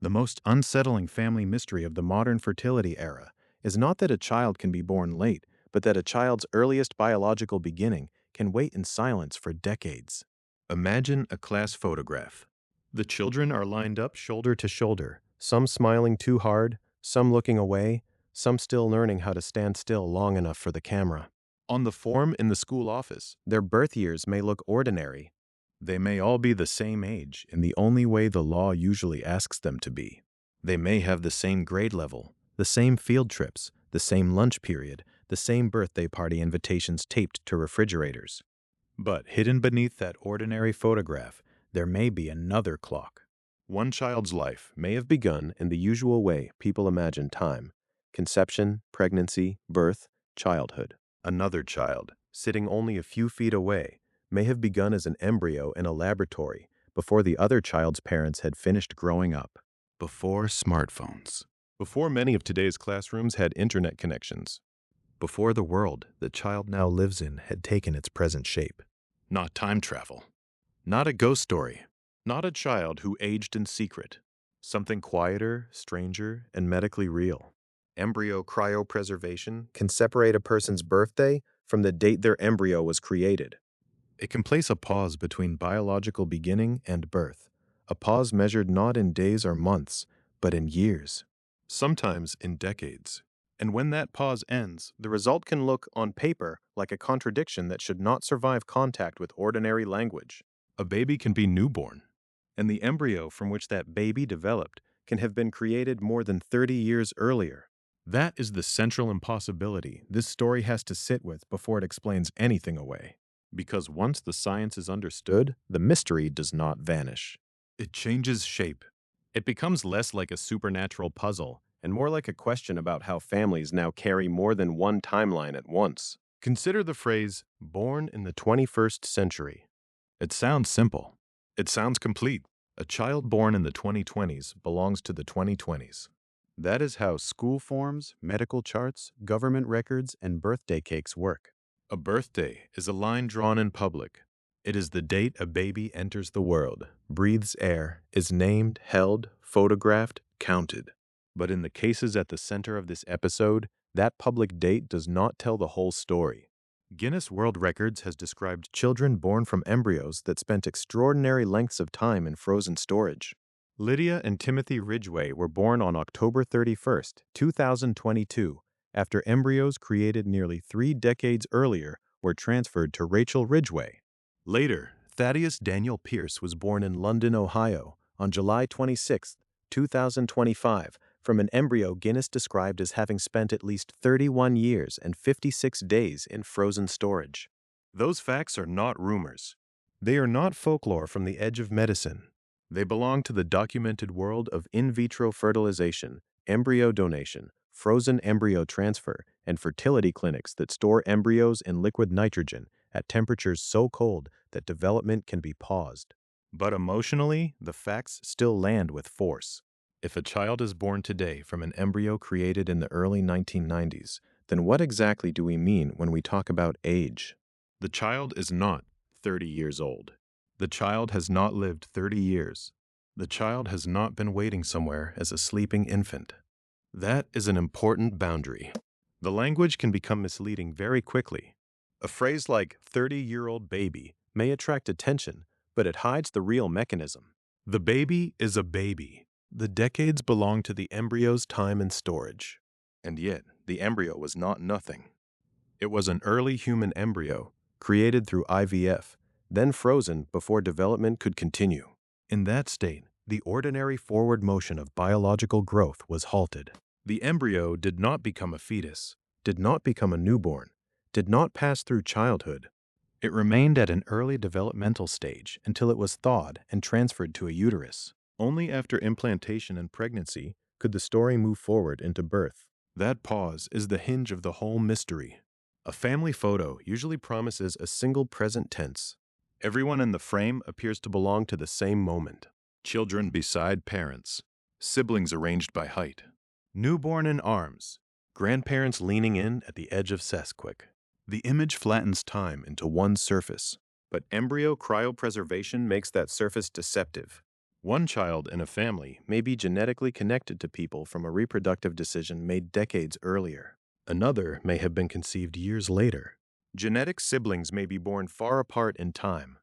The most unsettling family mystery of the modern fertility era is not that a child can be born late, but that a child's earliest biological beginning can wait in silence for decades. Imagine a class photograph. The children are lined up shoulder to shoulder, some smiling too hard, some looking away, some still learning how to stand still long enough for the camera. On the form in the school office, their birth years may look ordinary. They may all be the same age in the only way the law usually asks them to be. They may have the same grade level, the same field trips, the same lunch period, the same birthday party invitations taped to refrigerators. But hidden beneath that ordinary photograph, there may be another clock. One child's life may have begun in the usual way people imagine time: conception, pregnancy, birth, childhood. Another child, sitting only a few feet away, may have begun as an embryo in a laboratory before the other child's parents had finished growing up. Before smartphones. Before many of today's classrooms had internet connections. Before the world the child now lives in had taken its present shape. Not time travel. Not a ghost story. Not a child who aged in secret. Something quieter, stranger, and medically real. Embryo cryopreservation can separate a person's birthday from the date their embryo was created. It can place a pause between biological beginning and birth, a pause measured not in days or months, but in years, sometimes in decades. And when that pause ends, the result can look, on paper, like a contradiction that should not survive contact with ordinary language. A baby can be newborn, and the embryo from which that baby developed can have been created more than 30 years earlier. That is the central impossibility this story has to sit with before it explains anything away. Because once the science is understood, the mystery does not vanish. It changes shape. It becomes less like a supernatural puzzle and more like a question about how families now carry more than one timeline at once. Consider the phrase, born in the 21st century. It sounds simple. It sounds complete. A child born in the 2020s belongs to the 2020s. That is how school forms, medical charts, government records, and birthday cakes work. A birthday is a line drawn in public. It is the date a baby enters the world, breathes air, is named, held, photographed, counted. But in the cases at the center of this episode, that public date does not tell the whole story. Guinness World Records has described children born from embryos that spent extraordinary lengths of time in frozen storage. Lydia and Timothy Ridgeway were born on October 31st, 2022, after embryos created nearly 3 decades earlier were transferred to Rachel Ridgway. Later, Thaddeus Daniel Pierce was born in London, Ohio, on July 26, 2025, from an embryo Guinness described as having spent at least 31 years and 56 days in frozen storage. Those facts are not rumors. They are not folklore from the edge of medicine. They belong to the documented world of in vitro fertilization, embryo donation, frozen embryo transfer, and fertility clinics that store embryos in liquid nitrogen at temperatures so cold that development can be paused. But emotionally, the facts still land with force. If a child is born today from an embryo created in the early 1990s, then what exactly do we mean when we talk about age? The child is not 30 years old. The child has not lived 30 years. The child has not been waiting somewhere as a sleeping infant. That is an important boundary. The language can become misleading very quickly. A phrase like 30-year-old baby may attract attention, but it hides the real mechanism. The baby is a baby. The decades belong to the embryo's time and storage. And yet, the embryo was not nothing. It was an early human embryo, created through IVF, then frozen before development could continue. In that state, the ordinary forward motion of biological growth was halted. The embryo did not become a fetus, did not become a newborn, did not pass through childhood. It remained at an early developmental stage until it was thawed and transferred to a uterus. Only after implantation and pregnancy could the story move forward into birth. That pause is the hinge of the whole mystery. A family photo usually promises a single present tense. Everyone in the frame appears to belong to the same moment. Children beside parents, siblings arranged by height, newborn in arms, grandparents leaning in at the edge of Sesquick. The image flattens time into one surface, but embryo cryopreservation makes that surface deceptive. One child in a family may be genetically connected to people from a reproductive decision made decades earlier. Another may have been conceived years later. Genetic siblings may be born far apart in time.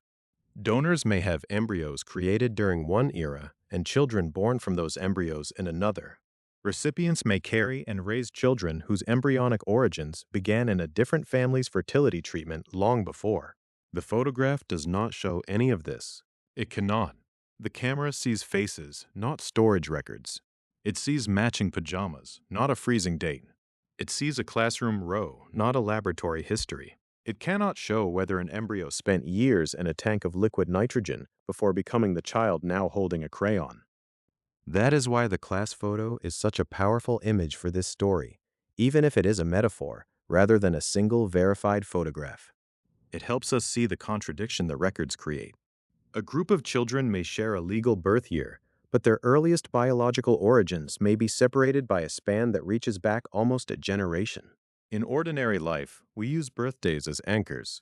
Donors may have embryos created during one era and children born from those embryos in another. Recipients may carry and raise children whose embryonic origins began in a different family's fertility treatment long before. The photograph does not show any of this. It cannot. The camera sees faces, not storage records. It sees matching pajamas, not a freezing date. It sees a classroom row, not a laboratory history. It cannot show whether an embryo spent years in a tank of liquid nitrogen before becoming the child now holding a crayon. That is why the class photo is such a powerful image for this story, even if it is a metaphor rather than a single verified photograph. It helps us see the contradiction the records create. A group of children may share a legal birth year, but their earliest biological origins may be separated by a span that reaches back almost a generation. In ordinary life, we use birthdays as anchors.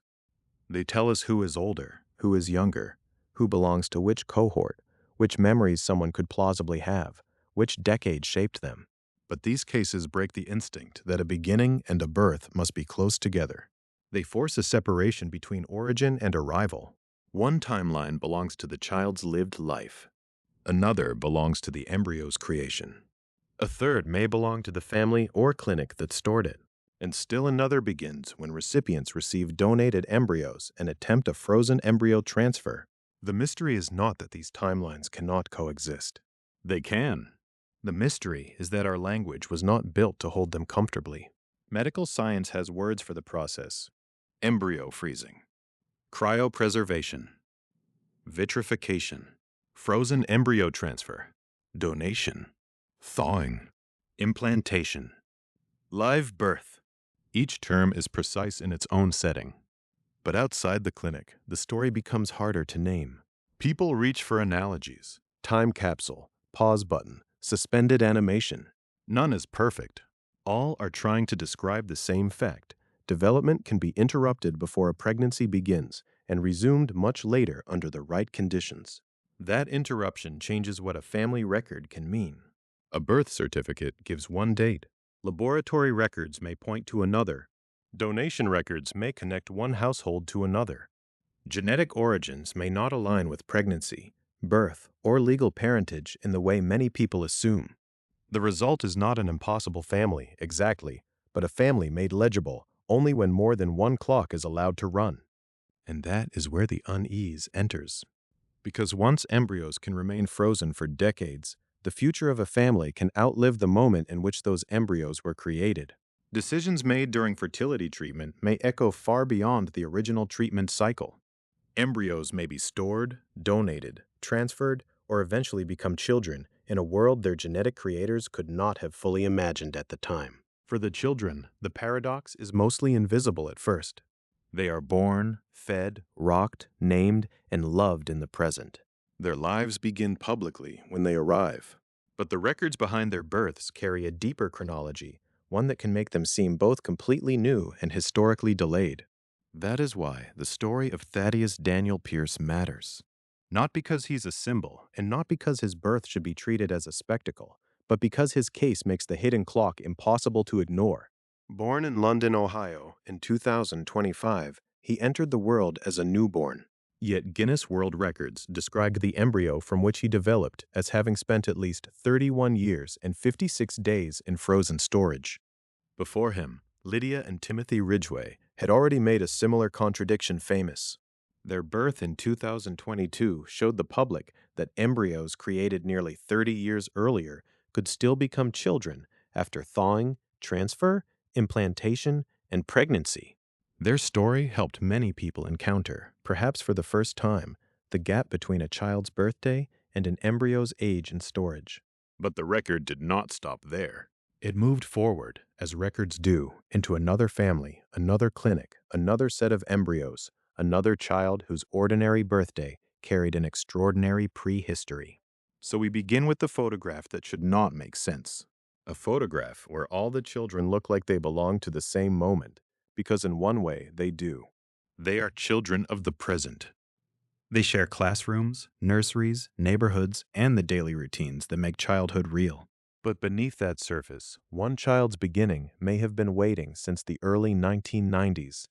They tell us who is older, who is younger, who belongs to which cohort, which memories someone could plausibly have, which decade shaped them. But these cases break the instinct that a beginning and a birth must be close together. They force a separation between origin and arrival. One timeline belongs to the child's lived life. Another belongs to the embryo's creation. A third may belong to the family or clinic that stored it. And still another begins when recipients receive donated embryos and attempt a frozen embryo transfer. The mystery is not that these timelines cannot coexist. They can. The mystery is that our language was not built to hold them comfortably. Medical science has words for the process: embryo freezing, cryopreservation, vitrification, frozen embryo transfer, donation, thawing, implantation, live birth. Each term is precise in its own setting. But outside the clinic, the story becomes harder to name. People reach for analogies: time capsule, pause button, suspended animation. None is perfect. All are trying to describe the same fact. Development can be interrupted before a pregnancy begins and resumed much later under the right conditions. That interruption changes what a family record can mean. A birth certificate gives one date. Laboratory records may point to another. Donation records may connect one household to another. Genetic origins may not align with pregnancy, birth, or legal parentage in the way many people assume. The result is not an impossible family, exactly, but a family made legible only when more than one clock is allowed to run. And that is where the unease enters. Because once embryos can remain frozen for decades, the future of a family can outlive the moment in which those embryos were created. Decisions made during fertility treatment may echo far beyond the original treatment cycle. Embryos may be stored, donated, transferred, or eventually become children in a world their genetic creators could not have fully imagined at the time. For the children, the paradox is mostly invisible at first. They are born, fed, rocked, named, and loved in the present. Their lives begin publicly when they arrive. But the records behind their births carry a deeper chronology, one that can make them seem both completely new and historically delayed. That is why the story of Thaddeus Daniel Pierce matters. Not because he's a symbol, and not because his birth should be treated as a spectacle, but because his case makes the hidden clock impossible to ignore. Born in London, Ohio, in 2025, he entered the world as a newborn. Yet Guinness World Records described the embryo from which he developed as having spent at least 31 years and 56 days in frozen storage. Before him, Lydia and Timothy Ridgeway had already made a similar contradiction famous. Their birth in 2022 showed the public that embryos created nearly 30 years earlier could still become children after thawing, transfer, implantation, and pregnancy. Their story helped many people encounter, perhaps for the first time, the gap between a child's birthday and an embryo's age in storage. But the record did not stop there. It moved forward, as records do, into another family, another clinic, another set of embryos, another child whose ordinary birthday carried an extraordinary prehistory. So we begin with the photograph that should not make sense. A photograph where all the children look like they belong to the same moment, because in one way they do. They are children of the present. They share classrooms, nurseries, neighborhoods, and the daily routines that make childhood real. But beneath that surface, one child's beginning may have been waiting since the early 1990s.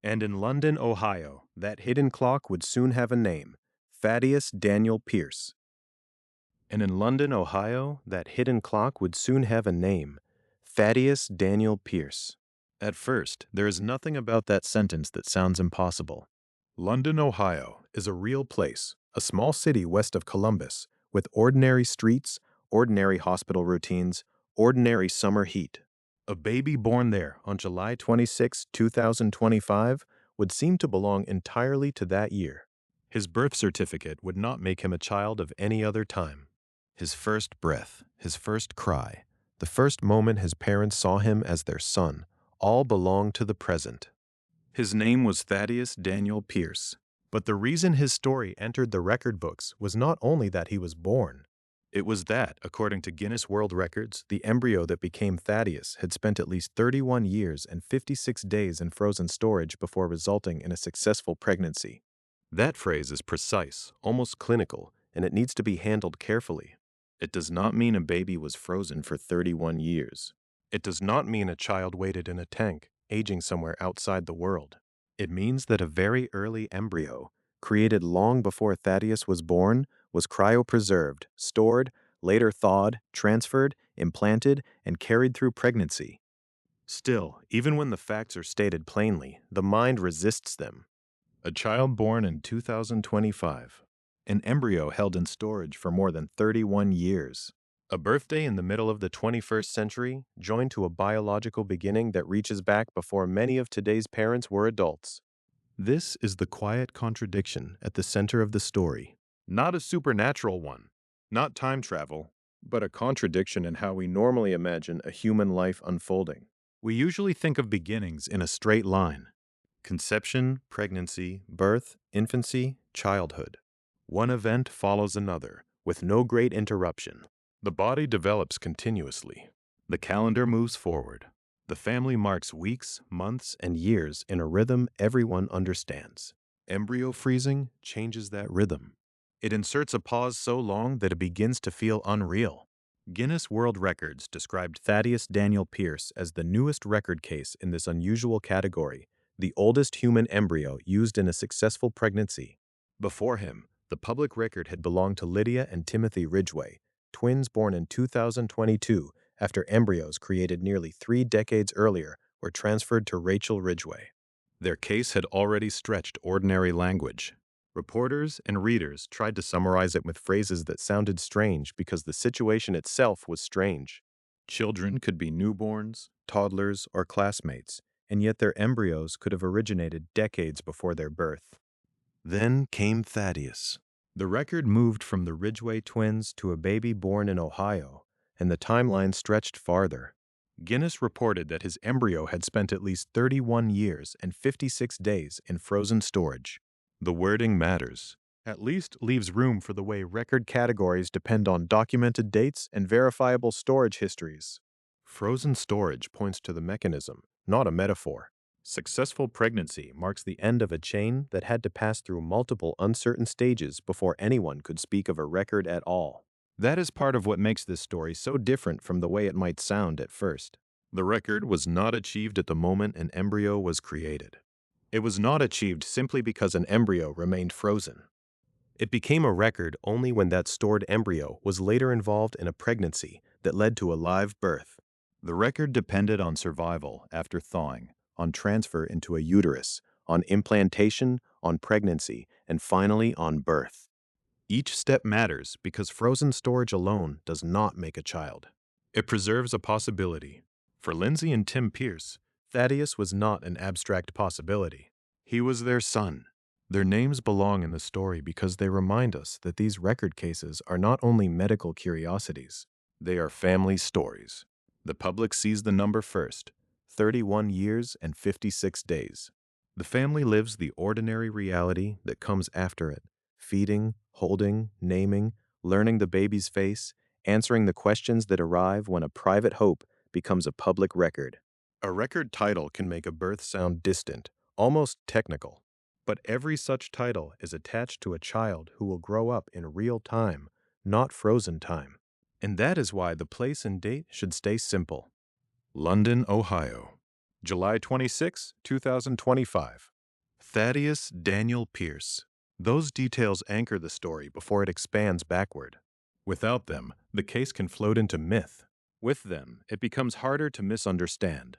And in London, Ohio, that hidden clock would soon have a name: Thaddeus Daniel Pierce. And in London, Ohio, that hidden clock would soon have a name: Thaddeus Daniel Pierce. At first, there is nothing about that sentence that sounds impossible. London, Ohio is a real place, a small city west of Columbus, with ordinary streets, ordinary hospital routines, ordinary summer heat. A baby born there on July 26, 2025, would seem to belong entirely to that year. His birth certificate would not make him a child of any other time. His first breath, his first cry, the first moment his parents saw him as their son, all belong to the present. His name was Thaddeus Daniel Pierce, but the reason his story entered the record books was not only that he was born. It was that, according to Guinness World Records, the embryo that became Thaddeus had spent at least 31 years and 56 days in frozen storage before resulting in a successful pregnancy. That phrase is precise, almost clinical, and it needs to be handled carefully. It does not mean a baby was frozen for 31 years. It does not mean a child waited in a tank, aging somewhere outside the world. It means that a very early embryo, created long before Thaddeus was born, was cryopreserved, stored, later thawed, transferred, implanted, and carried through pregnancy. Still, even when the facts are stated plainly, the mind resists them. A child born in 2025. An embryo held in storage for more than 31 years. A birthday in the middle of the 21st century, joined to a biological beginning that reaches back before many of today's parents were adults. This is the quiet contradiction at the center of the story. Not a supernatural one, not time travel, but a contradiction in how we normally imagine a human life unfolding. We usually think of beginnings in a straight line: conception, pregnancy, birth, infancy, childhood. One event follows another, with no great interruption. The body develops continuously. The calendar moves forward. The family marks weeks, months, and years in a rhythm everyone understands. Embryo freezing changes that rhythm. It inserts a pause so long that it begins to feel unreal. Guinness World Records described Thaddeus Daniel Pierce as the newest record case in this unusual category, the oldest human embryo used in a successful pregnancy. Before him, the public record had belonged to Lydia and Timothy Ridgeway, twins born in 2022 after embryos created nearly 3 decades earlier were transferred to Rachel Ridgeway. Their case had already stretched ordinary language. Reporters and readers tried to summarize it with phrases that sounded strange because the situation itself was strange. Children could be newborns, toddlers, or classmates, and yet their embryos could have originated decades before their birth. Then came Thaddeus. The record moved from the Ridgeway twins to a baby born in Ohio, and the timeline stretched farther. Guinness reported that his embryo had spent at least 31 years and 56 days in frozen storage. The wording matters. At least leaves room for the way record categories depend on documented dates and verifiable storage histories. Frozen storage points to the mechanism, not a metaphor. Successful pregnancy marks the end of a chain that had to pass through multiple uncertain stages before anyone could speak of a record at all. That is part of what makes this story so different from the way it might sound at first. The record was not achieved at the moment an embryo was created. It was not achieved simply because an embryo remained frozen. It became a record only when that stored embryo was later involved in a pregnancy that led to a live birth. The record depended on survival after thawing, on transfer into a uterus, on implantation, on pregnancy, and finally on birth. Each step matters because frozen storage alone does not make a child. It preserves a possibility. For Lindsay and Tim Pierce, Thaddeus was not an abstract possibility. He was their son. Their names belong in the story because they remind us that these record cases are not only medical curiosities, they are family stories. The public sees the number first: 31 years and 56 days. The family lives the ordinary reality that comes after it: feeding, holding, naming, learning the baby's face, answering the questions that arrive when a private hope becomes a public record. A record title can make a birth sound distant, almost technical. But every such title is attached to a child who will grow up in real time, not frozen time. And that is why the place and date should stay simple. London, Ohio, July 26, 2025. Thaddeus Daniel Pierce. Those details anchor the story before it expands backward. Without them, the case can float into myth. With them, it becomes harder to misunderstand.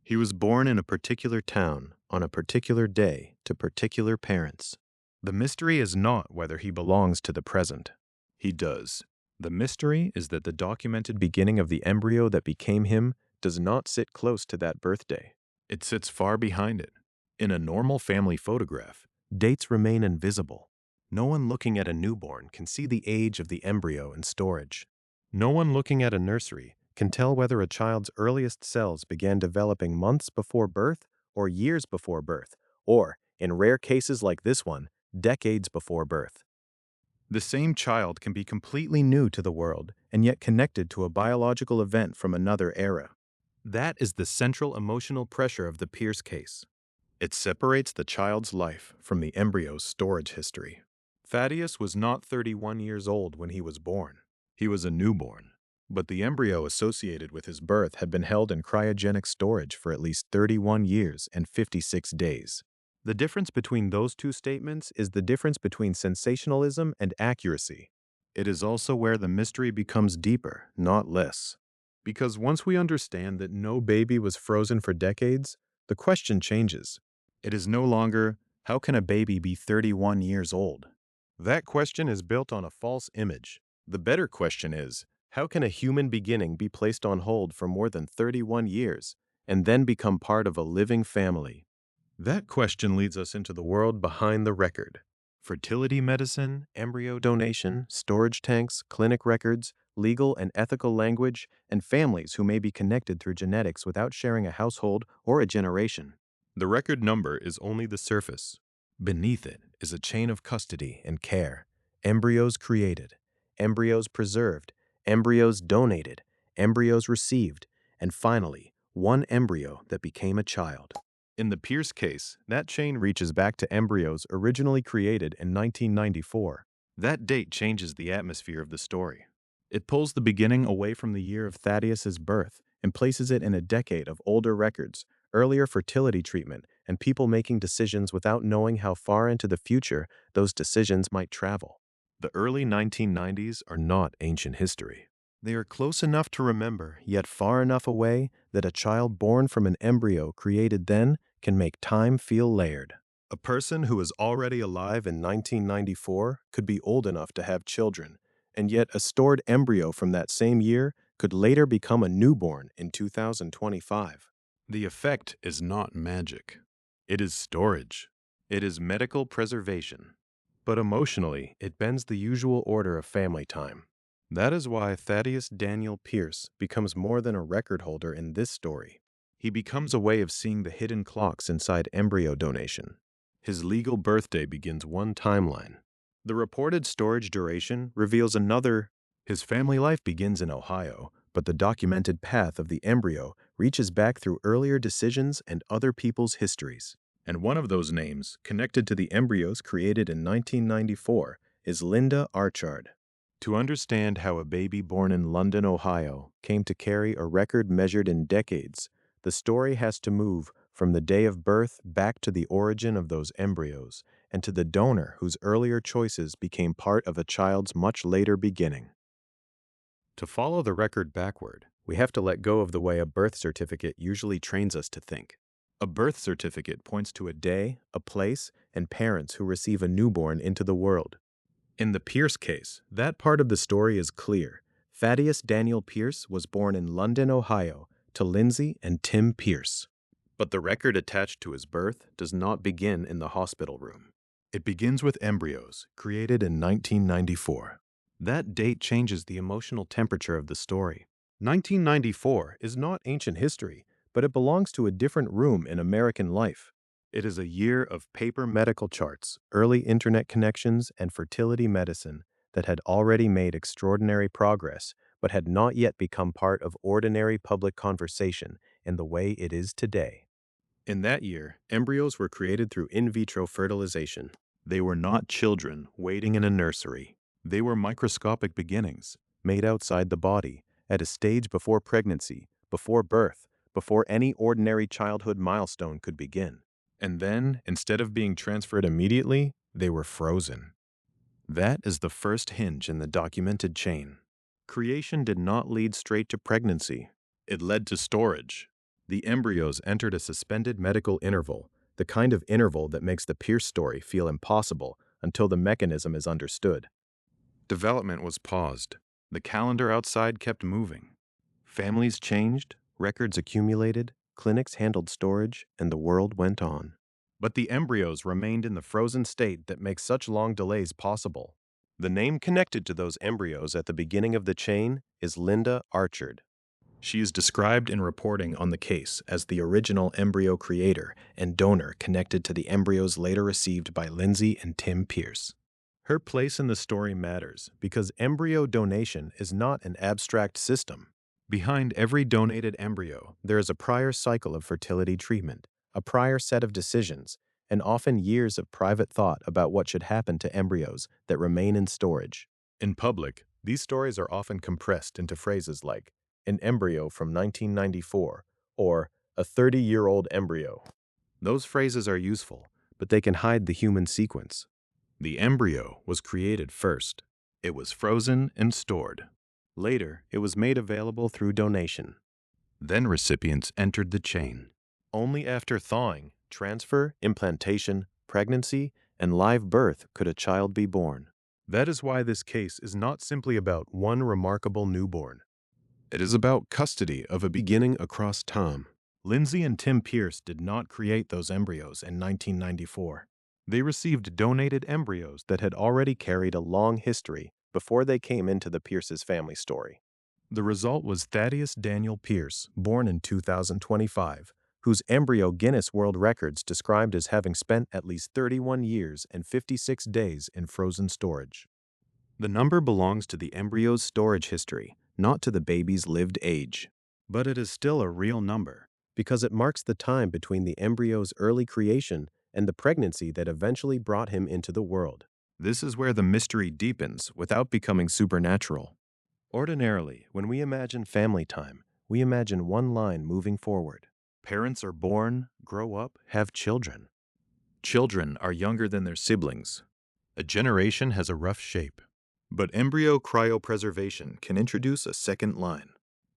He was born in a particular town, on a particular day, to particular parents. The mystery is not whether he belongs to the present. He does. The mystery is that the documented beginning of the embryo that became him does not sit close to that birthday. It sits far behind it. In a normal family photograph, dates remain invisible. No one looking at a newborn can see the age of the embryo in storage. No one looking at a nursery can tell whether a child's earliest cells began developing months before birth or years before birth, or, in rare cases like this one, decades before birth. The same child can be completely new to the world and yet connected to a biological event from another era. That is the central emotional pressure of the Pierce case. It separates the child's life from the embryo's storage history. Thaddeus was not 31 years old when he was born. He was a newborn. But the embryo associated with his birth had been held in cryogenic storage for at least 31 years and 56 days. The difference between those two statements is the difference between sensationalism and accuracy. It is also where the mystery becomes deeper, not less. Because once we understand that no baby was frozen for decades, the question changes. It is no longer, how can a baby be 31 years old? That question is built on a false image. The better question is, how can a human beginning be placed on hold for more than 31 years and then become part of a living family? That question leads us into the world behind the record. Fertility medicine, embryo donation, storage tanks, clinic records, legal and ethical language, and families who may be connected through genetics without sharing a household or a generation. The record number is only the surface. Beneath it is a chain of custody and care. Embryos created, embryos preserved, embryos donated, embryos received, and finally, one embryo that became a child. In the Pierce case, that chain reaches back to embryos originally created in 1994. That date changes the atmosphere of the story. It pulls the beginning away from the year of Thaddeus's birth and places it in a decade of older records, earlier fertility treatment, and people making decisions without knowing how far into the future those decisions might travel. The early 1990s are not ancient history. They are close enough to remember, yet far enough away that a child born from an embryo created then can make time feel layered. A person who is already alive in 1994 could be old enough to have children, and yet a stored embryo from that same year could later become a newborn in 2025. The effect is not magic. It is storage. It is medical preservation. But emotionally, it bends the usual order of family time. That is why Thaddeus Daniel Pierce becomes more than a record holder in this story. He becomes a way of seeing the hidden clocks inside embryo donation. His legal birthday begins one timeline. The reported storage duration reveals another. His family life begins in Ohio, but the documented path of the embryo reaches back through earlier decisions and other people's histories. And one of those names, connected to the embryos created in 1994, is Linda Archard. To understand how a baby born in London, Ohio, came to carry a record measured in decades, the story has to move from the day of birth back to the origin of those embryos and to the donor whose earlier choices became part of a child's much later beginning. To follow the record backward, we have to let go of the way a birth certificate usually trains us to think. A birth certificate points to a day, a place, and parents who receive a newborn into the world. In the Pierce case, that part of the story is clear. Thaddeus Daniel Pierce was born in London, Ohio, to Lindsay and Tim Pierce. But the record attached to his birth does not begin in the hospital room. It begins with embryos, created in 1994. That date changes the emotional temperature of the story. 1994 is not ancient history, but it belongs to a different room in American life. It is a year of paper medical charts, early internet connections, and fertility medicine that had already made extraordinary progress, but had not yet become part of ordinary public conversation in the way it is today. In that year, embryos were created through in vitro fertilization. They were not children waiting in a nursery. They were microscopic beginnings, made outside the body, at a stage before pregnancy, before birth, before any ordinary childhood milestone could begin. And then, instead of being transferred immediately, they were frozen. That is the first hinge in the documented chain. Creation did not lead straight to pregnancy. It led to storage. The embryos entered a suspended medical interval, the kind of interval that makes the Pierce story feel impossible until the mechanism is understood. Development was paused. The calendar outside kept moving. Families changed, records accumulated, clinics handled storage, and the world went on. But the embryos remained in the frozen state that makes such long delays possible. The name connected to those embryos at the beginning of the chain is Linda Archard. She is described in reporting on the case as the original embryo creator and donor connected to the embryos later received by Lindsay and Tim Pierce. Her place in the story matters because embryo donation is not an abstract system. Behind every donated embryo, there is a prior cycle of fertility treatment, a prior set of decisions, and often years of private thought about what should happen to embryos that remain in storage. In public, these stories are often compressed into phrases like, an embryo from 1994, or a 30-year-old embryo. Those phrases are useful, but they can hide the human sequence. The embryo was created first. It was frozen and stored. Later, it was made available through donation. Then recipients entered the chain. Only after thawing, transfer, implantation, pregnancy, and live birth could a child be born. That is why this case is not simply about one remarkable newborn. It is about custody of a beginning across time. Lindsay and Tim Pierce did not create those embryos in 1994. They received donated embryos that had already carried a long history before they came into the Pierce's family story. The result was Thaddeus Daniel Pierce, born in 2025, whose embryo Guinness World Records described as having spent at least 31 years and 56 days in frozen storage. The number belongs to the embryo's storage history, not to the baby's lived age. But it is still a real number, because it marks the time between the embryo's early creation and the pregnancy that eventually brought him into the world. This is where the mystery deepens without becoming supernatural. Ordinarily, when we imagine family time, we imagine one line moving forward. Parents are born, grow up, have children. Children are younger than their siblings. A generation has a rough shape. But embryo cryopreservation can introduce a second line.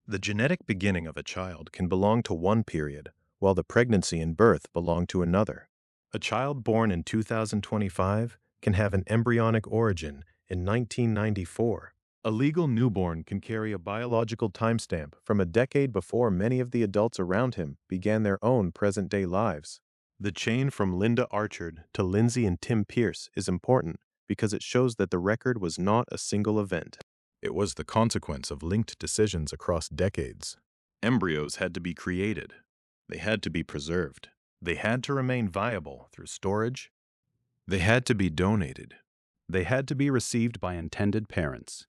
The genetic beginning of a child can belong to one period, while the pregnancy and birth belong to another. A child born in 2025 can have an embryonic origin in 1994. A legal newborn can carry a biological timestamp from a decade before many of the adults around him began their own present-day lives. The chain from Linda Archard to Lindsay and Tim Pierce is important because it shows that the record was not a single event. It was the consequence of linked decisions across decades. Embryos had to be created. They had to be preserved. They had to remain viable through storage. They had to be donated. They had to be received by intended parents.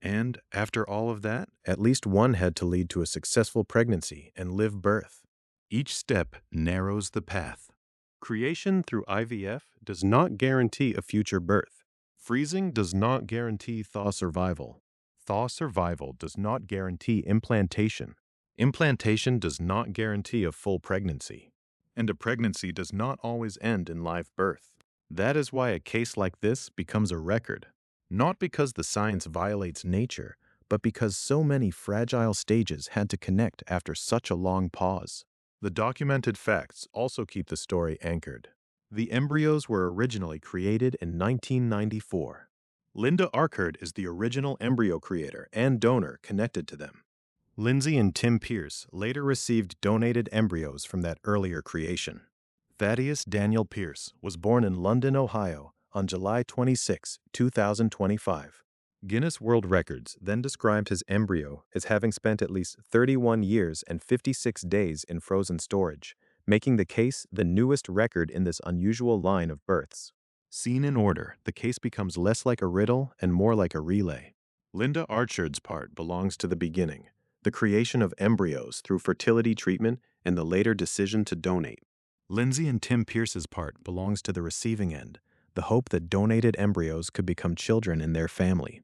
And after all of that, at least one had to lead to a successful pregnancy and live birth. Each step narrows the path. Creation through IVF does not guarantee a future birth. Freezing does not guarantee thaw survival. Thaw survival does not guarantee implantation. Implantation does not guarantee a full pregnancy. And a pregnancy does not always end in live birth. That is why a case like this becomes a record. Not because the science violates nature, but because so many fragile stages had to connect after such a long pause. The documented facts also keep the story anchored. The embryos were originally created in 1994. Linda Archard is the original embryo creator and donor connected to them. Lindsay and Tim Pierce later received donated embryos from that earlier creation. Thaddeus Daniel Pierce was born in London, Ohio, on July 26, 2025. Guinness World Records then described his embryo as having spent at least 31 years and 56 days in frozen storage, making the case the newest record in this unusual line of births. Seen in order, the case becomes less like a riddle and more like a relay. Linda Archard's part belongs to the beginning, the creation of embryos through fertility treatment and the later decision to donate. Lindsay and Tim Pierce's part belongs to the receiving end, the hope that donated embryos could become children in their family.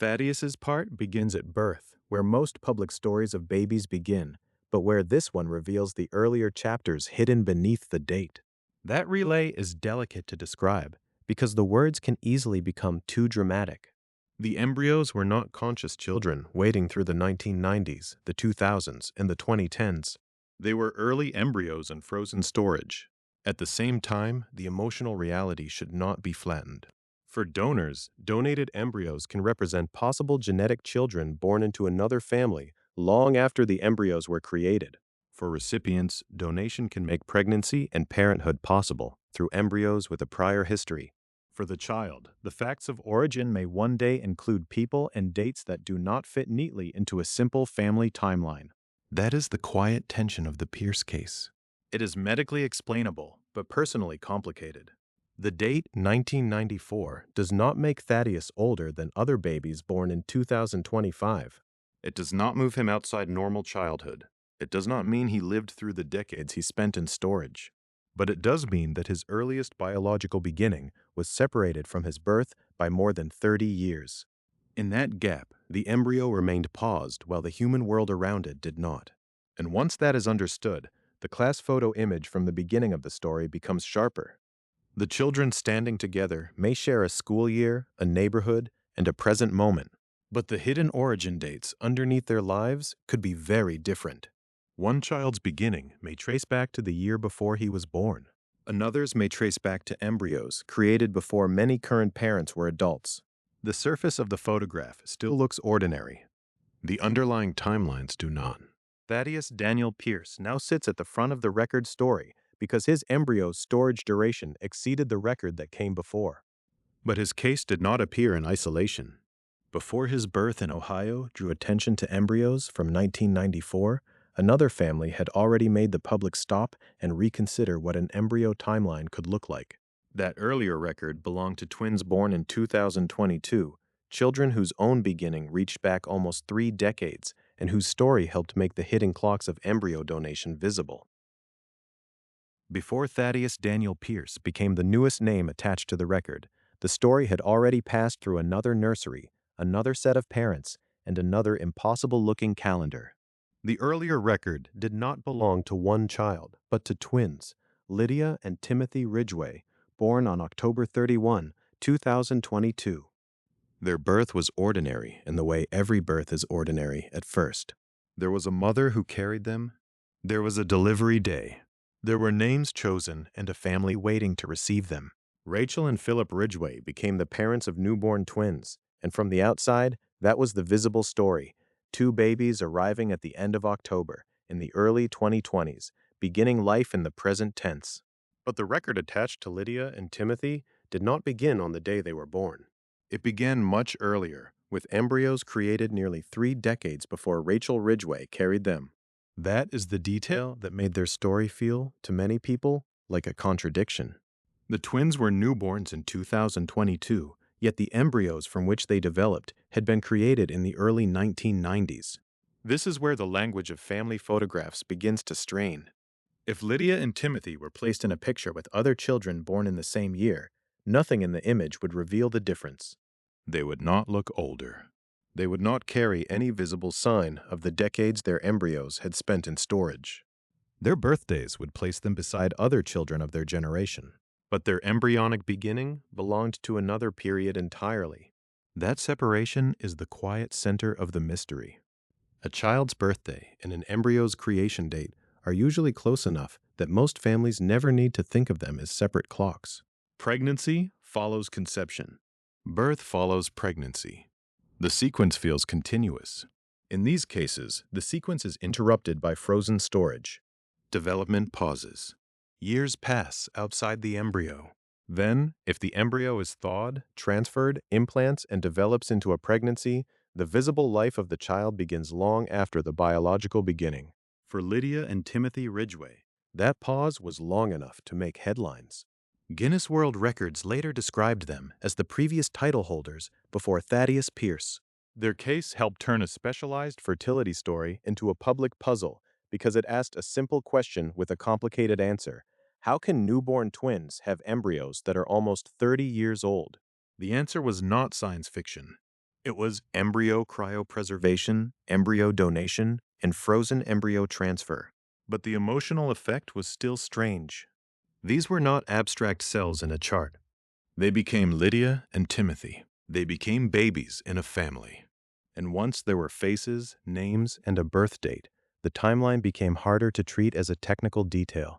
Thaddeus's part begins at birth, where most public stories of babies begin, but where this one reveals the earlier chapters hidden beneath the date. That relay is delicate to describe, because the words can easily become too dramatic. The embryos were not conscious children waiting through the 1990s, the 2000s, and the 2010s. They were early embryos in frozen storage. At the same time, the emotional reality should not be flattened. For donors, donated embryos can represent possible genetic children born into another family long after the embryos were created. For recipients, donation can make pregnancy and parenthood possible through embryos with a prior history. For the child, the facts of origin may one day include people and dates that do not fit neatly into a simple family timeline. That is the quiet tension of the Pierce case. It is medically explainable, but personally complicated. The date 1994 does not make Thaddeus older than other babies born in 2025. It does not move him outside normal childhood. It does not mean he lived through the decades he spent in storage. But it does mean that his earliest biological beginning was separated from his birth by more than 30 years. In that gap, the embryo remained paused while the human world around it did not. And once that is understood, the class photo image from the beginning of the story becomes sharper. The children standing together may share a school year, a neighborhood, and a present moment, but the hidden origin dates underneath their lives could be very different. One child's beginning may trace back to the year before he was born. Another's may trace back to embryos created before many current parents were adults. The surface of the photograph still looks ordinary. The underlying timelines do not. Thaddeus Daniel Pierce now sits at the front of the record story because his embryo's storage duration exceeded the record that came before. But his case did not appear in isolation. Before his birth in Ohio drew attention to embryos from 1994, another family had already made the public stop and reconsider what an embryo timeline could look like. That earlier record belonged to twins born in 2022, children whose own beginning reached back almost 3 decades and whose story helped make the hidden clocks of embryo donation visible. Before Thaddeus Daniel Pierce became the newest name attached to the record, the story had already passed through another nursery, another set of parents, and another impossible-looking calendar. The earlier record did not belong to one child, but to twins, Lydia and Timothy Ridgeway, born on October 31, 2022. Their birth was ordinary in the way every birth is ordinary at first. There was a mother who carried them. There was a delivery day. There were names chosen and a family waiting to receive them. Rachel and Philip Ridgeway became the parents of newborn twins, and from the outside, that was the visible story. 2 babies arriving at the end of October, in the early 2020s, beginning life in the present tense. But the record attached to Lydia and Timothy did not begin on the day they were born. It began much earlier, with embryos created nearly 3 decades before Rachel Ridgeway carried them. That is the detail that made their story feel, to many people, like a contradiction. The twins were newborns in 2022, yet the embryos from which they developed had been created in the early 1990s. This is where the language of family photographs begins to strain. If Lydia and Timothy were placed in a picture with other children born in the same year, nothing in the image would reveal the difference. They would not look older. They would not carry any visible sign of the decades their embryos had spent in storage. Their birthdays would place them beside other children of their generation. But their embryonic beginning belonged to another period entirely. That separation is the quiet center of the mystery. A child's birthday and an embryo's creation date are usually close enough that most families never need to think of them as separate clocks. Pregnancy follows conception. Birth follows pregnancy. The sequence feels continuous. In these cases, the sequence is interrupted by frozen storage. Development pauses. Years pass outside the embryo. Then, if the embryo is thawed, transferred, implants, and develops into a pregnancy, the visible life of the child begins long after the biological beginning. For Lydia and Timothy Ridgeway, that pause was long enough to make headlines. Guinness World Records later described them as the previous title holders before Thaddeus Pierce. Their case helped turn a specialized fertility story into a public puzzle because it asked a simple question with a complicated answer. How can newborn twins have embryos that are almost 30 years old? The answer was not science fiction. It was embryo cryopreservation, embryo donation, and frozen embryo transfer. But the emotional effect was still strange. These were not abstract cells in a chart. They became Lydia and Timothy. They became babies in a family. And once there were faces, names, and a birth date, the timeline became harder to treat as a technical detail.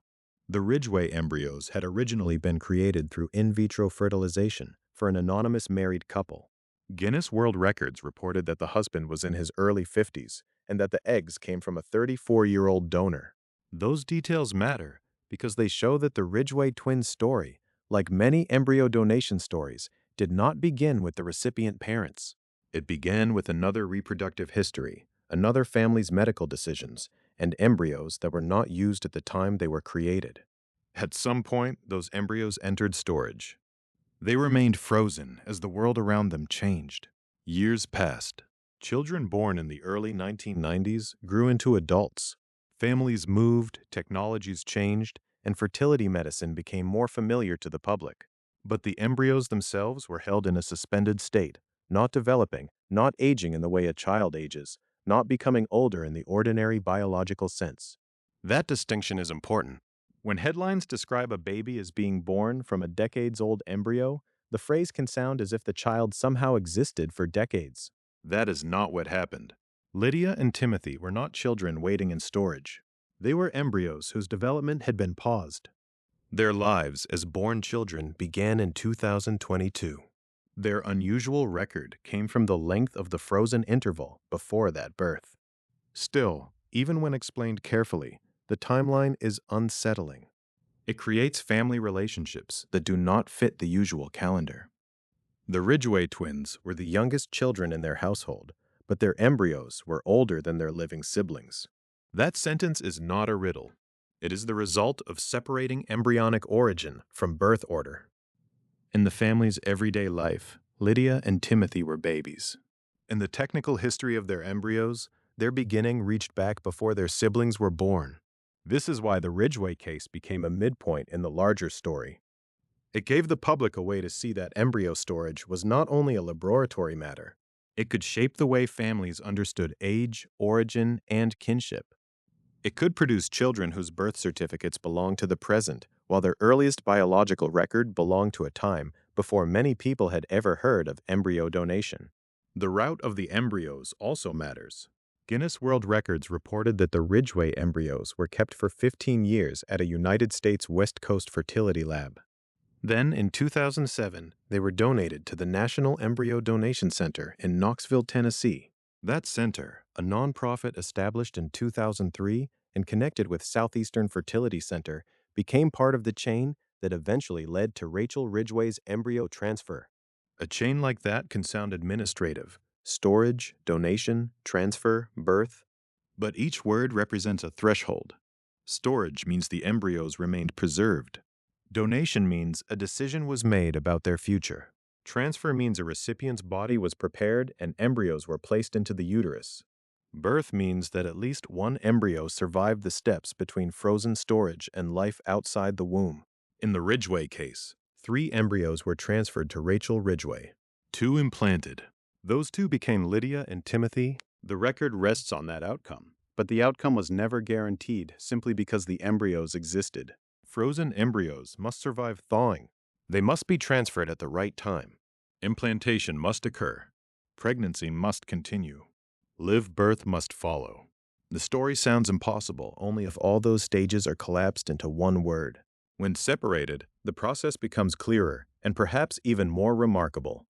The Ridgeway embryos had originally been created through in vitro fertilization for an anonymous married couple. Guinness World Records reported that the husband was in his early 50s and that the eggs came from a 34-year-old donor. Those details matter because they show that the Ridgeway twins' story, like many embryo donation stories, did not begin with the recipient parents. It began with another reproductive history, another family's medical decisions, and embryos that were not used at the time they were created. At some point, those embryos entered storage. They remained frozen as the world around them changed. Years passed. Children born in the early 1990s grew into adults. Families moved, technologies changed, and fertility medicine became more familiar to the public. But the embryos themselves were held in a suspended state, not developing, not aging in the way a child ages, not becoming older in the ordinary biological sense. That distinction is important. When headlines describe a baby as being born from a decades-old embryo, the phrase can sound as if the child somehow existed for decades. That is not what happened. Lydia and Timothy were not children waiting in storage. They were embryos whose development had been paused. Their lives as born children began in 2022. Their unusual record came from the length of the frozen interval before that birth. Still, even when explained carefully, the timeline is unsettling. It creates family relationships that do not fit the usual calendar. The Ridgeway twins were the youngest children in their household, but their embryos were older than their living siblings. That sentence is not a riddle. It is the result of separating embryonic origin from birth order. In the family's everyday life, Lydia and Timothy were babies. In the technical history of their embryos, their beginning reached back before their siblings were born. This is why the Ridgeway case became a midpoint in the larger story. It gave the public a way to see that embryo storage was not only a laboratory matter, it could shape the way families understood age, origin, and kinship. It could produce children whose birth certificates belonged to the present, while their earliest biological record belonged to a time before many people had ever heard of embryo donation. The route of the embryos also matters. Guinness World Records reported that the Ridgeway embryos were kept for 15 years at a United States West Coast fertility lab. Then, in 2007, they were donated to the National Embryo Donation Center in Knoxville, Tennessee. That center, a nonprofit established in 2003 and connected with Southeastern Fertility Center, became part of the chain that eventually led to Rachel Ridgway's embryo transfer. A chain like that can sound administrative: storage, donation, transfer, birth. But each word represents a threshold. Storage means the embryos remained preserved. Donation means a decision was made about their future. Transfer means a recipient's body was prepared and embryos were placed into the uterus. Birth means that at least one embryo survived the steps between frozen storage and life outside the womb. In the Ridgeway case, 3 embryos were transferred to Rachel Ridgway. 2 implanted. Those 2 became Lydia and Timothy. The record rests on that outcome, but the outcome was never guaranteed simply because the embryos existed. Frozen embryos must survive thawing. They must be transferred at the right time. Implantation must occur. Pregnancy must continue. Live birth must follow. The story sounds impossible only if all those stages are collapsed into one word. When separated, the process becomes clearer and perhaps even more remarkable.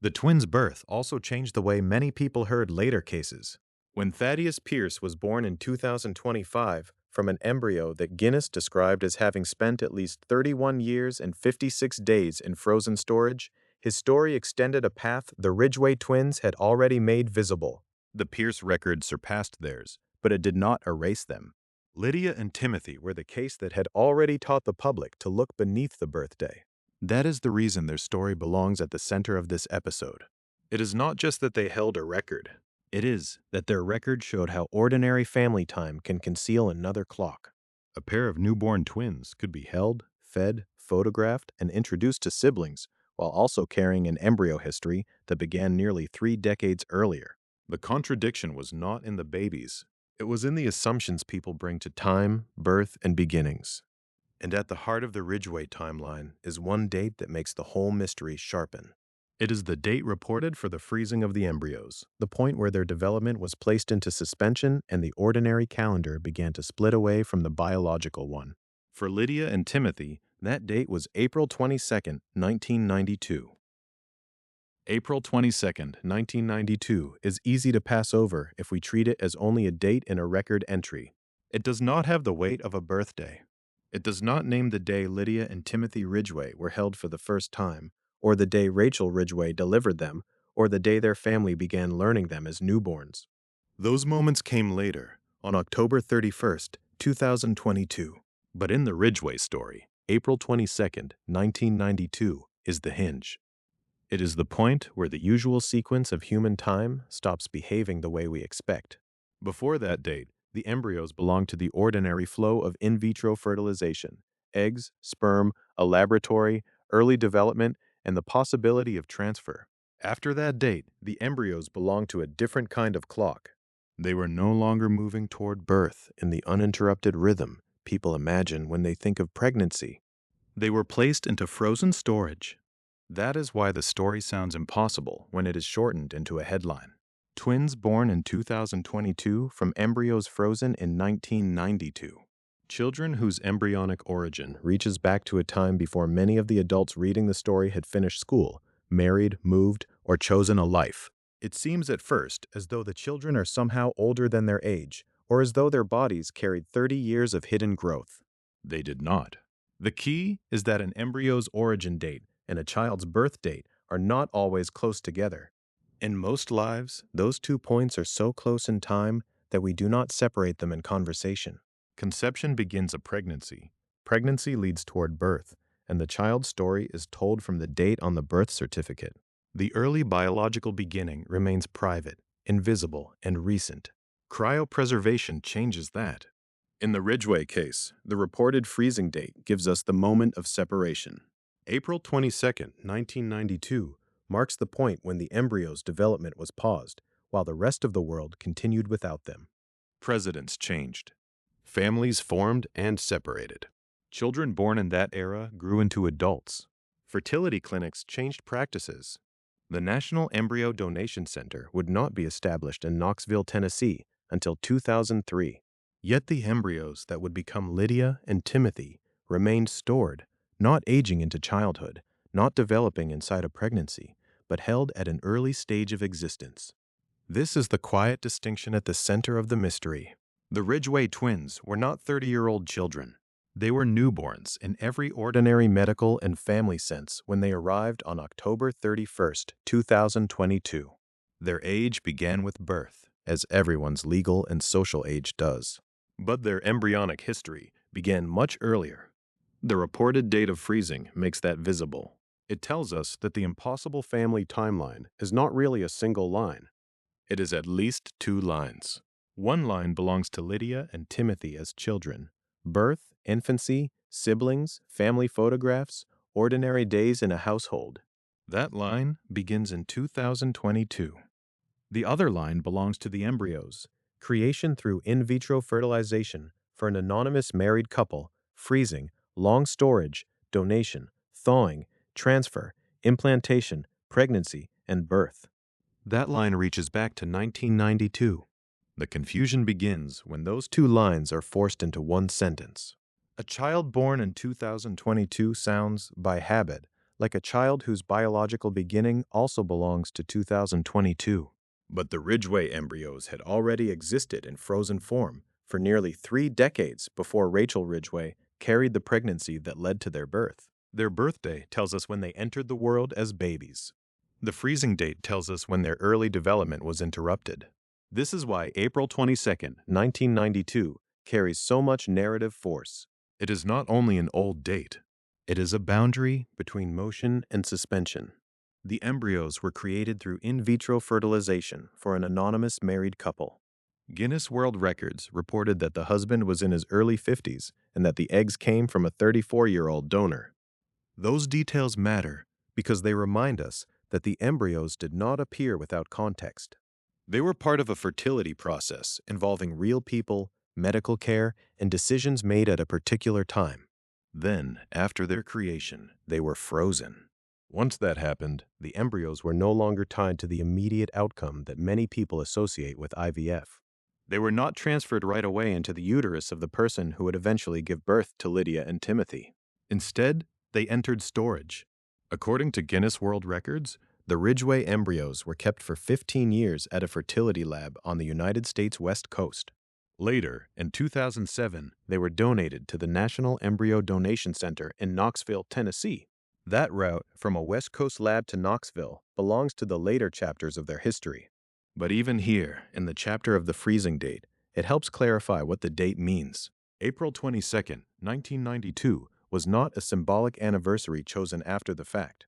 The twins' birth also changed the way many people heard later cases. When Thaddeus Pierce was born in 2025 from an embryo that Guinness described as having spent at least 31 years and 56 days in frozen storage, his story extended a path the Ridgeway twins had already made visible. The Pierce record surpassed theirs, but it did not erase them. Lydia and Timothy were the case that had already taught the public to look beneath the birthday. That is the reason their story belongs at the center of this episode. It is not just that they held a record. It is that their record showed how ordinary family time can conceal another clock. A pair of newborn twins could be held, fed, photographed, and introduced to siblings while also carrying an embryo history that began nearly 3 decades earlier. The contradiction was not in the babies. It was in the assumptions people bring to time, birth, and beginnings. And at the heart of the Ridgeway timeline is one date that makes the whole mystery sharpen. It is the date reported for the freezing of the embryos, the point where their development was placed into suspension and the ordinary calendar began to split away from the biological one. For Lydia and Timothy, that date was April 22, 1992. April 22, 1992 is easy to pass over if we treat it as only a date in a record entry. It does not have the weight of a birthday. It does not name the day Lydia and Timothy Ridgeway were held for the first time, or the day Rachel Ridgeway delivered them, or the day their family began learning them as newborns. Those moments came later, on October 31st, 2022. But in the Ridgeway story, April 22nd, 1992 is the hinge. It is the point where the usual sequence of human time stops behaving the way we expect. Before that date, the embryos belong to the ordinary flow of in vitro fertilization: eggs, sperm, a laboratory, early development, and the possibility of transfer. After that date, the embryos belong to a different kind of clock. They were no longer moving toward birth in the uninterrupted rhythm people imagine when they think of pregnancy. They were placed into frozen storage. That is why the story sounds impossible when it is shortened into a headline. Twins born in 2022 from embryos frozen in 1992. Children whose embryonic origin reaches back to a time before many of the adults reading the story had finished school, married, moved, or chosen a life. It seems at first as though the children are somehow older than their age, or as though their bodies carried 30 years of hidden growth. They did not. The key is that an embryo's origin date and a child's birth date are not always close together. In most lives, those 2 points are so close in time that we do not separate them in conversation. Conception begins a pregnancy. Pregnancy leads toward birth, and the child's story is told from the date on the birth certificate. The early biological beginning remains private, invisible, and recent. Cryopreservation changes that. In the Ridgeway case, the reported freezing date gives us the moment of separation. April 22, 1992 marks the point when the embryo's development was paused, while the rest of the world continued without them. Presidents changed. Families formed and separated. Children born in that era grew into adults. Fertility clinics changed practices. The National Embryo Donation Center would not be established in Knoxville, Tennessee until 2003. Yet the embryos that would become Lydia and Timothy remained stored, not aging into childhood, not developing inside a pregnancy, but held at an early stage of existence. This is the quiet distinction at the center of the mystery. The Ridgeway twins were not 30-year-old children. They were newborns in every ordinary medical and family sense when they arrived on October 31st, 2022. Their age began with birth, as everyone's legal and social age does. But their embryonic history began much earlier. The reported date of freezing makes that visible. It tells us that the impossible family timeline is not really a single line. It is at least 2 lines. One line belongs to Lydia and Timothy as children: birth, infancy, siblings, family photographs, ordinary days in a household. That line begins in 2022. The other line belongs to the embryos: creation through in vitro fertilization for an anonymous married couple, freezing, long storage, donation, thawing, transfer, implantation, pregnancy, and birth. That line reaches back to 1992. The confusion begins when those 2 lines are forced into one sentence. A child born in 2022 sounds, by habit, like a child whose biological beginning also belongs to 2022. But the Ridgeway embryos had already existed in frozen form for nearly 3 decades before Rachel Ridgeway carried the pregnancy that led to their birth. Their birthday tells us when they entered the world as babies. The freezing date tells us when their early development was interrupted. This is why April 22, 1992 carries so much narrative force. It is not only an old date. It is a boundary between motion and suspension. The embryos were created through in vitro fertilization for an anonymous married couple. Guinness World Records reported that the husband was in his early 50s and that the eggs came from a 34-year-old donor. Those details matter because they remind us that the embryos did not appear without context. They were part of a fertility process involving real people, medical care, and decisions made at a particular time. Then, after their creation, they were frozen. Once that happened, the embryos were no longer tied to the immediate outcome that many people associate with IVF. They were not transferred right away into the uterus of the person who would eventually give birth to Lydia and Timothy. Instead, they entered storage. According to Guinness World Records, the Ridgeway embryos were kept for 15 years at a fertility lab on the United States West Coast. Later, in 2007, they were donated to the National Embryo Donation Center in Knoxville, Tennessee. That route from a West Coast lab to Knoxville belongs to the later chapters of their history. But even here, in the chapter of the freezing date, it helps clarify what the date means. April 22, 1992, was not a symbolic anniversary chosen after the fact.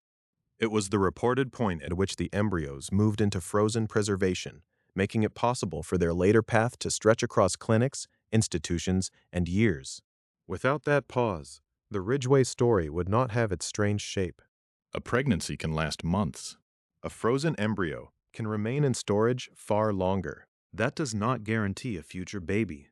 It was the reported point at which the embryos moved into frozen preservation, making it possible for their later path to stretch across clinics, institutions, and years. Without that pause, the Ridgeway story would not have its strange shape. A pregnancy can last months. A frozen embryo can remain in storage far longer. That does not guarantee a future baby.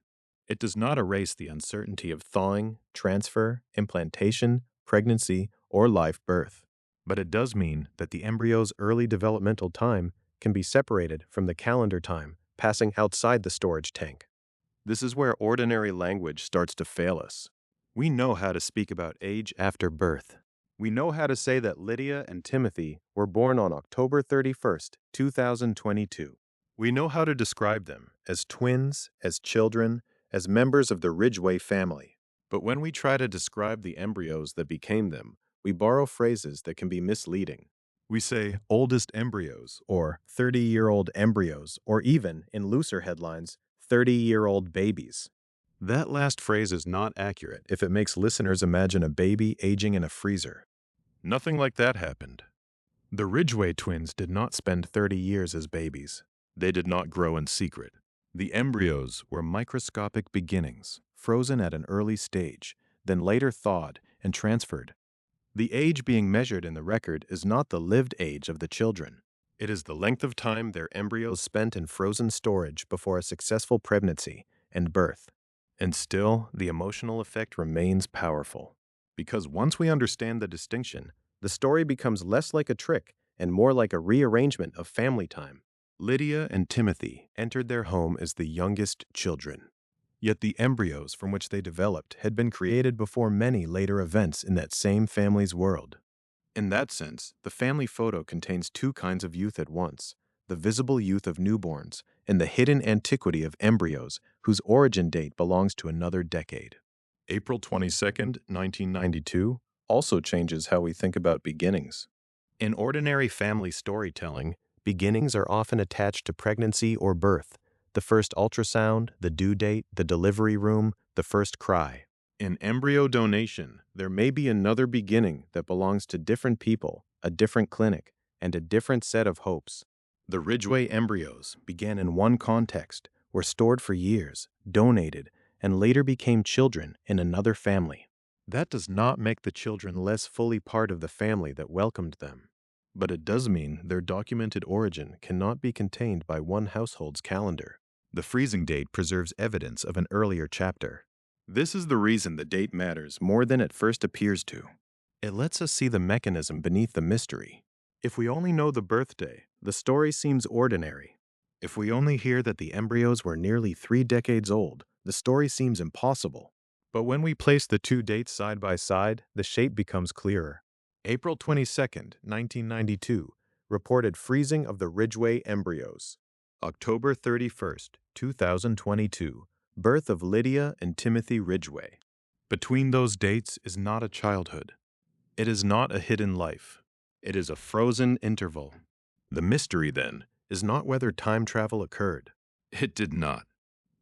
It does not erase the uncertainty of thawing, transfer, implantation, pregnancy, or live birth. But it does mean that the embryo's early developmental time can be separated from the calendar time passing outside the storage tank. This is where ordinary language starts to fail us. We know how to speak about age after birth. We know how to say that Lydia and Timothy were born on October 31st, 2022. We know how to describe them as twins, as children, as members of the Ridgeway family. But when we try to describe the embryos that became them, we borrow phrases that can be misleading. We say oldest embryos, or 30-year-old embryos, or even, in looser headlines, 30-year-old babies. That last phrase is not accurate if it makes listeners imagine a baby aging in a freezer. Nothing like that happened. The Ridgeway twins did not spend 30 years as babies. They did not grow in secret. The embryos were microscopic beginnings, frozen at an early stage, then later thawed and transferred. The age being measured in the record is not the lived age of the children. It is the length of time their embryos spent in frozen storage before a successful pregnancy and birth. And still, the emotional effect remains powerful. Because once we understand the distinction, the story becomes less like a trick and more like a rearrangement of family time. Lydia and Timothy entered their home as the youngest children. Yet the embryos from which they developed had been created before many later events in that same family's world. In that sense, the family photo contains two kinds of youth at once: the visible youth of newborns and the hidden antiquity of embryos whose origin date belongs to another decade. April 22, 1992, also changes how we think about beginnings. In ordinary family storytelling, beginnings are often attached to pregnancy or birth: the first ultrasound, the due date, the delivery room, the first cry. In embryo donation, there may be another beginning that belongs to different people, a different clinic, and a different set of hopes. The Ridgeway embryos began in one context, were stored for years, donated, and later became children in another family. That does not make the children less fully part of the family that welcomed them. But it does mean their documented origin cannot be contained by one household's calendar. The freezing date preserves evidence of an earlier chapter. This is the reason the date matters more than it first appears to. It lets us see the mechanism beneath the mystery. If we only know the birthday, the story seems ordinary. If we only hear that the embryos were nearly 3 decades old, the story seems impossible. But when we place the two dates side by side, the shape becomes clearer. April 22, 1992, reported freezing of the Ridgeway embryos. October 31, 2022, birth of Lydia and Timothy Ridgeway. Between those dates is not a childhood. It is not a hidden life. It is a frozen interval. The mystery, then, is not whether time travel occurred. It did not.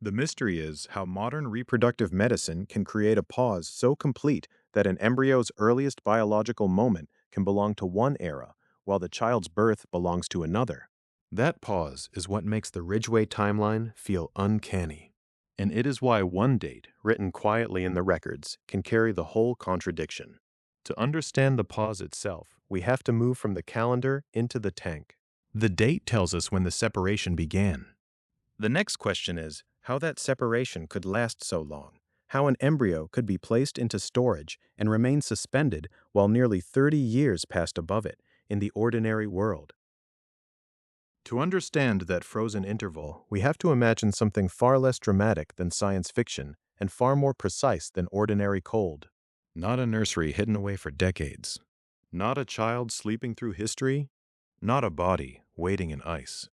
The mystery is how modern reproductive medicine can create a pause so complete that an embryo's earliest biological moment can belong to one era, while the child's birth belongs to another. That pause is what makes the Ridgeway timeline feel uncanny. And it is why one date, written quietly in the records, can carry the whole contradiction. To understand the pause itself, we have to move from the calendar into the tank. The date tells us when the separation began. The next question is how that separation could last so long, how an embryo could be placed into storage and remain suspended while nearly 30 years passed above it in the ordinary world. To understand that frozen interval, we have to imagine something far less dramatic than science fiction and far more precise than ordinary cold. Not a nursery hidden away for decades. Not a child sleeping through history. Not a body waiting in ice.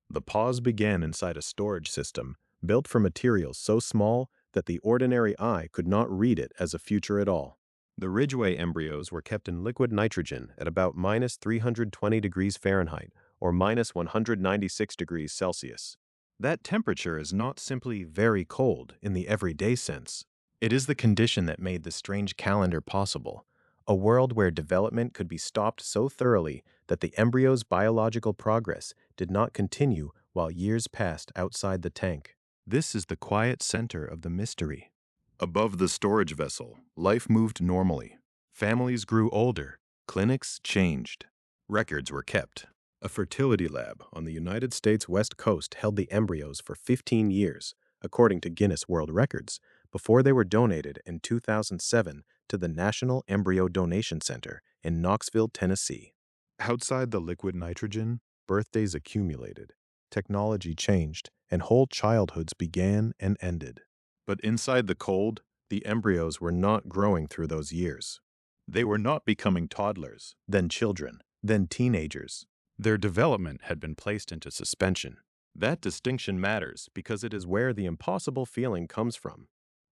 The pause began inside a storage system built for materials so small that the ordinary eye could not read it as a future at all. The Ridgeway embryos were kept in liquid nitrogen at about minus 320 degrees Fahrenheit or minus 196 degrees Celsius. That temperature is not simply very cold in the everyday sense. It is the condition that made the strange calendar possible, a world where development could be stopped so thoroughly that the embryo's biological progress did not continue while years passed outside the tank. This is the quiet center of the mystery. Above the storage vessel, life moved normally. Families grew older. Clinics changed. Records were kept. A fertility lab on the United States West Coast held the embryos for 15 years, according to Guinness World Records, before they were donated in 2007 to the National Embryo Donation Center in Knoxville, Tennessee. Outside the liquid nitrogen, birthdays accumulated, technology changed, and whole childhoods began and ended. But inside the cold, the embryos were not growing through those years. They were not becoming toddlers, then children, then teenagers. Their development had been placed into suspension. That distinction matters because it is where the impossible feeling comes from.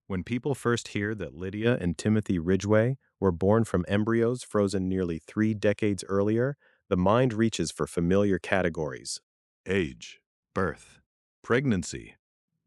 When people first hear that Lydia and Timothy Ridgeway were born from embryos frozen nearly 3 decades earlier, the mind reaches for familiar categories. Age, birth, pregnancy,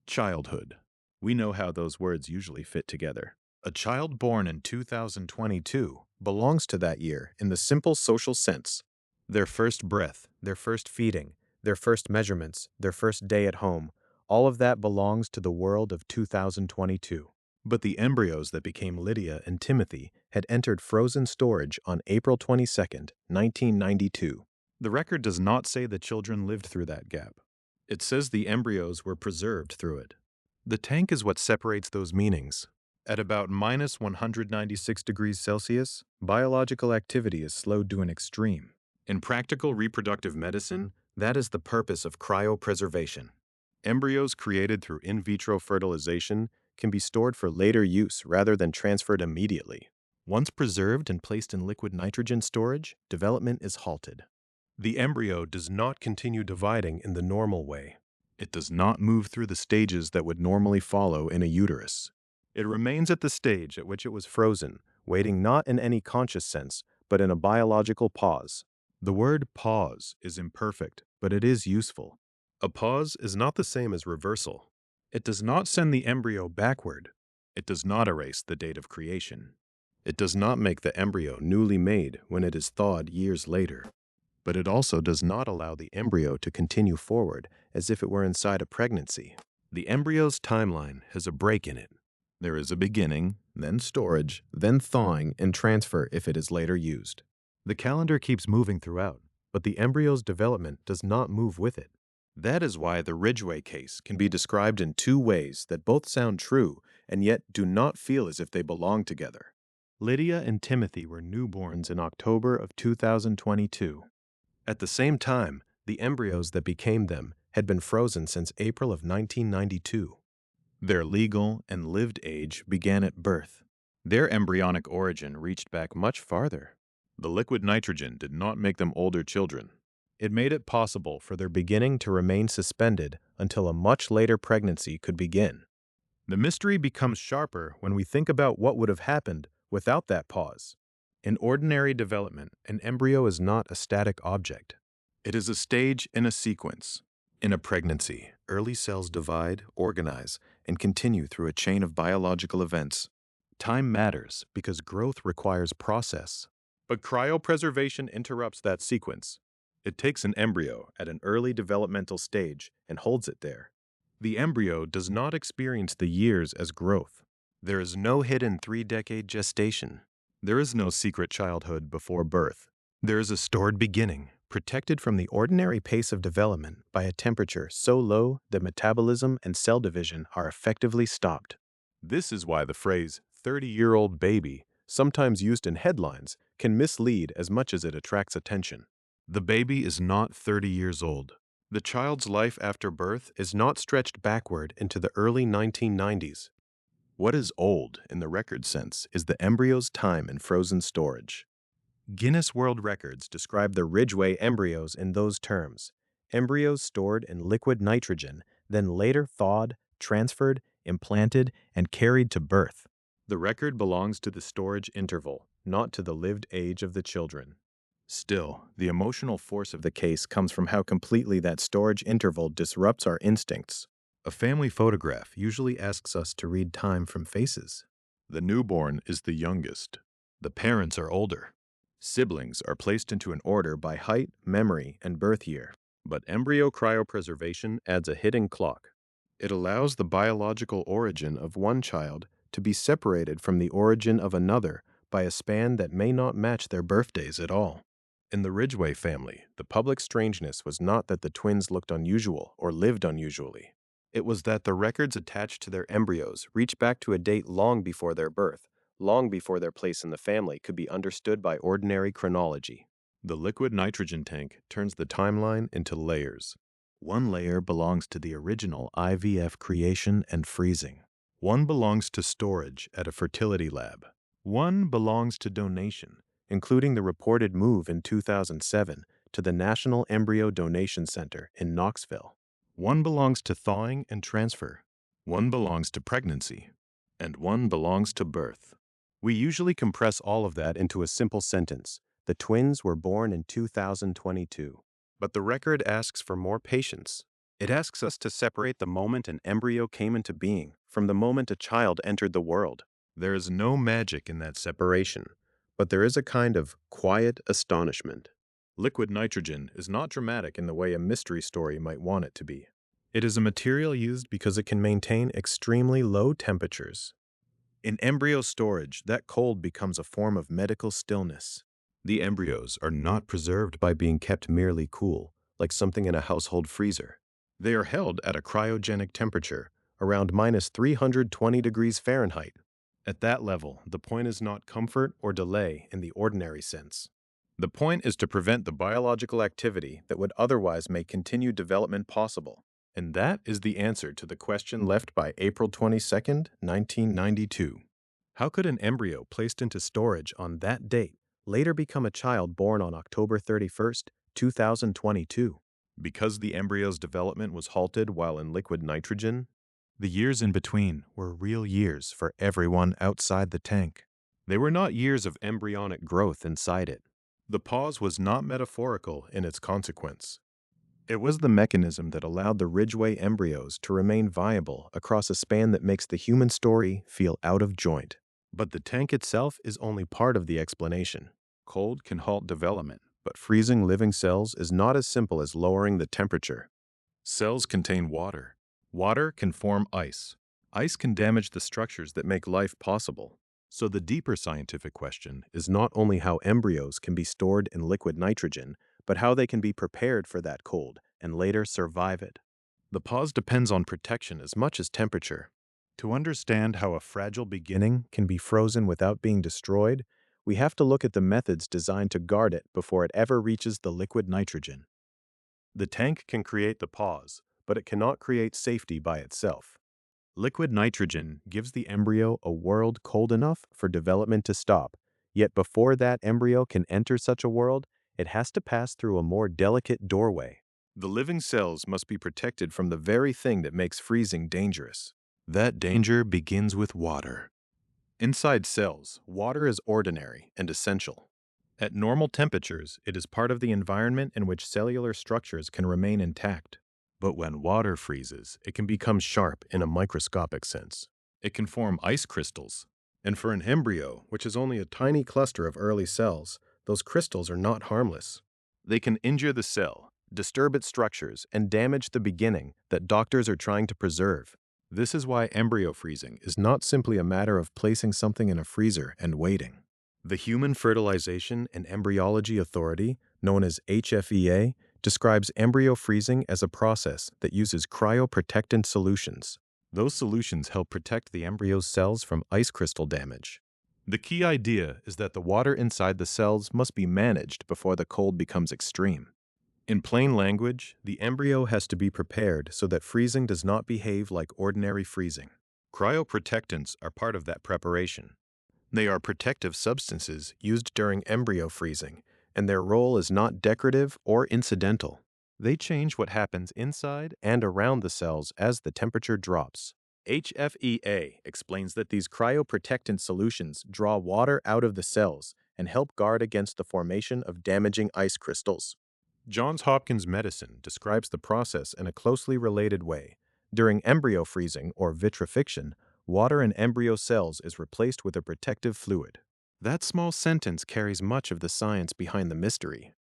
childhood. We know how those words usually fit together. A child born in 2022 belongs to that year in the simple social sense. Their first breath, their first feeding, their first measurements, their first day at home, all of that belongs to the world of 2022. But the embryos that became Lydia and Timothy had entered frozen storage on April 22, 1992. The record does not say the children lived through that gap. It says the embryos were preserved through it. The tank is what separates those meanings. At about minus 196 degrees Celsius, biological activity is slowed to an extreme. In practical reproductive medicine, that is the purpose of cryopreservation. Embryos created through in vitro fertilization can be stored for later use rather than transferred immediately. Once preserved and placed in liquid nitrogen storage, development is halted. The embryo does not continue dividing in the normal way. It does not move through the stages that would normally follow in a uterus. It remains at the stage at which it was frozen, waiting not in any conscious sense, but in a biological pause. The word pause is imperfect, but it is useful. A pause is not the same as reversal. It does not send the embryo backward. It does not erase the date of creation. It does not make the embryo newly made when it is thawed years later. But it also does not allow the embryo to continue forward as if it were inside a pregnancy. The embryo's timeline has a break in it. There is a beginning, then storage, then thawing and transfer if it is later used. The calendar keeps moving throughout, but the embryo's development does not move with it. That is why the Ridgeway case can be described in 2 ways that both sound true and yet do not feel as if they belong together. Lydia and Timothy were newborns in October of 2022. At the same time, the embryos that became them had been frozen since April of 1992. Their legal and lived age began at birth. Their embryonic origin reached back much farther. The liquid nitrogen did not make them older children. It made it possible for their beginning to remain suspended until a much later pregnancy could begin. The mystery becomes sharper when we think about what would have happened without that pause. In ordinary development, an embryo is not a static object. It is a stage in a sequence. In a pregnancy, early cells divide, organize, and continue through a chain of biological events. Time matters because growth requires process. But cryopreservation interrupts that sequence. It takes an embryo at an early developmental stage and holds it there. The embryo does not experience the years as growth. There is no hidden 3-decade gestation. There is no secret childhood before birth. There is a stored beginning, protected from the ordinary pace of development by a temperature so low that metabolism and cell division are effectively stopped. This is why the phrase 30-year-old baby, sometimes used in headlines, can mislead as much as it attracts attention. The baby is not 30 years old. The child's life after birth is not stretched backward into the early 1990s. What is old in the record sense is the embryo's time in frozen storage. Guinness World Records describe the Ridgeway embryos in those terms: embryos stored in liquid nitrogen, then later thawed, transferred, implanted, and carried to birth. The record belongs to the storage interval, not to the lived age of the children. Still, the emotional force of the case comes from how completely that storage interval disrupts our instincts. A family photograph usually asks us to read time from faces. The newborn is the youngest. The parents are older. Siblings are placed into an order by height, memory, and birth year. But embryo cryopreservation adds a hidden clock. It allows the biological origin of one child to be separated from the origin of another by a span that may not match their birthdays at all. In the Ridgeway family, the public strangeness was not that the twins looked unusual or lived unusually. It was that the records attached to their embryos reach back to a date long before their birth, long before their place in the family could be understood by ordinary chronology. The liquid nitrogen tank turns the timeline into layers. One layer belongs to the original IVF creation and freezing. One belongs to storage at a fertility lab. One belongs to donation, including the reported move in 2007 to the National Embryo Donation Center in Knoxville. One belongs to thawing and transfer. One belongs to pregnancy. And one belongs to birth. We usually compress all of that into a simple sentence: the twins were born in 2022. But the record asks for more patience. It asks us to separate the moment an embryo came into being from the moment a child entered the world. There is no magic in that separation, but there is a kind of quiet astonishment. Liquid nitrogen is not dramatic in the way a mystery story might want it to be. It is a material used because it can maintain extremely low temperatures. In embryo storage, that cold becomes a form of medical stillness. The embryos are not preserved by being kept merely cool, like something in a household freezer. They are held at a cryogenic temperature, around minus 320 degrees Fahrenheit. At that level, the point is not comfort or delay in the ordinary sense. The point is to prevent the biological activity that would otherwise make continued development possible. And that is the answer to the question left by April 22, 1992. How could an embryo placed into storage on that date later become a child born on October 31st, 2022? Because the embryo's development was halted while in liquid nitrogen? The years in between were real years for everyone outside the tank. They were not years of embryonic growth inside it. The pause was not metaphorical in its consequence. It was the mechanism that allowed the Ridgeway embryos to remain viable across a span that makes the human story feel out of joint. But the tank itself is only part of the explanation. Cold can halt development, but freezing living cells is not as simple as lowering the temperature. Cells contain water. Water can form ice. Ice can damage the structures that make life possible. So the deeper scientific question is not only how embryos can be stored in liquid nitrogen, but how they can be prepared for that cold and later survive it. The pause depends on protection as much as temperature. To understand how a fragile beginning can be frozen without being destroyed, we have to look at the methods designed to guard it before it ever reaches the liquid nitrogen. The tank can create the pause, but it cannot create safety by itself. Liquid nitrogen gives the embryo a world cold enough for development to stop, yet before that embryo can enter such a world, it has to pass through a more delicate doorway. The living cells must be protected from the very thing that makes freezing dangerous. That danger begins with water. Inside cells, water is ordinary and essential. At normal temperatures, it is part of the environment in which cellular structures can remain intact. But when water freezes, it can become sharp in a microscopic sense. It can form ice crystals. And for an embryo, which is only a tiny cluster of early cells, those crystals are not harmless. They can injure the cell, disturb its structures, and damage the beginning that doctors are trying to preserve. This is why embryo freezing is not simply a matter of placing something in a freezer and waiting. The Human Fertilization and Embryology Authority, known as HFEA, describes embryo freezing as a process that uses cryoprotectant solutions. Those solutions help protect the embryo's cells from ice crystal damage. The key idea is that the water inside the cells must be managed before the cold becomes extreme. In plain language, the embryo has to be prepared so that freezing does not behave like ordinary freezing. Cryoprotectants are part of that preparation. They are protective substances used during embryo freezing, and their role is not decorative or incidental. They change what happens inside and around the cells as the temperature drops. HFEA explains that these cryoprotectant solutions draw water out of the cells and help guard against the formation of damaging ice crystals. Johns Hopkins Medicine describes the process in a closely related way. During embryo freezing or vitrification, water in embryo cells is replaced with a protective fluid. That small sentence carries much of the science behind the mystery.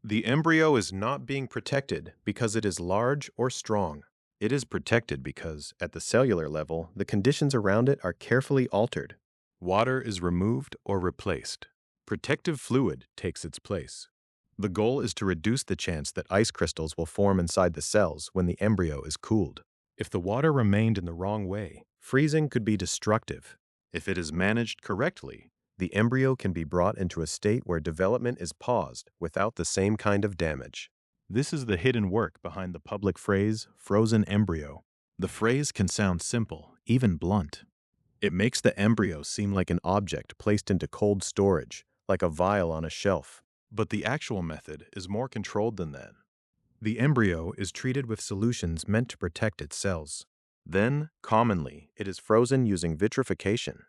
The embryo is not being protected because it is large or strong. It is protected because, at the cellular level, the conditions around it are carefully altered. Water is removed or replaced. Protective fluid takes its place. The goal is to reduce the chance that ice crystals will form inside the cells when the embryo is cooled. If the water remained in the wrong way, freezing could be destructive. If it is managed correctly, the embryo can be brought into a state where development is paused without the same kind of damage. This is the hidden work behind the public phrase, frozen embryo. The phrase can sound simple, even blunt. It makes the embryo seem like an object placed into cold storage, like a vial on a shelf. But the actual method is more controlled than that. The embryo is treated with solutions meant to protect its cells. Then, commonly, it is frozen using vitrification.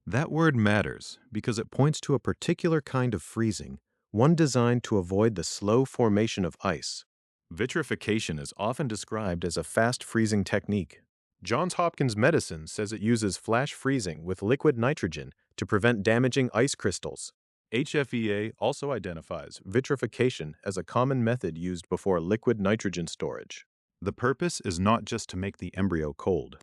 That word matters because it points to a particular kind of freezing, one designed to avoid the slow formation of ice. Vitrification is often described as a fast freezing technique. Johns Hopkins Medicine says it uses flash freezing with liquid nitrogen to prevent damaging ice crystals. HFEA also identifies vitrification as a common method used before liquid nitrogen storage. The purpose is not just to make the embryo cold.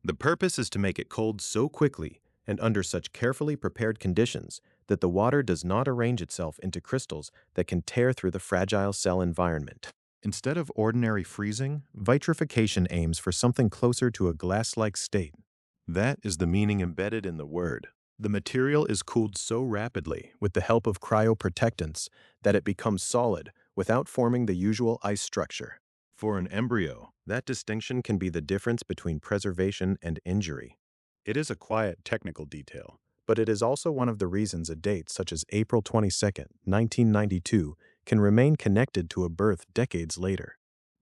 The purpose is to make it cold so quickly and under such carefully prepared conditions that the water does not arrange itself into crystals that can tear through the fragile cell environment. Instead of ordinary freezing, vitrification aims for something closer to a glass-like state. That is the meaning embedded in the word. The material is cooled so rapidly with the help of cryoprotectants that it becomes solid without forming the usual ice structure. For an embryo, that distinction can be the difference between preservation and injury. It is a quiet technical detail, but it is also one of the reasons a date such as April 22, 1992, can remain connected to a birth decades later.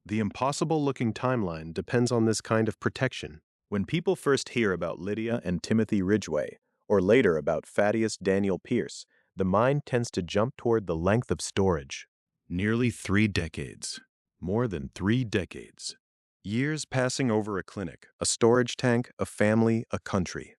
The impossible-looking timeline depends on this kind of protection. When people first hear about Lydia and Timothy Ridgeway, or later about Thaddeus Daniel Pierce, the mind tends to jump toward the length of storage. Nearly 3 decades. More than 3 decades. Years passing over a clinic, a storage tank, a family, a country.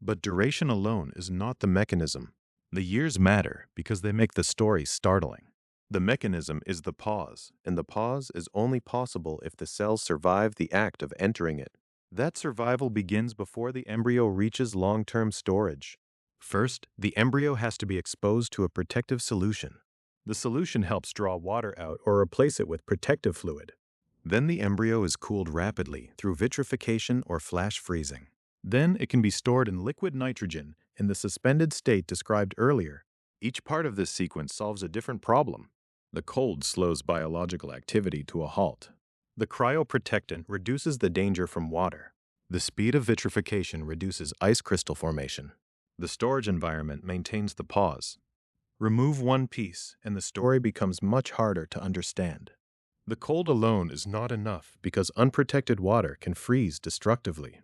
But duration alone is not the mechanism. The years matter because they make the story startling. The mechanism is the pause, and the pause is only possible if the cells survive the act of entering it. That survival begins before the embryo reaches long-term storage. First, the embryo has to be exposed to a protective solution. The solution helps draw water out or replace it with protective fluid. Then the embryo is cooled rapidly through vitrification or flash freezing. Then it can be stored in liquid nitrogen in the suspended state described earlier. Each part of this sequence solves a different problem. The cold slows biological activity to a halt. The cryoprotectant reduces the danger from water. The speed of vitrification reduces ice crystal formation. The storage environment maintains the pause. Remove one piece, and the story becomes much harder to understand. The cold alone is not enough because unprotected water can freeze destructively.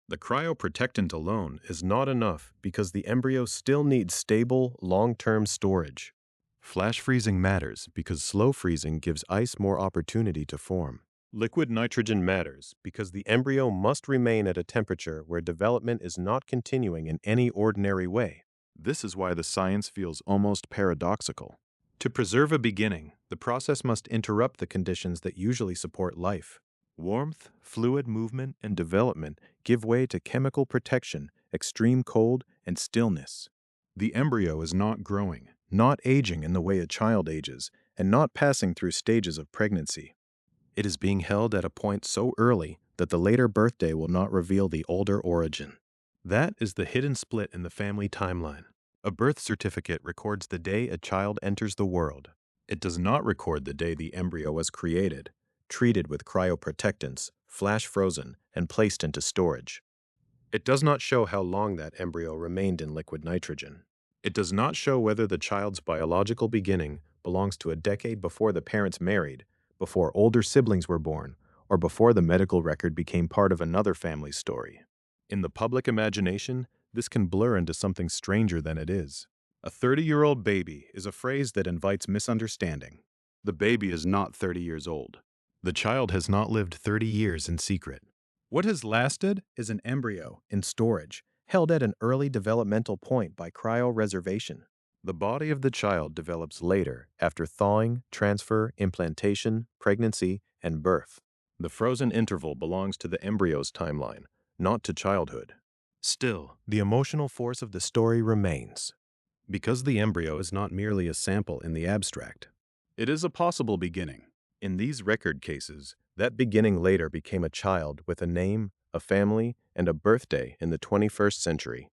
The cryoprotectant alone is not enough because the embryo still needs stable, long-term storage. Flash freezing matters because slow freezing gives ice more opportunity to form. Liquid nitrogen matters because the embryo must remain at a temperature where development is not continuing in any ordinary way. This is why the science feels almost paradoxical. To preserve a beginning, the process must interrupt the conditions that usually support life. Warmth, fluid movement, and development give way to chemical protection, extreme cold, and stillness. The embryo is not growing, not aging in the way a child ages, and not passing through stages of pregnancy. It is being held at a point so early that the later birthday will not reveal the older origin. That is the hidden split in the family timeline. A birth certificate records the day a child enters the world. It does not record the day the embryo was created, treated with cryoprotectants, flash frozen, and placed into storage. It does not show how long that embryo remained in liquid nitrogen. It does not show whether the child's biological beginning belongs to a decade before the parents married, before older siblings were born, or before the medical record became part of another family's story. In the public imagination, this can blur into something stranger than it is. A 30-year-old baby is a phrase that invites misunderstanding. The baby is not 30 years old. The child has not lived 30 years in secret. What has lasted is an embryo in storage, held at an early developmental point by cryopreservation. The body of the child develops later after thawing, transfer, implantation, pregnancy, and birth. The frozen interval belongs to the embryo's timeline, not to childhood. Still, the emotional force of the story remains. Because the embryo is not merely a sample in the abstract, it is a possible beginning. In these record cases, that beginning later became a child with a name, a family, and a birthday in the 21st century.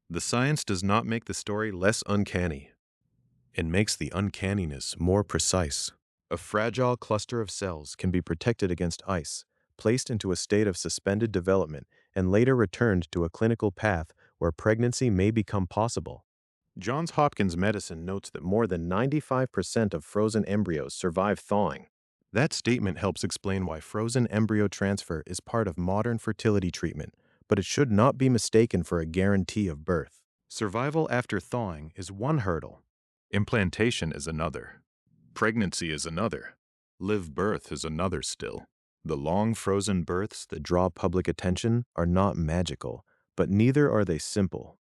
The science does not make the story less uncanny. It makes the uncanniness more precise. A fragile cluster of cells can be protected against ice, placed into a state of suspended development, and later returned to a clinical path where pregnancy may become possible. Johns Hopkins Medicine notes that more than 95% of frozen embryos survive thawing. That statement helps explain why frozen embryo transfer is part of modern fertility treatment, but it should not be mistaken for a guarantee of birth. Survival after thawing is one hurdle. Implantation is another. Pregnancy is another. Live birth is another still. The long frozen births that draw public attention are not magical, but neither are they simple.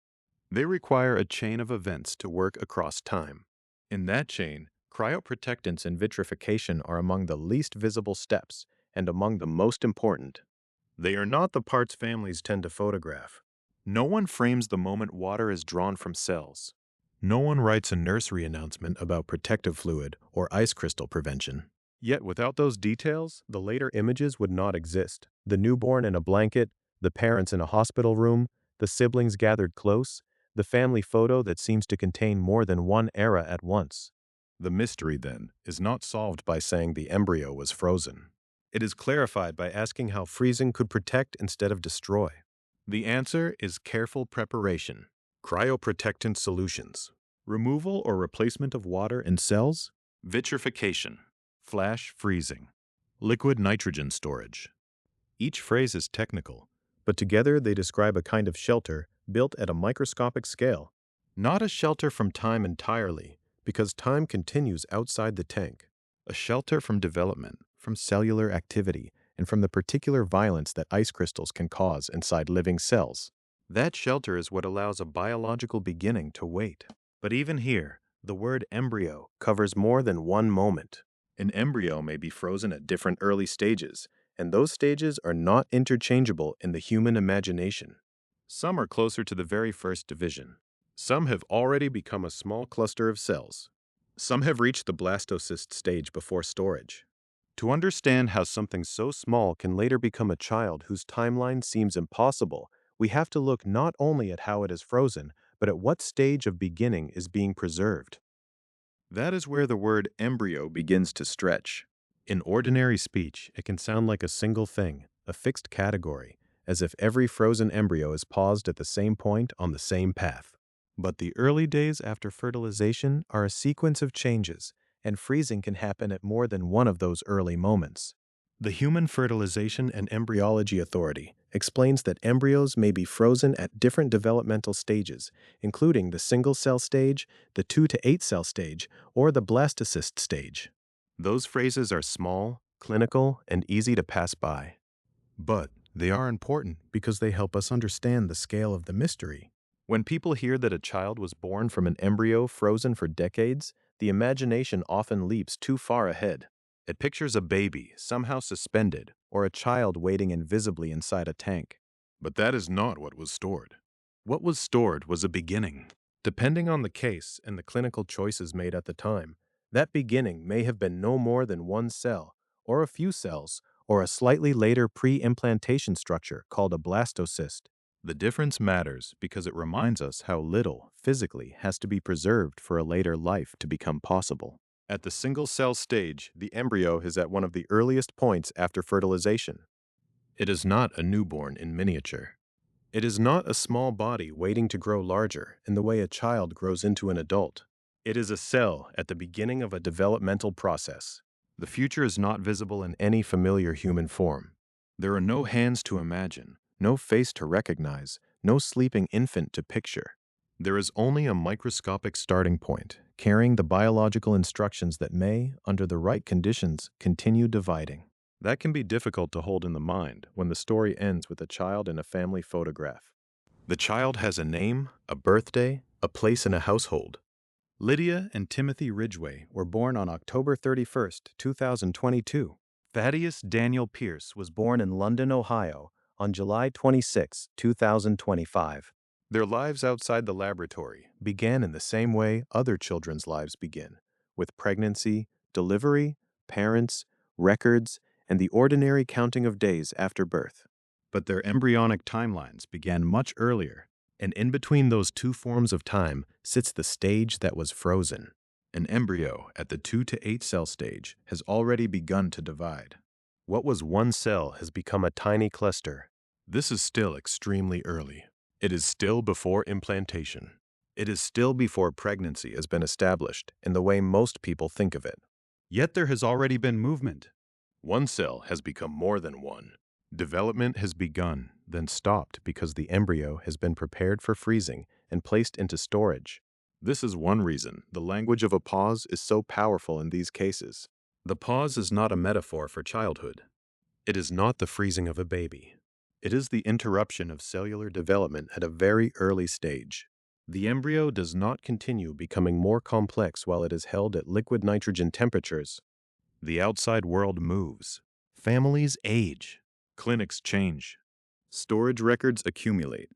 They require a chain of events to work across time. In that chain, cryoprotectants and vitrification are among the least visible steps and among the most important. They are not the parts families tend to photograph. No one frames the moment water is drawn from cells. No one writes a nursery announcement about protective fluid or ice crystal prevention. Yet without those details, the later images would not exist. The newborn in a blanket, the parents in a hospital room, the siblings gathered close, the family photo that seems to contain more than one era at once. The mystery, then, is not solved by saying the embryo was frozen. It is clarified by asking how freezing could protect instead of destroy. The answer is careful preparation. Cryoprotectant solutions. Removal or replacement of water in cells. Vitrification. Flash freezing. Liquid nitrogen storage. Each phrase is technical, but together they describe a kind of shelter built at a microscopic scale. Not a shelter from time entirely, because time continues outside the tank. A shelter from development, from cellular activity, and from the particular violence that ice crystals can cause inside living cells. That shelter is what allows a biological beginning to wait. But even here, the word embryo covers more than one moment. An embryo may be frozen at different early stages, and those stages are not interchangeable in the human imagination. Some are closer to the very first division. Some have already become a small cluster of cells. Some have reached the blastocyst stage before storage. To understand how something so small can later become a child whose timeline seems impossible, we have to look not only at how it is frozen, but at what stage of beginning is being preserved. That is where the word embryo begins to stretch. In ordinary speech, it can sound like a single thing, a fixed category, as if every frozen embryo is paused at the same point on the same path. But the early days after fertilization are a sequence of changes, and freezing can happen at more than one of those early moments. The Human Fertilization and Embryology Authority explains that embryos may be frozen at different developmental stages, including the single-cell stage, the 2 to 8 cell stage, or the blastocyst stage. Those phrases are small, clinical, and easy to pass by. But they are important because they help us understand the scale of the mystery. When people hear that a child was born from an embryo frozen for decades, the imagination often leaps too far ahead. It pictures a baby somehow suspended or a child waiting invisibly inside a tank. But that is not what was stored. What was stored was a beginning. Depending on the case and the clinical choices made at the time, that beginning may have been no more than one cell, or a few cells, or a slightly later pre-implantation structure called a blastocyst. The difference matters because it reminds us how little, physically, has to be preserved for a later life to become possible. At the single-cell stage, the embryo is at one of the earliest points after fertilization. It is not a newborn in miniature. It is not a small body waiting to grow larger in the way a child grows into an adult. It is a cell at the beginning of a developmental process. The future is not visible in any familiar human form. There are no hands to imagine, no face to recognize, no sleeping infant to picture. There is only a microscopic starting point, carrying the biological instructions that may, under the right conditions, continue dividing. That can be difficult to hold in the mind when the story ends with a child in a family photograph. The child has a name, a birthday, a place in a household. Lydia and Timothy Ridgeway were born on October 31st, 2022. Thaddeus Daniel Pierce was born in London, Ohio, on July 26, 2025. Their lives outside the laboratory began in the same way other children's lives begin, with pregnancy, delivery, parents, records, and the ordinary counting of days after birth. But their embryonic timelines began much earlier, and in between those two forms of time sits the stage that was frozen. An embryo at the 2 to 8 cell stage has already begun to divide. What was one cell has become a tiny cluster. This is still extremely early. It is still before implantation. It is still before pregnancy has been established in the way most people think of it. Yet there has already been movement. One cell has become more than one. Development has begun, then stopped because the embryo has been prepared for freezing and placed into storage. This is one reason the language of a pause is so powerful in these cases. The pause is not a metaphor for childhood. It is not the freezing of a baby. It is the interruption of cellular development at a very early stage. The embryo does not continue becoming more complex while it is held at liquid nitrogen temperatures. The outside world moves. Families age. Clinics change. Storage records accumulate.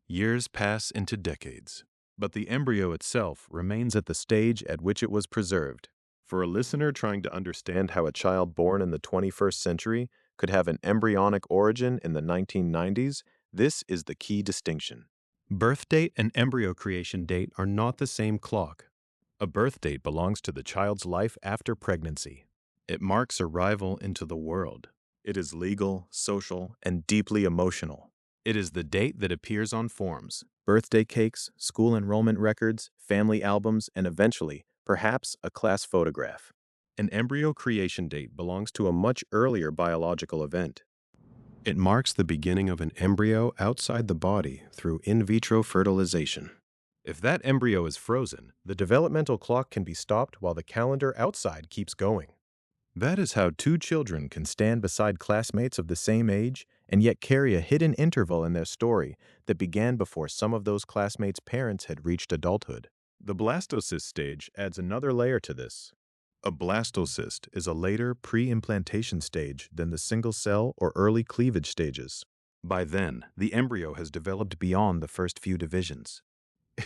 Years pass into decades. But the embryo itself remains at the stage at which it was preserved. For a listener trying to understand how a child born in the 21st century could have an embryonic origin in the 1990s, this is the key distinction. Birth date and embryo creation date are not the same clock. A birth date belongs to the child's life after pregnancy. It marks arrival into the world. It is legal, social, and deeply emotional. It is the date that appears on forms, birthday cakes, school enrollment records, family albums, and eventually, perhaps, a class photograph. An embryo creation date belongs to a much earlier biological event. It marks the beginning of an embryo outside the body through in vitro fertilization. If that embryo is frozen, the developmental clock can be stopped while the calendar outside keeps going. That is how two children can stand beside classmates of the same age and yet carry a hidden interval in their story that began before some of those classmates' parents had reached adulthood. The blastocyst stage adds another layer to this. A blastocyst is a later pre-implantation stage than the single-cell or early cleavage stages. By then, the embryo has developed beyond the first few divisions.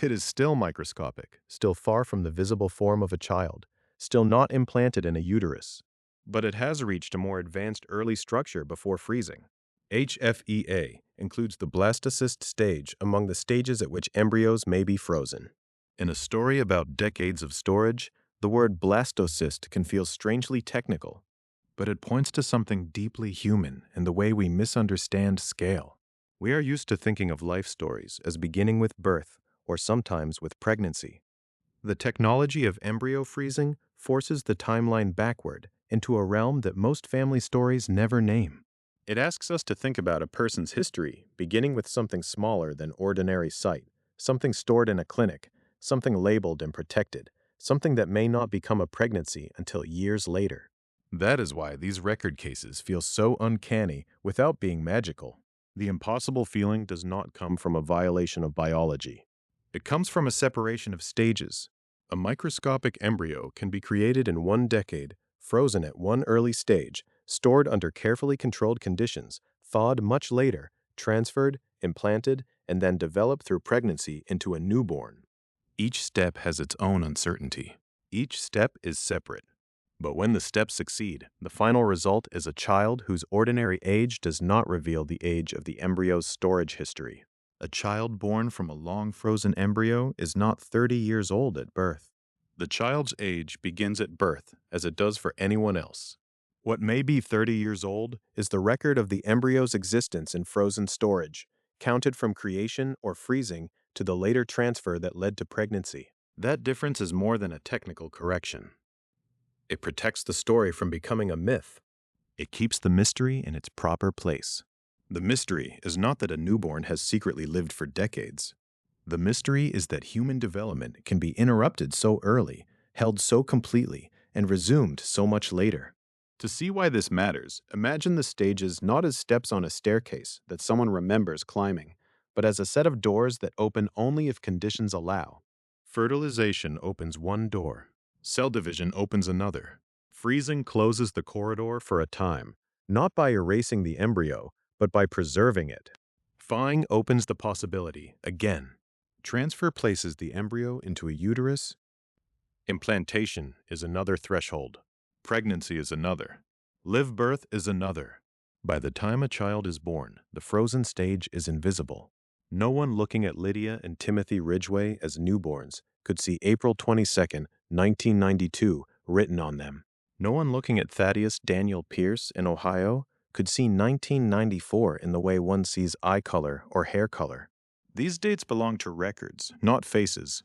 It is still microscopic, still far from the visible form of a child, still not implanted in a uterus. But it has reached a more advanced early structure before freezing. HFEA includes the blastocyst stage among the stages at which embryos may be frozen. In a story about decades of storage, the word blastocyst can feel strangely technical, but it points to something deeply human in the way we misunderstand scale. We are used to thinking of life stories as beginning with birth or sometimes with pregnancy. The technology of embryo freezing forces the timeline backward into a realm that most family stories never name. It asks us to think about a person's history, beginning with something smaller than ordinary sight, something stored in a clinic, something labeled and protected, something that may not become a pregnancy until years later. That is why these record cases feel so uncanny without being magical. The impossible feeling does not come from a violation of biology. It comes from a separation of stages. A microscopic embryo can be created in 1 decade, frozen at one early stage, stored under carefully controlled conditions, thawed much later, transferred, implanted, and then developed through pregnancy into a newborn. Each step has its own uncertainty. Each step is separate. But when the steps succeed, the final result is a child whose ordinary age does not reveal the age of the embryo's storage history. A child born from a long frozen embryo is not 30 years old at birth. The child's age begins at birth, as it does for anyone else. What may be 30 years old is the record of the embryo's existence in frozen storage, counted from creation or freezing to the later transfer that led to pregnancy. That difference is more than a technical correction. It protects the story from becoming a myth. It keeps the mystery in its proper place. The mystery is not that a newborn has secretly lived for decades. The mystery is that human development can be interrupted so early, held so completely, and resumed so much later. To see why this matters, imagine the stages not as steps on a staircase that someone remembers climbing, but as a set of doors that open only if conditions allow. Fertilization opens one door. Cell division opens another. Freezing closes the corridor for a time, not by erasing the embryo, but by preserving it. Thawing opens the possibility again. Transfer places the embryo into a uterus. Implantation is another threshold. Pregnancy is another. Live birth is another. By the time a child is born, the frozen stage is invisible. No one looking at Lydia and Timothy Ridgeway as newborns could see April 22, 1992 written on them. No one looking at Thaddeus Daniel Pierce in Ohio could see 1994 in the way one sees eye color or hair color. These dates belong to records, not faces.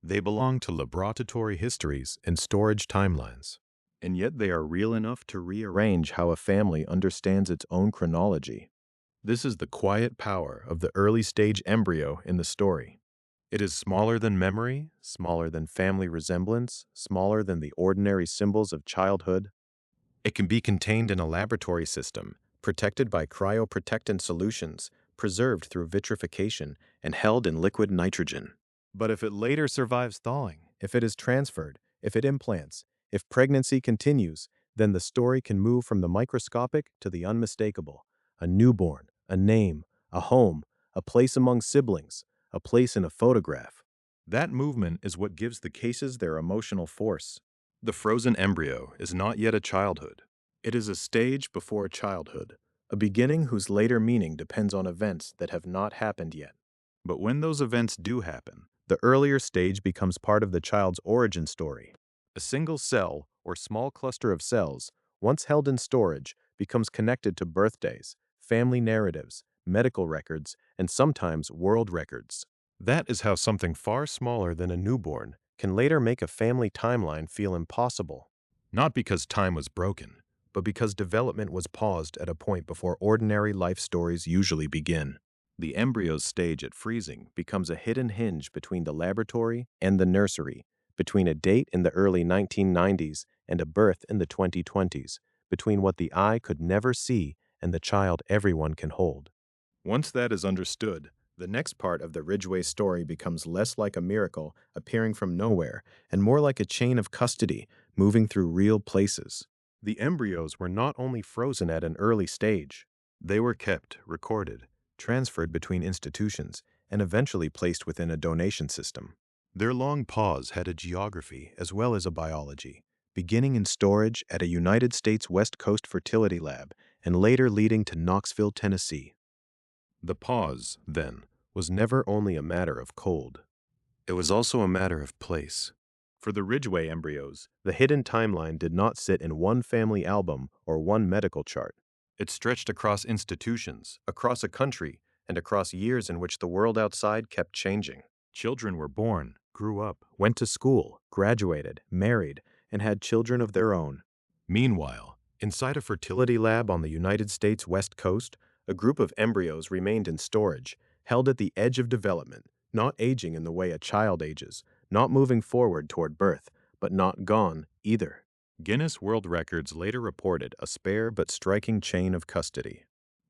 They belong to laboratory histories and storage timelines. And yet they are real enough to rearrange how a family understands its own chronology. This is the quiet power of the early stage embryo in the story. It is smaller than memory, smaller than family resemblance, smaller than the ordinary symbols of childhood. It can be contained in a laboratory system, protected by cryoprotectant solutions, preserved through vitrification, and held in liquid nitrogen. But if it later survives thawing, if it is transferred, if it implants, if pregnancy continues, then the story can move from the microscopic to the unmistakable. A newborn, a name, a home, a place among siblings, a place in a photograph. That movement is what gives the cases their emotional force. The frozen embryo is not yet a childhood. It is a stage before childhood, a beginning whose later meaning depends on events that have not happened yet. But when those events do happen, the earlier stage becomes part of the child's origin story. A single cell, or small cluster of cells, once held in storage, becomes connected to birthdays, family narratives, medical records, and sometimes world records. That is how something far smaller than a newborn can later make a family timeline feel impossible. Not because time was broken, but because development was paused at a point before ordinary life stories usually begin. The embryo's stage at freezing becomes a hidden hinge between the laboratory and the nursery, between a date in the early 1990s and a birth in the 2020s, between what the eye could never see and the child everyone can hold. Once that is understood, the next part of the Ridgeway story becomes less like a miracle appearing from nowhere and more like a chain of custody moving through real places. The embryos were not only frozen at an early stage, they were kept, recorded, transferred between institutions, and eventually placed within a donation system. Their long pause had a geography as well as a biology, beginning in storage at a United States West Coast fertility lab and later leading to Knoxville, Tennessee. The pause, then, was never only a matter of cold. It was also a matter of place. For the Ridgeway embryos, the hidden timeline did not sit in one family album or one medical chart. It stretched across institutions, across a country, and across years in which the world outside kept changing. Children were born, grew up, went to school, graduated, married, and had children of their own. Meanwhile, inside a fertility lab on the United States West Coast, a group of embryos remained in storage, held at the edge of development, not aging in the way a child ages, not moving forward toward birth, but not gone either. Guinness World Records later reported a spare but striking chain of custody.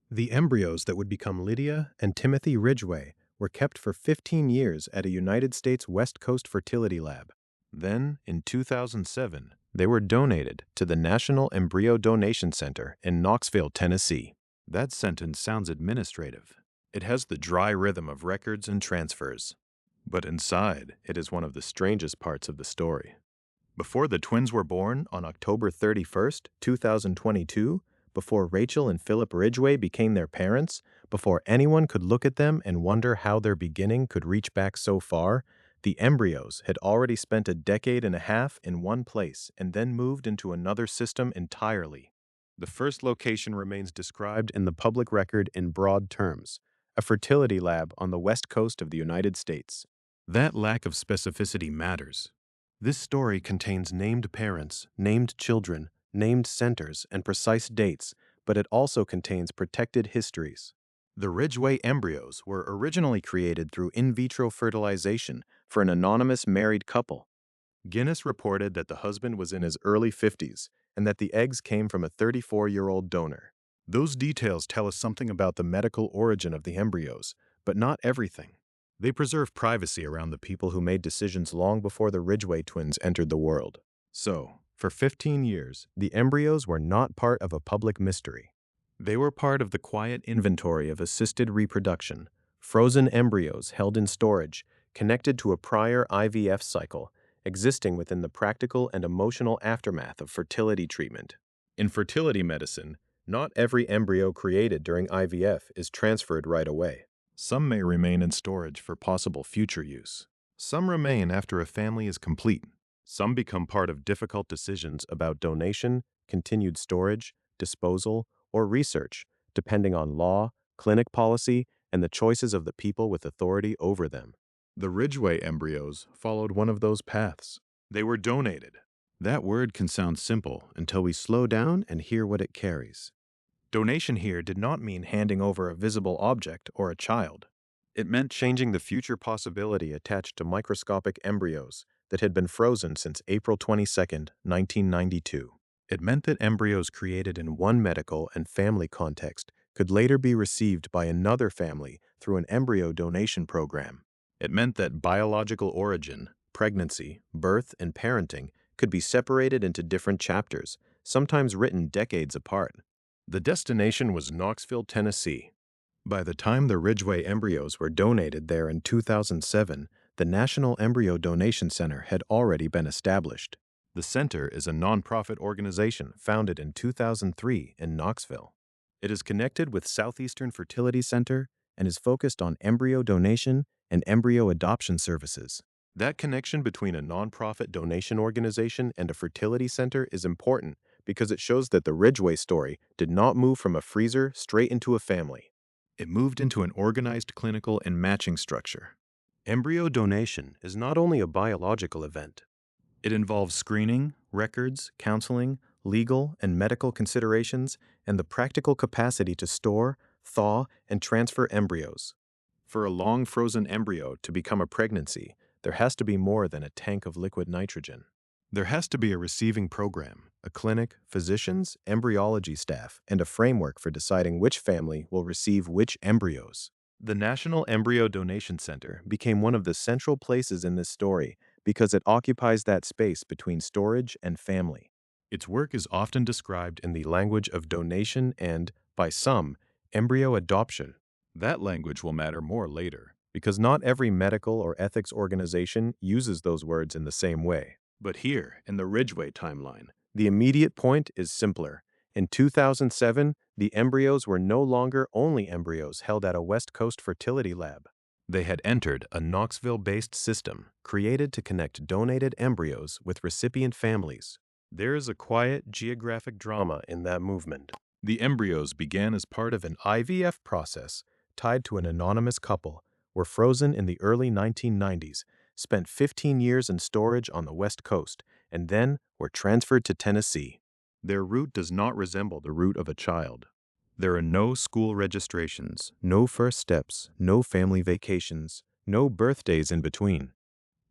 The embryos that would become Lydia and Timothy Ridgeway were kept for 15 years at a United States West Coast fertility lab. Then, in 2007, they were donated to the National Embryo Donation Center in Knoxville, Tennessee. That sentence sounds administrative. It has the dry rhythm of records and transfers. But inside, it is one of the strangest parts of the story. Before the twins were born on October 31st, 2022, before Rachel and Philip Ridgeway became their parents, before anyone could look at them and wonder how their beginning could reach back so far, the embryos had already spent a decade and a half in one place and then moved into another system entirely. The first location remains described in the public record in broad terms: a fertility lab on the west coast of the United States. That lack of specificity matters. This story contains named parents, named children, named centers, and precise dates, but it also contains protected histories. The Ridgeway embryos were originally created through in vitro fertilization for an anonymous married couple. Guinness reported that the husband was in his early 50s and that the eggs came from a 34-year-old donor. Those details tell us something about the medical origin of the embryos, but not everything. They preserve privacy around the people who made decisions long before the Ridgeway twins entered the world. So, for 15 years, the embryos were not part of a public mystery. They were part of the quiet inventory of assisted reproduction, frozen embryos held in storage, connected to a prior IVF cycle, existing within the practical and emotional aftermath of fertility treatment. In fertility medicine, not every embryo created during IVF is transferred right away. Some may remain in storage for possible future use. Some remain after a family is complete. Some become part of difficult decisions about donation, continued storage, disposal, or research, depending on law, clinic policy, and the choices of the people with authority over them. The Ridgeway embryos followed one of those paths. They were donated. That word can sound simple until we slow down and hear what it carries. Donation here did not mean handing over a visible object or a child. It meant changing the future possibility attached to microscopic embryos that had been frozen since April 22, 1992. It meant that embryos created in one medical and family context could later be received by another family through an embryo donation program. It meant that biological origin, pregnancy, birth, and parenting could be separated into different chapters, sometimes written decades apart. The destination was Knoxville, Tennessee. By the time the Ridgeway embryos were donated there in 2007, the National Embryo Donation Center had already been established. The center is a nonprofit organization founded in 2003 in Knoxville. It is connected with Southeastern Fertility Center and is focused on embryo donation and embryo adoption services. That connection between a nonprofit donation organization and a fertility center is important because it shows that the Ridgeway story did not move from a freezer straight into a family. It moved into an organized clinical and matching structure. Embryo donation is not only a biological event. It involves screening, records, counseling, legal and medical considerations, and the practical capacity to store, thaw, and transfer embryos. For a long frozen embryo to become a pregnancy, there has to be more than a tank of liquid nitrogen. There has to be a receiving program, a clinic, physicians, embryology staff, and a framework for deciding which family will receive which embryos. The National Embryo Donation Center became one of the central places in this story because it occupies that space between storage and family. Its work is often described in the language of donation and, by some, embryo adoption. That language will matter more later, because not every medical or ethics organization uses those words in the same way. But here, in the Ridgeway timeline, the immediate point is simpler. In 2007, the embryos were no longer only embryos held at a West Coast fertility lab. They had entered a Knoxville-based system created to connect donated embryos with recipient families. There is a quiet geographic drama in that movement. The embryos began as part of an IVF process tied to an anonymous couple, were frozen in the early 1990s, spent 15 years in storage on the West Coast, and then were transferred to Tennessee. Their route does not resemble the route of a child. There are no school registrations, no first steps, no family vacations, no birthdays in between.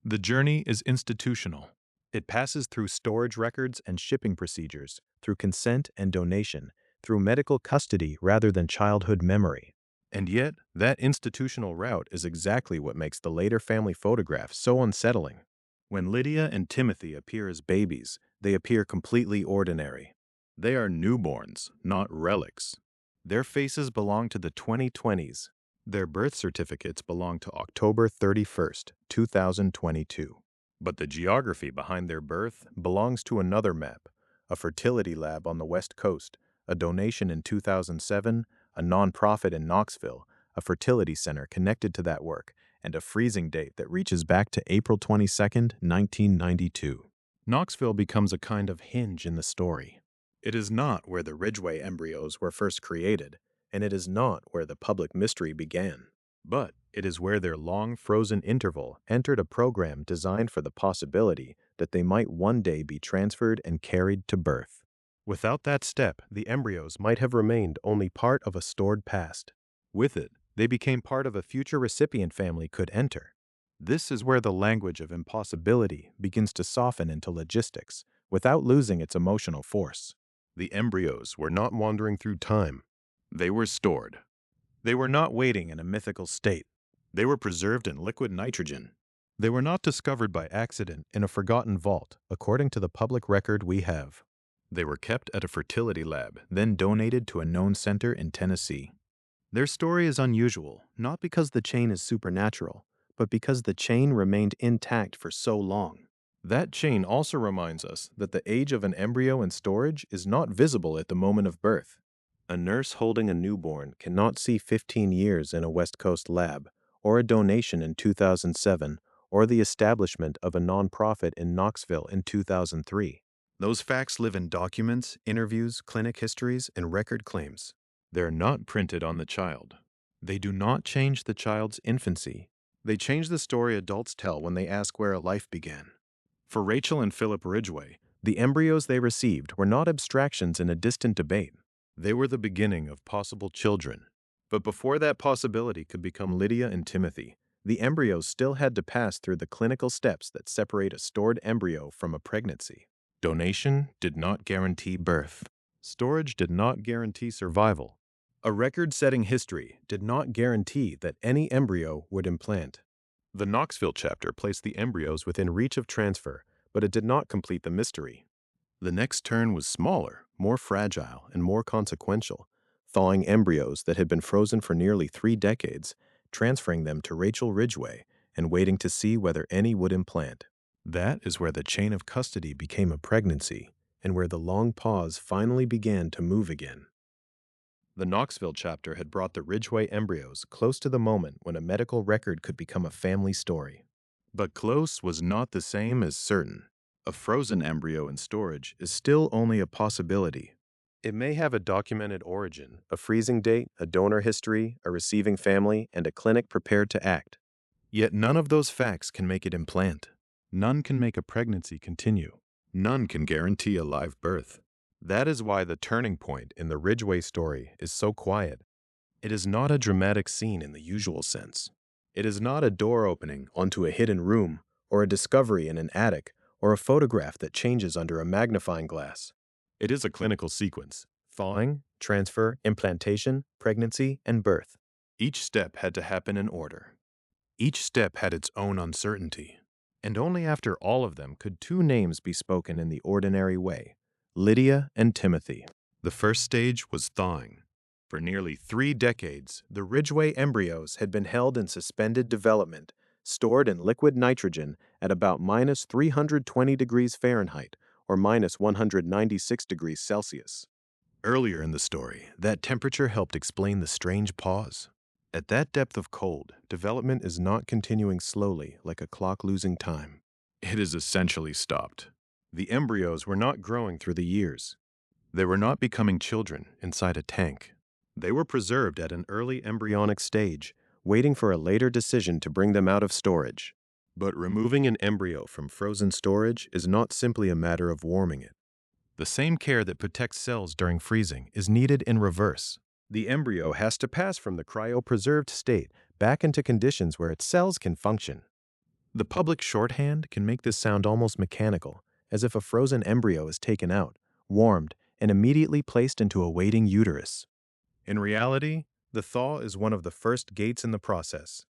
The journey is institutional. It passes through storage records and shipping procedures, through consent and donation, through medical custody rather than childhood memory. And yet, that institutional route is exactly what makes the later family photographs so unsettling. When Lydia and Timothy appear as babies, they appear completely ordinary. They are newborns, not relics. Their faces belong to the 2020s. Their birth certificates belong to October 31st, 2022. But the geography behind their birth belongs to another map, a fertility lab on the West Coast, a donation in 2007, a nonprofit in Knoxville, a fertility center connected to that work, and a freezing date that reaches back to April 22nd, 1992. Knoxville becomes a kind of hinge in the story. It is not where the Ridgeway embryos were first created, and it is not where the public mystery began. But it is where their long frozen interval entered a program designed for the possibility that they might one day be transferred and carried to birth. Without that step, the embryos might have remained only part of a stored past. With it, they became part of a future recipient family could enter. This is where the language of impossibility begins to soften into logistics, without losing its emotional force. The embryos were not wandering through time. They were stored. They were not waiting in a mythical state. They were preserved in liquid nitrogen. They were not discovered by accident in a forgotten vault, according to the public record we have. They were kept at a fertility lab, then donated to a known center in Tennessee. Their story is unusual, not because the chain is supernatural, but because the chain remained intact for so long. That chain also reminds us that the age of an embryo in storage is not visible at the moment of birth. A nurse holding a newborn cannot see 15 years in a West Coast lab, or a donation in 2007, or the establishment of a nonprofit in Knoxville in 2003. Those facts live in documents, interviews, clinic histories, and record claims. They're not printed on the child. They do not change the child's infancy. They change the story adults tell when they ask where a life began. For Rachel and Philip Ridgeway, the embryos they received were not abstractions in a distant debate. They were the beginning of possible children. But before that possibility could become Lydia and Timothy, the embryos still had to pass through the clinical steps that separate a stored embryo from a pregnancy. Donation did not guarantee birth. Storage did not guarantee survival. A record-setting history did not guarantee that any embryo would implant. The Knoxville chapter placed the embryos within reach of transfer, but it did not complete the mystery. The next turn was smaller, more fragile, and more consequential, thawing embryos that had been frozen for nearly 3 decades, transferring them to Rachel Ridgeway, and waiting to see whether any would implant. That is where the chain of custody became a pregnancy, and where the long pause finally began to move again. The Knoxville chapter had brought the Ridgeway embryos close to the moment when a medical record could become a family story. But close was not the same as certain. A frozen embryo in storage is still only a possibility. It may have a documented origin, a freezing date, a donor history, a receiving family, and a clinic prepared to act. Yet none of those facts can make it implant. None can make a pregnancy continue. None can guarantee a live birth. That is why the turning point in the Ridgeway story is so quiet. It is not a dramatic scene in the usual sense. It is not a door opening onto a hidden room, or a discovery in an attic, or a photograph that changes under a magnifying glass. It is a clinical sequence: thawing, transfer, implantation, pregnancy, and birth. Each step had to happen in order. Each step had its own uncertainty. And only after all of them could 2 names be spoken in the ordinary way: Lydia and Timothy. The first stage was thawing. For nearly 3 decades, the Ridgeway embryos had been held in suspended development, stored in liquid nitrogen at about minus 320 degrees Fahrenheit or minus 196 degrees Celsius. Earlier in the story, that temperature helped explain the strange pause. At that depth of cold, development is not continuing slowly like a clock losing time. It is essentially stopped. The embryos were not growing through the years. They were not becoming children inside a tank. They were preserved at an early embryonic stage, waiting for a later decision to bring them out of storage. But removing an embryo from frozen storage is not simply a matter of warming it. The same care that protects cells during freezing is needed in reverse. The embryo has to pass from the cryopreserved state back into conditions where its cells can function. The public shorthand can make this sound almost mechanical, as if a frozen embryo is taken out, warmed, and immediately placed into a waiting uterus. In reality, The thaw is one of the first gates in the process.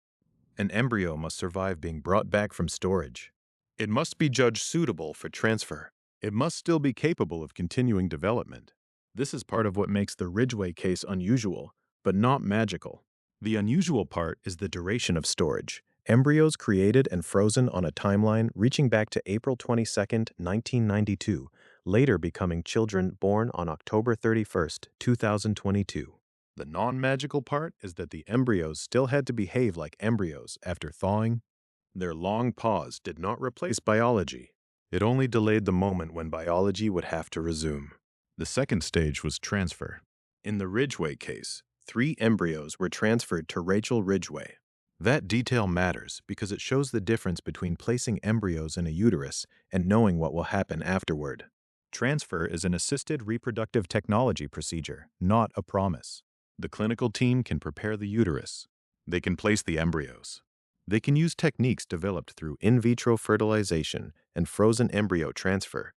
An embryo must survive being brought back from storage. It must be judged suitable for transfer. It must still be capable of continuing development. This is part of what makes the Ridgeway case unusual, but not magical. The unusual part is the duration of storage. Embryos created and frozen on a timeline reaching back to April 22, 1992, later becoming children born on October 31, 2022. The non-magical part is that the embryos still had to behave like embryos after thawing. Their long pause did not replace biology. It only delayed the moment when biology would have to resume. The second stage was transfer. In the Ridgeway case, 3 embryos were transferred to Rachel Ridgeway. That detail matters because it shows the difference between placing embryos in a uterus and knowing what will happen afterward. Transfer is an assisted reproductive technology procedure, not a promise. The clinical team can prepare the uterus. They can place the embryos. They can use techniques developed through in vitro fertilization and frozen embryo transfer.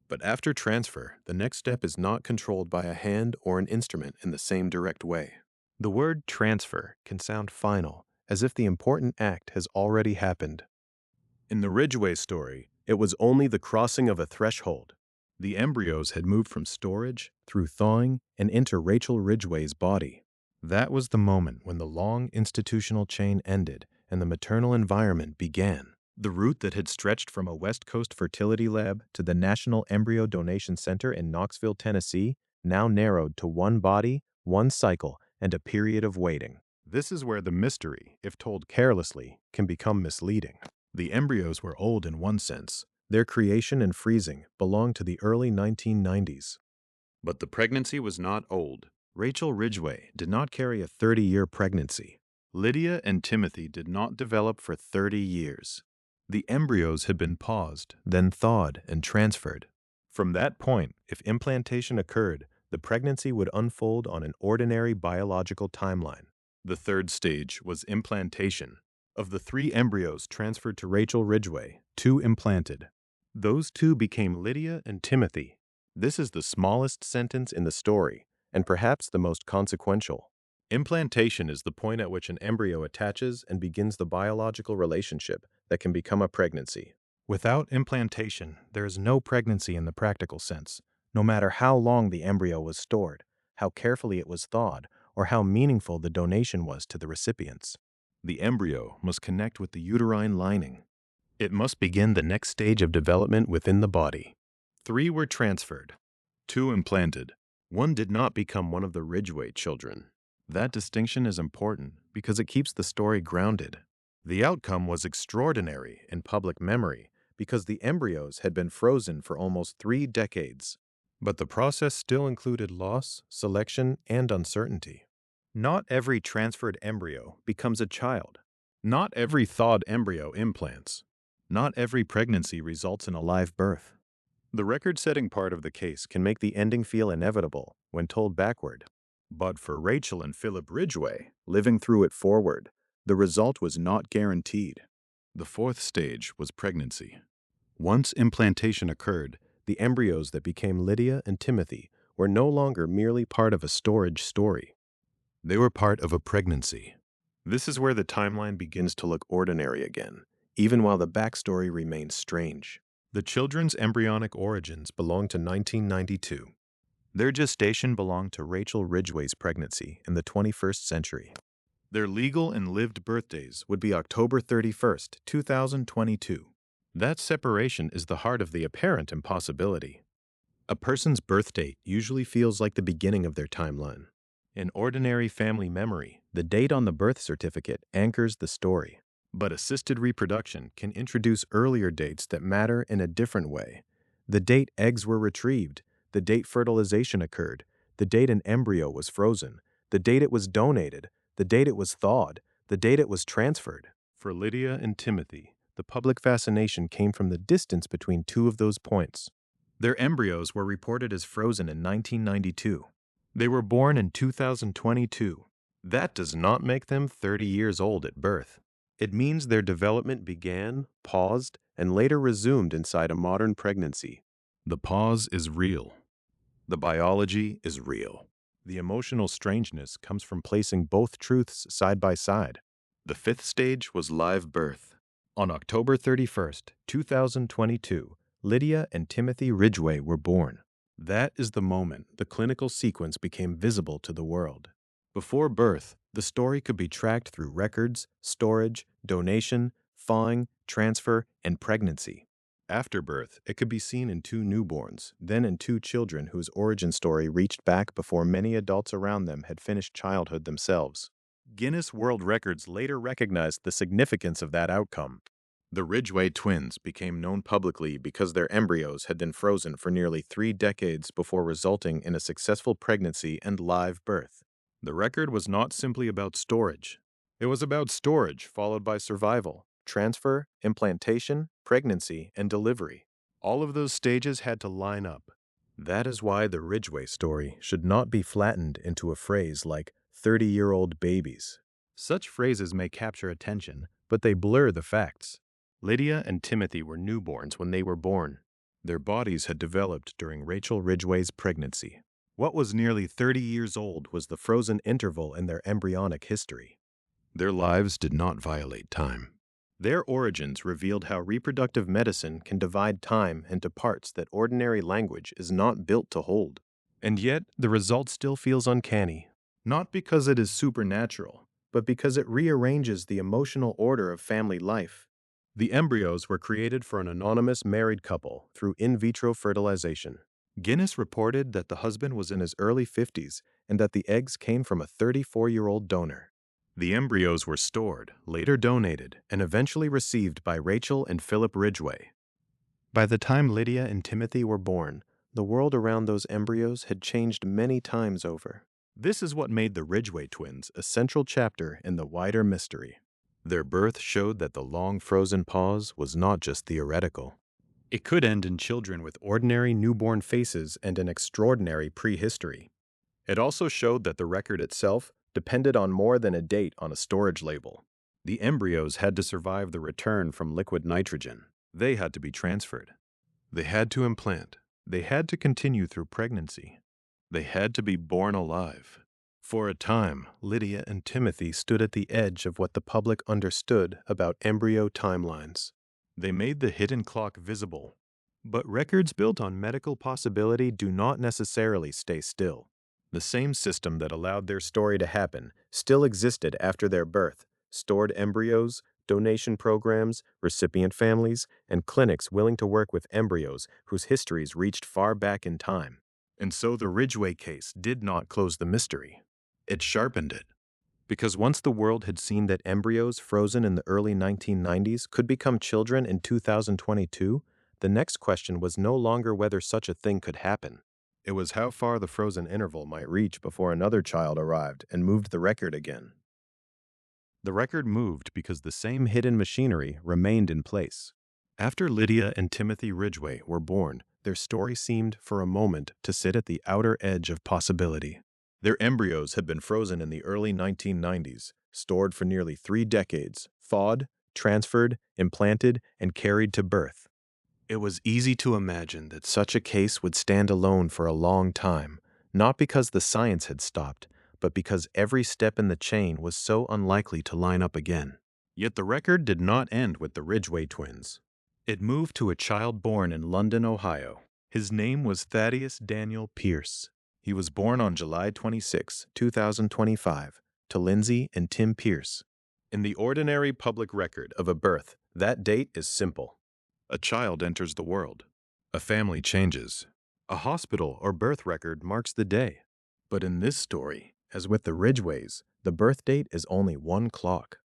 But after transfer, the next step is not controlled by a hand or an instrument in the same direct way. The word transfer can sound final, as if the important act has already happened. In the Ridgeway story, it was only the crossing of a threshold. The embryos had moved from storage, through thawing, and into Rachel Ridgeway's body. That was the moment when the long institutional chain ended and the maternal environment began. The route that had stretched from a West Coast fertility lab to the National Embryo Donation Center in Knoxville, Tennessee, now narrowed to one body, one cycle, and a period of waiting. This is where the mystery, if told carelessly, can become misleading. The embryos were old in one sense. Their creation and freezing belonged to the early 1990s. But the pregnancy was not old. Rachel Ridgeway did not carry a 30-year pregnancy. Lydia and Timothy did not develop for 30 years. The embryos had been paused, then thawed and transferred. From that point, if implantation occurred, the pregnancy would unfold on an ordinary biological timeline. The third stage was implantation. Of the 3 embryos transferred to Rachel Ridgeway, 2 implanted. Those 2 became Lydia and Timothy. This is the smallest sentence in the story, and perhaps the most consequential. Implantation is the point at which an embryo attaches and begins the biological relationship that can become a pregnancy. Without implantation, there is no pregnancy in the practical sense, no matter how long the embryo was stored, how carefully it was thawed, or how meaningful the donation was to the recipients. The embryo must connect with the uterine lining. It must begin the next stage of development within the body. 3 were transferred, 2 implanted. 1 did not become one of the Ridgeway children. That distinction is important because it keeps the story grounded. The outcome was extraordinary in public memory because the embryos had been frozen for almost 3 decades. But the process still included loss, selection, and uncertainty. Not every transferred embryo becomes a child. Not every thawed embryo implants. Not every pregnancy results in a live birth. The record-setting part of the case can make the ending feel inevitable when told backward. But for Rachel and Philip Ridgeway, living through it forward, the result was not guaranteed. The 4th stage was pregnancy. Once implantation occurred, the embryos that became Lydia and Timothy were no longer merely part of a storage story. They were part of a pregnancy. This is where the timeline begins to look ordinary again, even while the backstory remains strange. The children's embryonic origins belong to 1992. Their gestation belonged to Rachel Ridgeway's pregnancy in the 21st century. Their legal and lived birthdays would be October 31st, 2022. That separation is the heart of the apparent impossibility. A person's birth date usually feels like the beginning of their timeline. In ordinary family memory, the date on the birth certificate anchors the story. But assisted reproduction can introduce earlier dates that matter in a different way. The date eggs were retrieved, the date fertilization occurred, the date an embryo was frozen, the date it was donated, the date it was thawed, the date it was transferred. For Lydia and Timothy, the public fascination came from the distance between 2 of those points. Their embryos were reported as frozen in 1992. They were born in 2022. That does not make them 30 years old at birth. It means their development began, paused, and later resumed inside a modern pregnancy. The pause is real. The biology is real. The emotional strangeness comes from placing both truths side by side. The fifth stage was live birth. On October 31st, 2022, Lydia and Timothy Ridgeway were born. That is the moment the clinical sequence became visible to the world. Before birth, the story could be tracked through records, storage, donation, thawing, transfer, and pregnancy. After birth, it could be seen in two newborns, then in two children whose origin story reached back before many adults around them had finished childhood themselves. Guinness World Records later recognized the significance of that outcome. The Ridgeway twins became known publicly because their embryos had been frozen for nearly 3 decades before resulting in a successful pregnancy and live birth. The record was not simply about storage. It was about storage followed by survival, transfer, implantation, pregnancy, and delivery. All of those stages had to line up. That is why the Ridgeway story should not be flattened into a phrase like 30-year-old babies. Such phrases may capture attention, but they blur the facts. Lydia and Timothy were newborns when they were born. Their bodies had developed during Rachel Ridgway's pregnancy. What was nearly 30 years old was the frozen interval in their embryonic history. Their lives did not violate time. Their origins revealed how reproductive medicine can divide time into parts that ordinary language is not built to hold. And yet, the result still feels uncanny. Not because it is supernatural, but because it rearranges the emotional order of family life. The embryos were created for an anonymous married couple through in vitro fertilization. Guinness reported that the husband was in his early 50s and that the eggs came from a 34-year-old donor. The embryos were stored, later donated, and eventually received by Rachel and Philip Ridgeway. By the time Lydia and Timothy were born, the world around those embryos had changed many times over. This is what made the Ridgeway twins a central chapter in the wider mystery. Their birth showed that the long frozen pause was not just theoretical. It could end in children with ordinary newborn faces and an extraordinary prehistory. It also showed that the record itself depended on more than a date on a storage label. The embryos had to survive the return from liquid nitrogen. They had to be transferred. They had to implant. They had to continue through pregnancy. They had to be born alive. For a time, Lydia and Timothy stood at the edge of what the public understood about embryo timelines. They made the hidden clock visible. But records built on medical possibility do not necessarily stay still. The same system that allowed their story to happen still existed after their birth: stored embryos, donation programs, recipient families, and clinics willing to work with embryos whose histories reached far back in time. And so the Ridgeway case did not close the mystery. It sharpened it. Because once the world had seen that embryos frozen in the early 1990s could become children in 2022, the next question was no longer whether such a thing could happen. It was how far the frozen interval might reach before another child arrived and moved the record again. The record moved because the same hidden machinery remained in place. After Lydia and Timothy Ridgeway were born, their story seemed, for a moment, to sit at the outer edge of possibility. Their embryos had been frozen in the early 1990s, stored for nearly 3 decades, thawed, transferred, implanted, and carried to birth. It was easy to imagine that such a case would stand alone for a long time, not because the science had stopped, but because every step in the chain was so unlikely to line up again. Yet the record did not end with the Ridgeway twins. It moved to a child born in London, Ohio. His name was Thaddeus Daniel Pierce. He was born on July 26, 2025, to Lindsay and Tim Pierce. In the ordinary public record of a birth, that date is simple. A child enters the world. A family changes. A hospital or birth record marks the day. But in this story, as with the Ridgeways, the birth date is only one clock.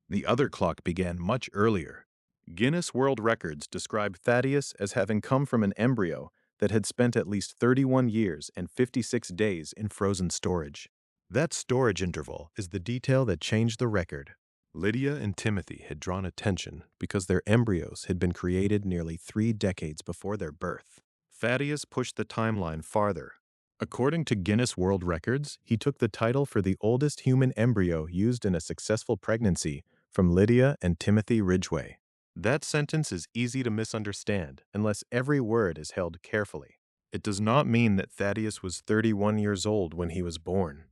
The other clock began much earlier. Guinness World Records describe Thaddeus as having come from an embryo that had spent at least 31 years and 56 days in frozen storage. That storage interval is the detail that changed the record. Lydia and Timothy had drawn attention because their embryos had been created nearly 3 decades before their birth. Thaddeus pushed the timeline farther. According to Guinness World Records, he took the title for the oldest human embryo used in a successful pregnancy from Lydia and Timothy Ridgeway. That sentence is easy to misunderstand unless every word is held carefully. It does not mean that Thaddeus was 31 years old when he was born.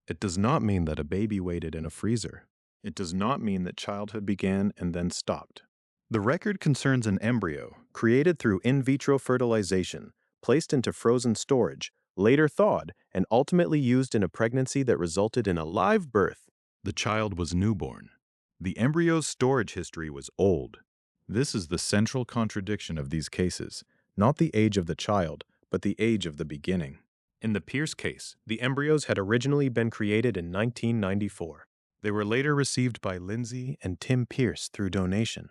It does not mean that a baby waited in a freezer. It does not mean that childhood began and then stopped. The record concerns an embryo created through in vitro fertilization, placed into frozen storage, later thawed, and ultimately used in a pregnancy that resulted in a live birth. The child was newborn. The embryo's storage history was old. This is the central contradiction of these cases, not the age of the child, but the age of the beginning. In the Pierce case, the embryos had originally been created in 1994. They were later received by Lydia and Tim Pierce through donation.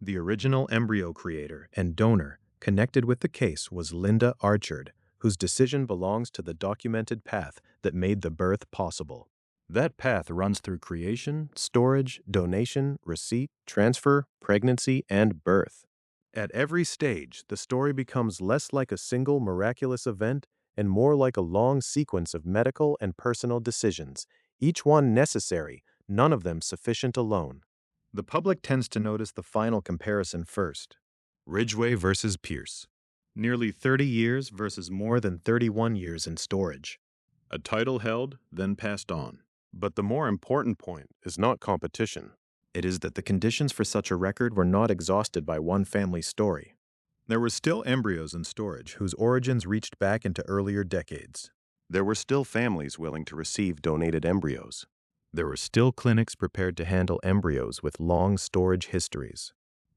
The original embryo creator and donor connected with the case was Linda Archard, whose decision belongs to the documented path that made the birth possible. That path runs through creation, storage, donation, receipt, transfer, pregnancy, and birth. At every stage, the story becomes less like a single miraculous event and more like a long sequence of medical and personal decisions, each one necessary, none of them sufficient alone. The public tends to notice the final comparison first. Ridgeway versus Pierce. Nearly 30 years versus more than 31 years in storage. A title held, then passed on. But the more important point is not competition. It is that the conditions for such a record were not exhausted by one family's story. There were still embryos in storage whose origins reached back into earlier decades. There were still families willing to receive donated embryos. There were still clinics prepared to handle embryos with long storage histories.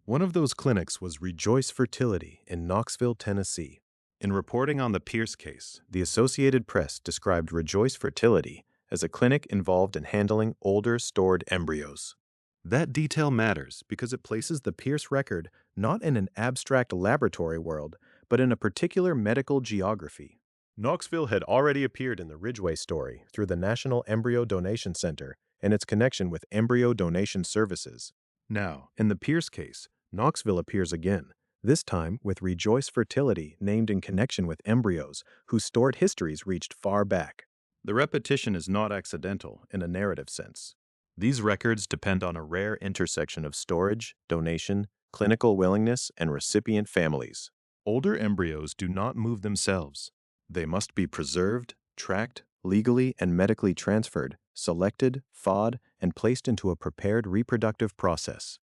One of those clinics was Rejoice Fertility in Knoxville, Tennessee. In reporting on the Pierce case, the Associated Press described Rejoice Fertility as a clinic involved in handling older stored embryos. That detail matters because it places the Pierce record not in an abstract laboratory world, but in a particular medical geography. Knoxville had already appeared in the Ridgeway story through the National Embryo Donation Center and its connection with embryo donation services. Now, in the Pierce case, Knoxville appears again, this time with Rejoice Fertility named in connection with embryos whose stored histories reached far back. The repetition is not accidental in a narrative sense. These records depend on a rare intersection of storage, donation, clinical willingness, and recipient families. Older embryos do not move themselves. They must be preserved, tracked, legally and medically transferred, selected, thawed, and placed into a prepared reproductive process.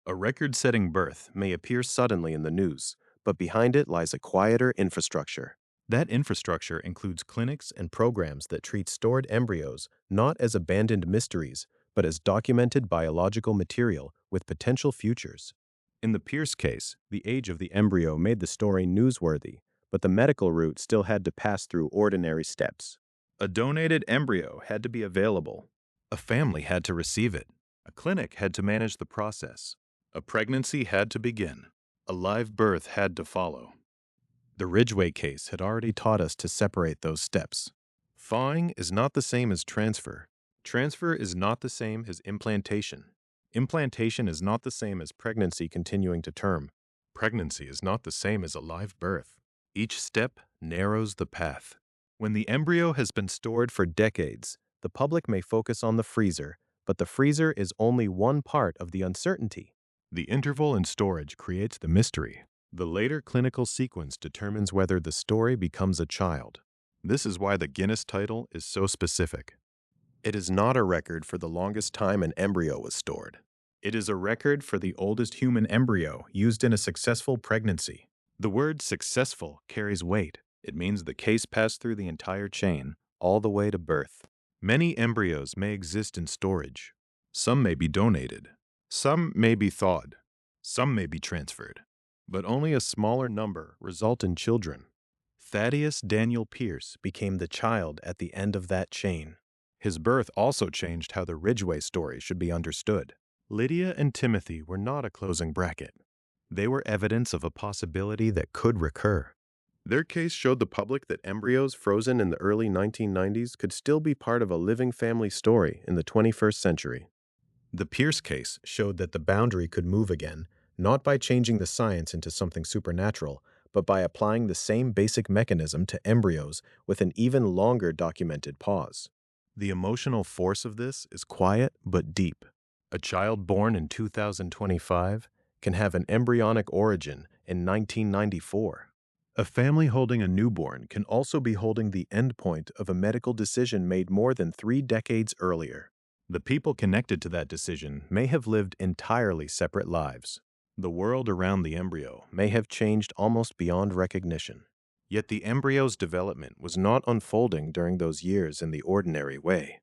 A record-setting birth may appear suddenly in the news, but behind it lies a quieter infrastructure. That infrastructure includes clinics and programs that treat stored embryos not as abandoned mysteries, but as documented biological material with potential futures. In the Pierce case, the age of the embryo made the story newsworthy, but the medical route still had to pass through ordinary steps. A donated embryo had to be available. A family had to receive it. A clinic had to manage the process. A pregnancy had to begin. A live birth had to follow. The Ridgeway case had already taught us to separate those steps. Thawing is not the same as transfer. Transfer is not the same as implantation. Implantation is not the same as pregnancy continuing to term. Pregnancy is not the same as a live birth. Each step narrows the path. When the embryo has been stored for decades, the public may focus on the freezer, but the freezer is only one part of the uncertainty. The interval in storage creates the mystery. The later clinical sequence determines whether the story becomes a child. This is why the Guinness title is so specific. It is not a record for the longest time an embryo was stored. It is a record for the oldest human embryo used in a successful pregnancy. The word successful carries weight. It means the case passed through the entire chain, all the way to birth. Many embryos may exist in storage. Some may be donated. Some may be thawed. Some may be transferred. But only a smaller number result in children. Thaddeus Daniel Pierce became the child at the end of that chain. His birth also changed how the Ridgeway story should be understood. Lydia and Timothy were not a closing bracket. They were evidence of a possibility that could recur. Their case showed the public that embryos frozen in the early 1990s could still be part of a living family story in the 21st century. The Pierce case showed that the boundary could move again, not by changing the science into something supernatural, but by applying the same basic mechanism to embryos with an even longer documented pause. The emotional force of this is quiet but deep. A child born in 2025 can have an embryonic origin in 1994. A family holding a newborn can also be holding the endpoint of a medical decision made more than 3 decades earlier. The people connected to that decision may have lived entirely separate lives. The world around the embryo may have changed almost beyond recognition. Yet the embryo's development was not unfolding during those years in the ordinary way.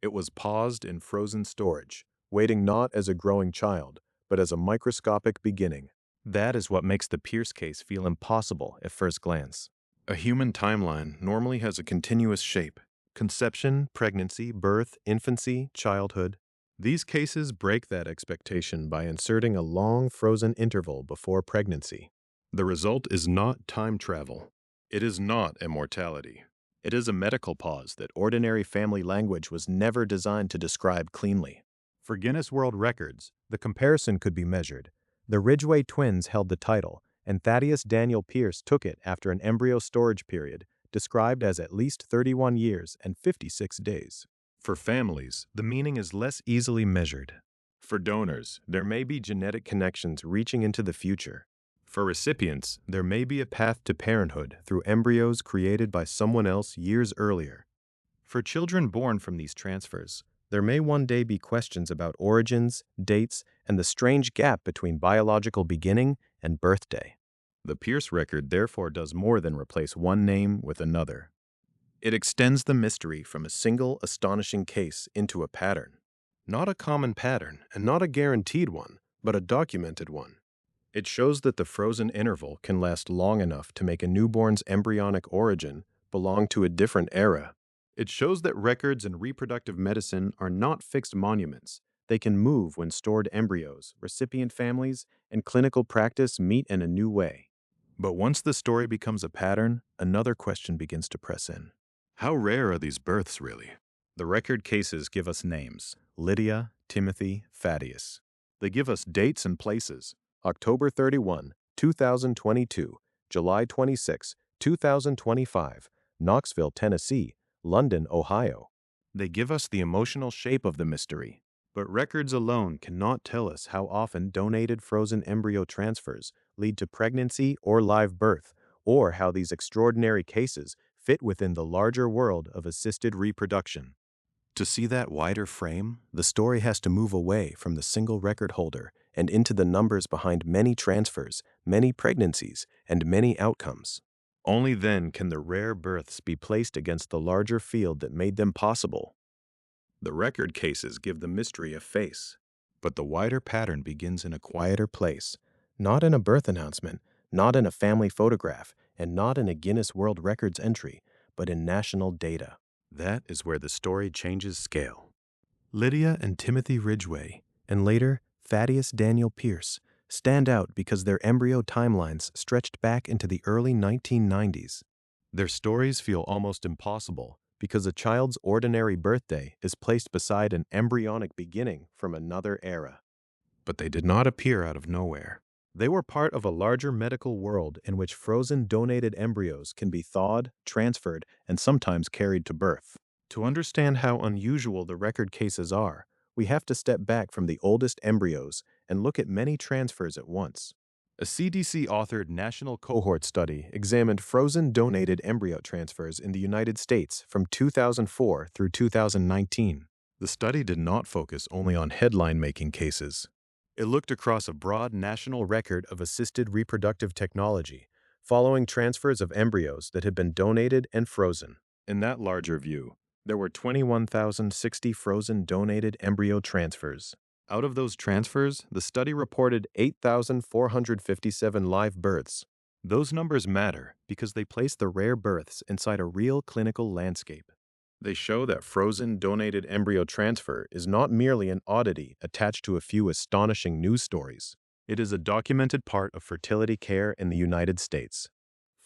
It was paused in frozen storage, waiting not as a growing child, but as a microscopic beginning. That is what makes the Pierce case feel impossible at first glance. A human timeline normally has a continuous shape: conception, pregnancy, birth, infancy, childhood. These cases break that expectation by inserting a long frozen interval before pregnancy. The result is not time travel. It is not immortality. It is a medical pause that ordinary family language was never designed to describe cleanly. For Guinness World Records, the comparison could be measured. The Ridgeway twins held the title, and Thaddeus Daniel Pierce took it after an embryo storage period described as at least 31 years and 56 days. For families, the meaning is less easily measured. For donors, there may be genetic connections reaching into the future. For recipients, there may be a path to parenthood through embryos created by someone else years earlier. For children born from these transfers, there may one day be questions about origins, dates, and the strange gap between biological beginning and birthday. The Pierce record therefore does more than replace one name with another. It extends the mystery from a single astonishing case into a pattern. Not a common pattern and not a guaranteed one, but a documented one. It shows that the frozen interval can last long enough to make a newborn's embryonic origin belong to a different era. It shows that records in reproductive medicine are not fixed monuments. They can move when stored embryos, recipient families, and clinical practice meet in a new way. But once the story becomes a pattern, another question begins to press in. How rare are these births, really? The record cases give us names: Lydia, Timothy, Thaddeus. They give us dates and places: October 31, 2022, July 26, 2025, Knoxville, Tennessee, London, Ohio. They give us the emotional shape of the mystery. But records alone cannot tell us how often donated frozen embryo transfers lead to pregnancy or live birth, or how these extraordinary cases fit within the larger world of assisted reproduction. To see that wider frame, the story has to move away from the single record holder and into the numbers behind many transfers, many pregnancies, and many outcomes. Only then can the rare births be placed against the larger field that made them possible. The record cases give the mystery a face, but the wider pattern begins in a quieter place, not in a birth announcement, not in a family photograph, and not in a Guinness World Records entry, but in national data. That is where the story changes scale. Lydia and Timothy Ridgeway, and later Thaddeus Daniel Pierce, stand out because their embryo timelines stretched back into the early 1990s. Their stories feel almost impossible because a child's ordinary birthday is placed beside an embryonic beginning from another era. But they did not appear out of nowhere. They were part of a larger medical world in which frozen donated embryos can be thawed, transferred, and sometimes carried to birth. To understand how unusual the record cases are, we have to step back from the oldest embryos and look at many transfers at once. A CDC-authored national cohort study examined frozen donated embryo transfers in the United States from 2004 through 2019. The study did not focus only on headline-making cases. It looked across a broad national record of assisted reproductive technology, following transfers of embryos that had been donated and frozen. In that larger view, there were 21,060 frozen donated embryo transfers. Out of those transfers, the study reported 8,457 live births. Those numbers matter because they place the rare births inside a real clinical landscape. They show that frozen donated embryo transfer is not merely an oddity attached to a few astonishing news stories. It is a documented part of fertility care in the United States.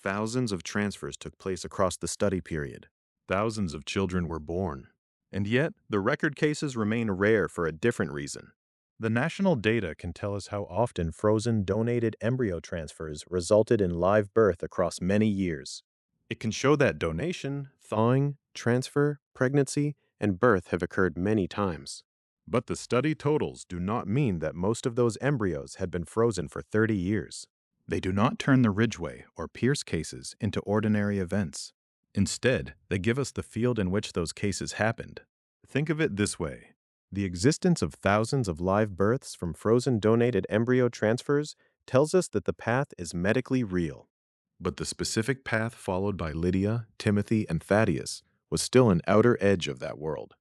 Thousands of transfers took place across the study period. Thousands of children were born. And yet, the record cases remain rare for a different reason. The national data can tell us how often frozen donated embryo transfers resulted in live birth across many years. It can show that donation, thawing, transfer, pregnancy, and birth have occurred many times. But the study totals do not mean that most of those embryos had been frozen for 30 years. They do not turn the Ridgeway or Pierce cases into ordinary events. Instead, they give us the field in which those cases happened. Think of it this way. The existence of thousands of live births from frozen donated embryo transfers tells us that the path is medically real. But the specific path followed by Lydia, Timothy, and Thaddeus was still an outer edge of that world.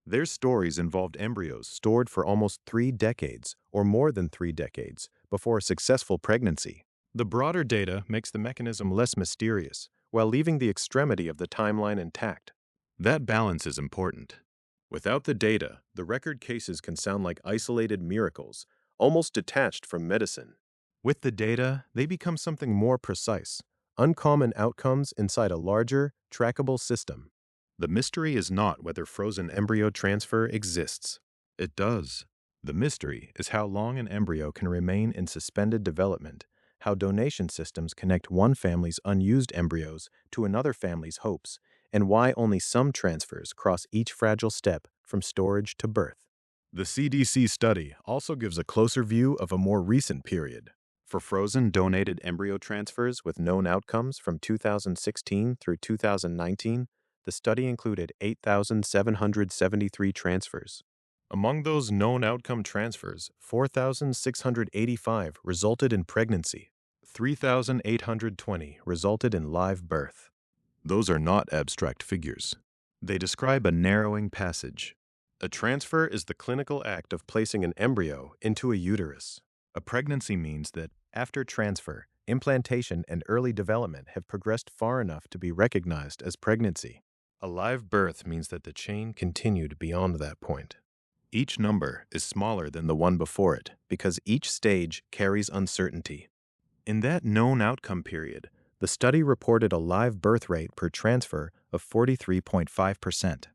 Their stories involved embryos stored for almost 3 decades, or more than 3 decades, before a successful pregnancy. The broader data makes the mechanism less mysterious, while leaving the extremity of the timeline intact. That balance is important. Without the data, the record cases can sound like isolated miracles, almost detached from medicine. With the data, they become something more precise, uncommon outcomes inside a larger, trackable system. The mystery is not whether frozen embryo transfer exists. It does. The mystery is how long an embryo can remain in suspended development, how donation systems connect one family's unused embryos to another family's hopes, and why only some transfers cross each fragile step from storage to birth. The CDC study also gives a closer view of a more recent period. For frozen donated embryo transfers with known outcomes from 2016 through 2019, the study included 8,773 transfers. Among those known outcome transfers, 4,685 resulted in pregnancy. 3,820 resulted in live birth. Those are not abstract figures. They describe a narrowing passage. A transfer is the clinical act of placing an embryo into a uterus. A pregnancy means that, after transfer, implantation and early development have progressed far enough to be recognized as pregnancy. A live birth means that the chain continued beyond that point. Each number is smaller than the one before it because each stage carries uncertainty. In that known outcome period, the study reported a live birth rate per transfer of 43.5%.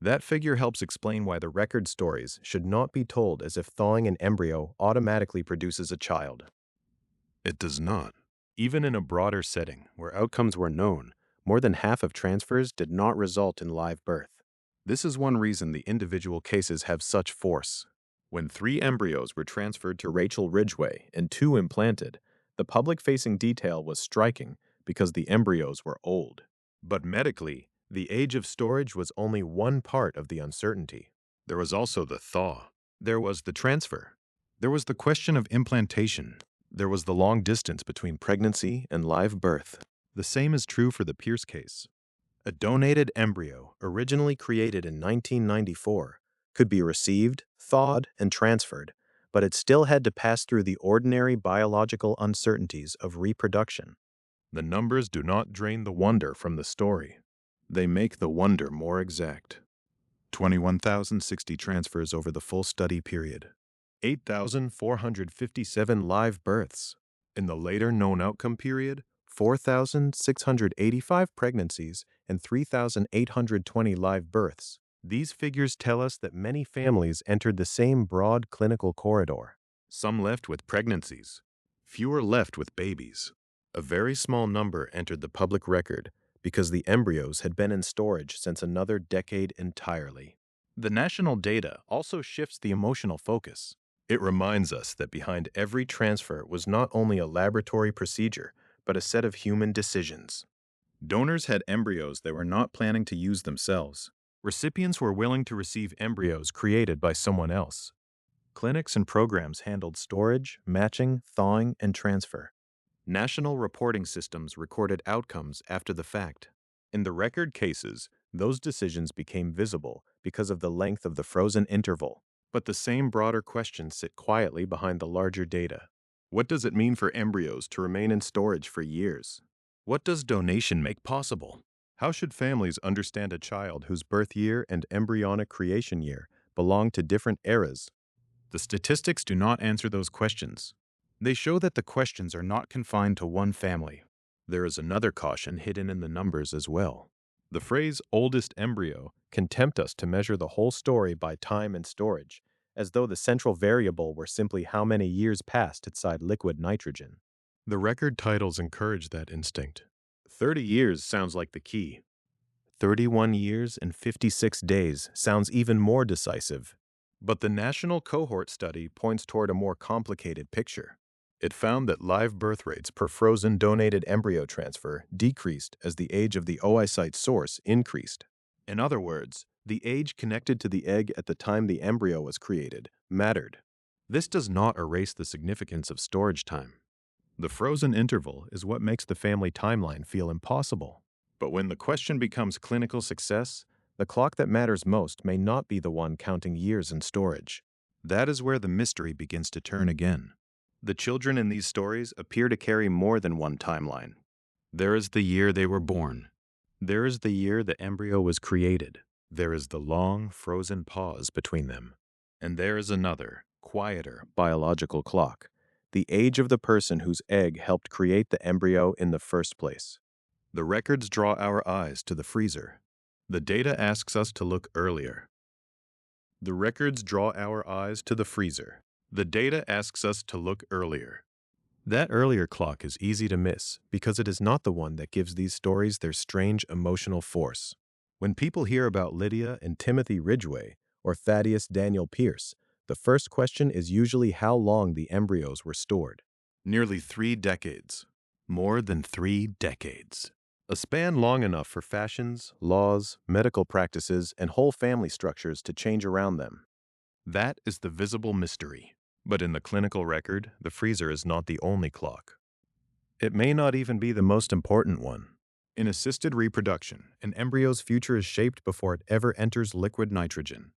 That figure helps explain why the record stories should not be told as if thawing an embryo automatically produces a child. It does not. Even in a broader setting, where outcomes were known, more than half of transfers did not result in live birth. This is one reason the individual cases have such force. When 3 embryos were transferred to Rachel Ridgeway and 2 implanted, the public-facing detail was striking because the embryos were old. But medically, the age of storage was only one part of the uncertainty. There was also the thaw. There was the transfer. There was the question of implantation. There was the long distance between pregnancy and live birth. The same is true for the Pierce case. A donated embryo, originally created in 1994, could be received, thawed, and transferred, but it still had to pass through the ordinary biological uncertainties of reproduction. The numbers do not drain the wonder from the story. They make the wonder more exact. 21,060 transfers over the full study period. 8,457 live births. In the later known outcome period, 4,685 pregnancies and 3,820 live births. These figures tell us that many families entered the same broad clinical corridor. Some left with pregnancies. Fewer left with babies. A very small number entered the public record because the embryos had been in storage since another decade entirely. The national data also shifts the emotional focus. It reminds us that behind every transfer was not only a laboratory procedure, but a set of human decisions. Donors had embryos they were not planning to use themselves. Recipients were willing to receive embryos created by someone else. Clinics and programs handled storage, matching, thawing, and transfer. National reporting systems recorded outcomes after the fact. In the record cases, those decisions became visible because of the length of the frozen interval. But the same broader questions sit quietly behind the larger data. What does it mean for embryos to remain in storage for years? What does donation make possible? How should families understand a child whose birth year and embryonic creation year belong to different eras? The statistics do not answer those questions. They show that the questions are not confined to one family. There is another caution hidden in the numbers as well. The phrase oldest embryo can tempt us to measure the whole story by time and storage, as though the central variable were simply how many years passed inside liquid nitrogen. The record titles encourage that instinct. 30 years sounds like the key. 31 years and 56 days sounds even more decisive. But the National Cohort Study points toward a more complicated picture. It found that live birth rates per frozen donated embryo transfer decreased as the age of the oocyte source increased. In other words, the age connected to the egg at the time the embryo was created mattered. This does not erase the significance of storage time. The frozen interval is what makes the family timeline feel impossible. But when the question becomes clinical success, the clock that matters most may not be the one counting years in storage. That is where the mystery begins to turn again. The children in these stories appear to carry more than one timeline. There is the year they were born. There is the year the embryo was created. There is the long, frozen pause between them. And there is another, quieter, biological clock, the age of the person whose egg helped create the embryo in the first place. The records draw our eyes to the freezer. The data asks us to look earlier. The records draw our eyes to the freezer. The data asks us to look earlier. That earlier clock is easy to miss because it is not the one that gives these stories their strange emotional force. When people hear about Lydia and Timothy Ridgeway or Thaddeus Daniel Pierce, the first question is usually how long the embryos were stored. Nearly 3 decades. More than 3 decades. A span long enough for fashions, laws, medical practices, and whole family structures to change around them. That is the visible mystery. But in the clinical record, the freezer is not the only clock. It may not even be the most important one. In assisted reproduction, an embryo's future is shaped before it ever enters liquid nitrogen.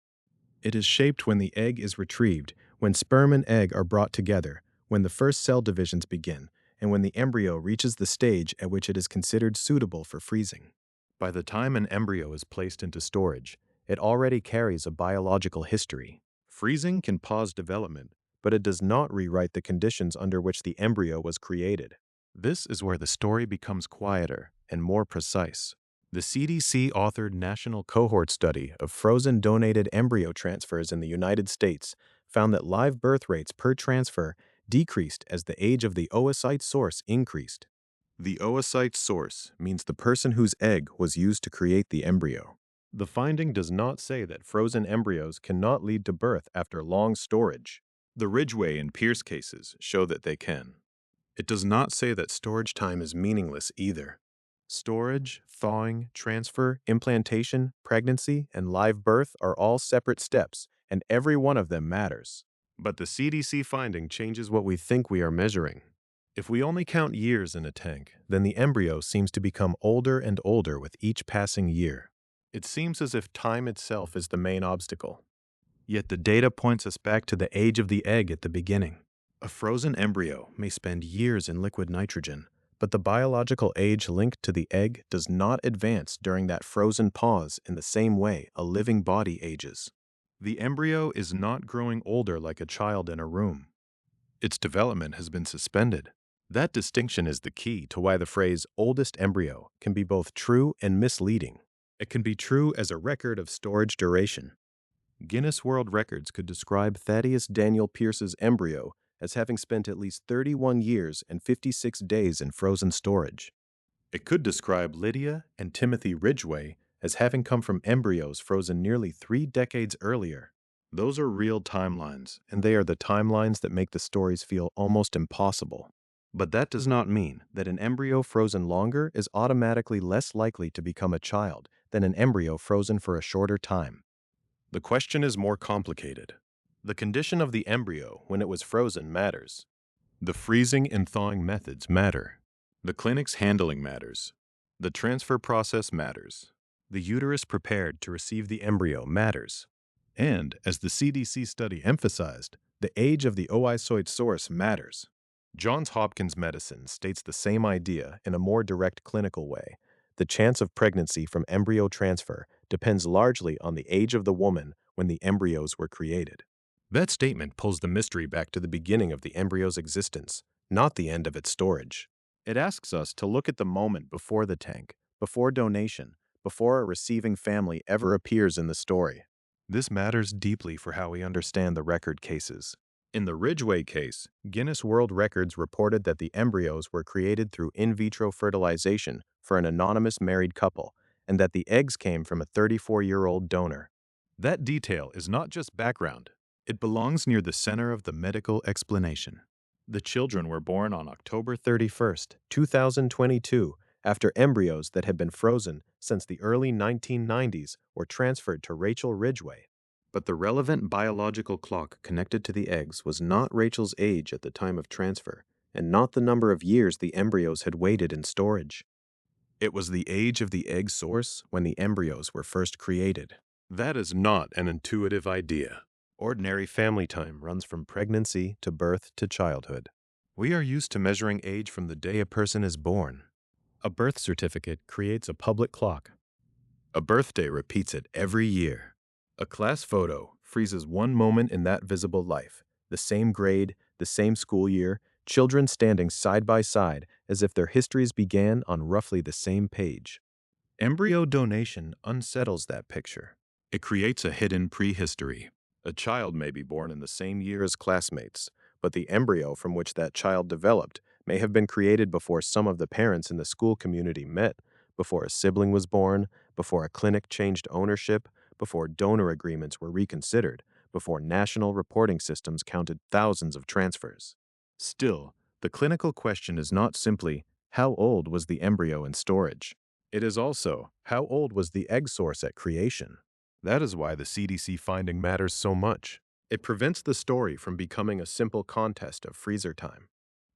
It is shaped when the egg is retrieved, when sperm and egg are brought together, when the first cell divisions begin, and when the embryo reaches the stage at which it is considered suitable for freezing. By the time an embryo is placed into storage, it already carries a biological history. Freezing can pause development, but it does not rewrite the conditions under which the embryo was created. This is where the story becomes quieter and more precise. The CDC authored National Cohort Study of frozen donated embryo transfers in the United States found that live birth rates per transfer decreased as the age of the oocyte source increased. The oocyte source means the person whose egg was used to create the embryo. The finding does not say that frozen embryos cannot lead to birth after long storage. The Ridgeway and Pierce cases show that they can. It does not say that storage time is meaningless either. Storage, thawing, transfer, implantation, pregnancy, and live birth are all separate steps, and every one of them matters. But the CDC finding changes what we think we are measuring. If we only count years in a tank, then the embryo seems to become older and older with each passing year. It seems as if time itself is the main obstacle. Yet the data points us back to the age of the egg at the beginning. A frozen embryo may spend years in liquid nitrogen, but the biological age linked to the egg does not advance during that frozen pause in the same way a living body ages. The embryo is not growing older like a child in a room. Its development has been suspended. That distinction is the key to why the phrase oldest embryo can be both true and misleading. It can be true as a record of storage duration. Guinness World Records could describe Thaddeus Daniel Pierce's embryo as having spent at least 31 years and 56 days in frozen storage. It could describe Lydia and Timothy Ridgeway as having come from embryos frozen nearly 3 decades earlier. Those are real timelines, and they are the timelines that make the stories feel almost impossible. But that does not mean that an embryo frozen longer is automatically less likely to become a child than an embryo frozen for a shorter time. The question is more complicated. The condition of the embryo when it was frozen matters. The freezing and thawing methods matter. The clinic's handling matters. The transfer process matters. The uterus prepared to receive the embryo matters. And, as the CDC study emphasized, the age of the oocyte source matters. Johns Hopkins Medicine states the same idea in a more direct clinical way. The chance of pregnancy from embryo transfer depends largely on the age of the woman when the embryos were created. That statement pulls the mystery back to the beginning of the embryo's existence, not the end of its storage. It asks us to look at the moment before the tank, before donation, before a receiving family ever appears in the story. This matters deeply for how we understand the record cases. In the Ridgeway case, Guinness World Records reported that the embryos were created through in vitro fertilization for an anonymous married couple, and that the eggs came from a 34-year-old donor. That detail is not just background. It belongs near the center of the medical explanation. The children were born on October 31st, 2022, after embryos that had been frozen since the early 1990s were transferred to Rachel Ridgeway. But the relevant biological clock connected to the eggs was not Rachel's age at the time of transfer, and not the number of years the embryos had waited in storage. It was the age of the egg source when the embryos were first created. That is not an intuitive idea. Ordinary family time runs from pregnancy to birth to childhood. We are used to measuring age from the day a person is born. A birth certificate creates a public clock. A birthday repeats it every year. A class photo freezes one moment in that visible life, the same grade, the same school year, children standing side by side as if their histories began on roughly the same page. Embryo donation unsettles that picture. It creates a hidden prehistory. A child may be born in the same year as classmates, but the embryo from which that child developed may have been created before some of the parents in the school community met, before a sibling was born, before a clinic changed ownership, before donor agreements were reconsidered, before national reporting systems counted thousands of transfers. Still, the clinical question is not simply, how old was the embryo in storage? It is also, how old was the egg source at creation? That is why the CDC finding matters so much. It prevents the story from becoming a simple contest of freezer time.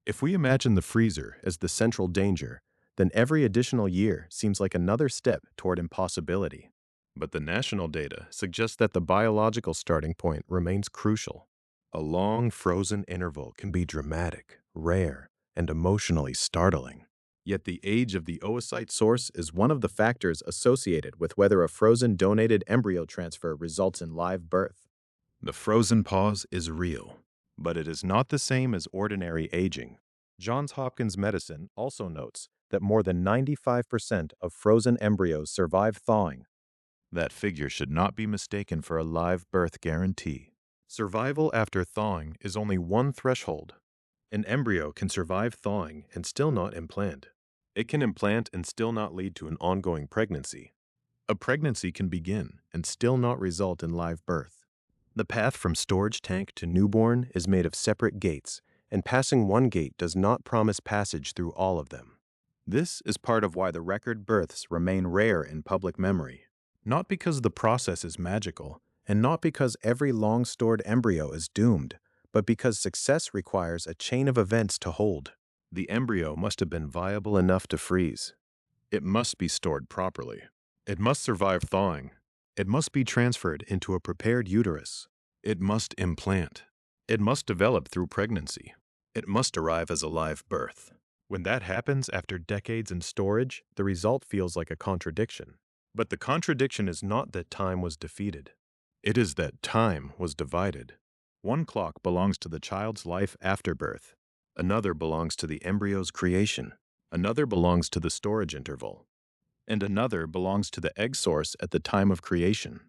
If we imagine the freezer as the central danger, then every additional year seems like another step toward impossibility. But the national data suggests that the biological starting point remains crucial. A long frozen interval can be dramatic, rare, and emotionally startling. Yet the age of the oocyte source is one of the factors associated with whether a frozen donated embryo transfer results in live birth. The frozen pause is real, but it is not the same as ordinary aging. Johns Hopkins Medicine also notes that more than 95% of frozen embryos survive thawing. That figure should not be mistaken for a live birth guarantee. Survival after thawing is only one threshold. An embryo can survive thawing and still not implant. It can implant and still not lead to an ongoing pregnancy. A pregnancy can begin and still not result in live birth. The path from storage tank to newborn is made of separate gates, and passing one gate does not promise passage through all of them. This is part of why the record births remain rare in public memory. Not because the process is magical, and not because every long-stored embryo is doomed, but because success requires a chain of events to hold. The embryo must have been viable enough to freeze. It must be stored properly. It must survive thawing. It must be transferred into a prepared uterus. It must implant. It must develop through pregnancy. It must arrive as a live birth. When that happens after decades in storage, the result feels like a contradiction. But the contradiction is not that time was defeated. It is that time was divided. One clock belongs to the child's life after birth. Another belongs to the embryo's creation. Another belongs to the storage interval. And another belongs to the egg source at the time of creation.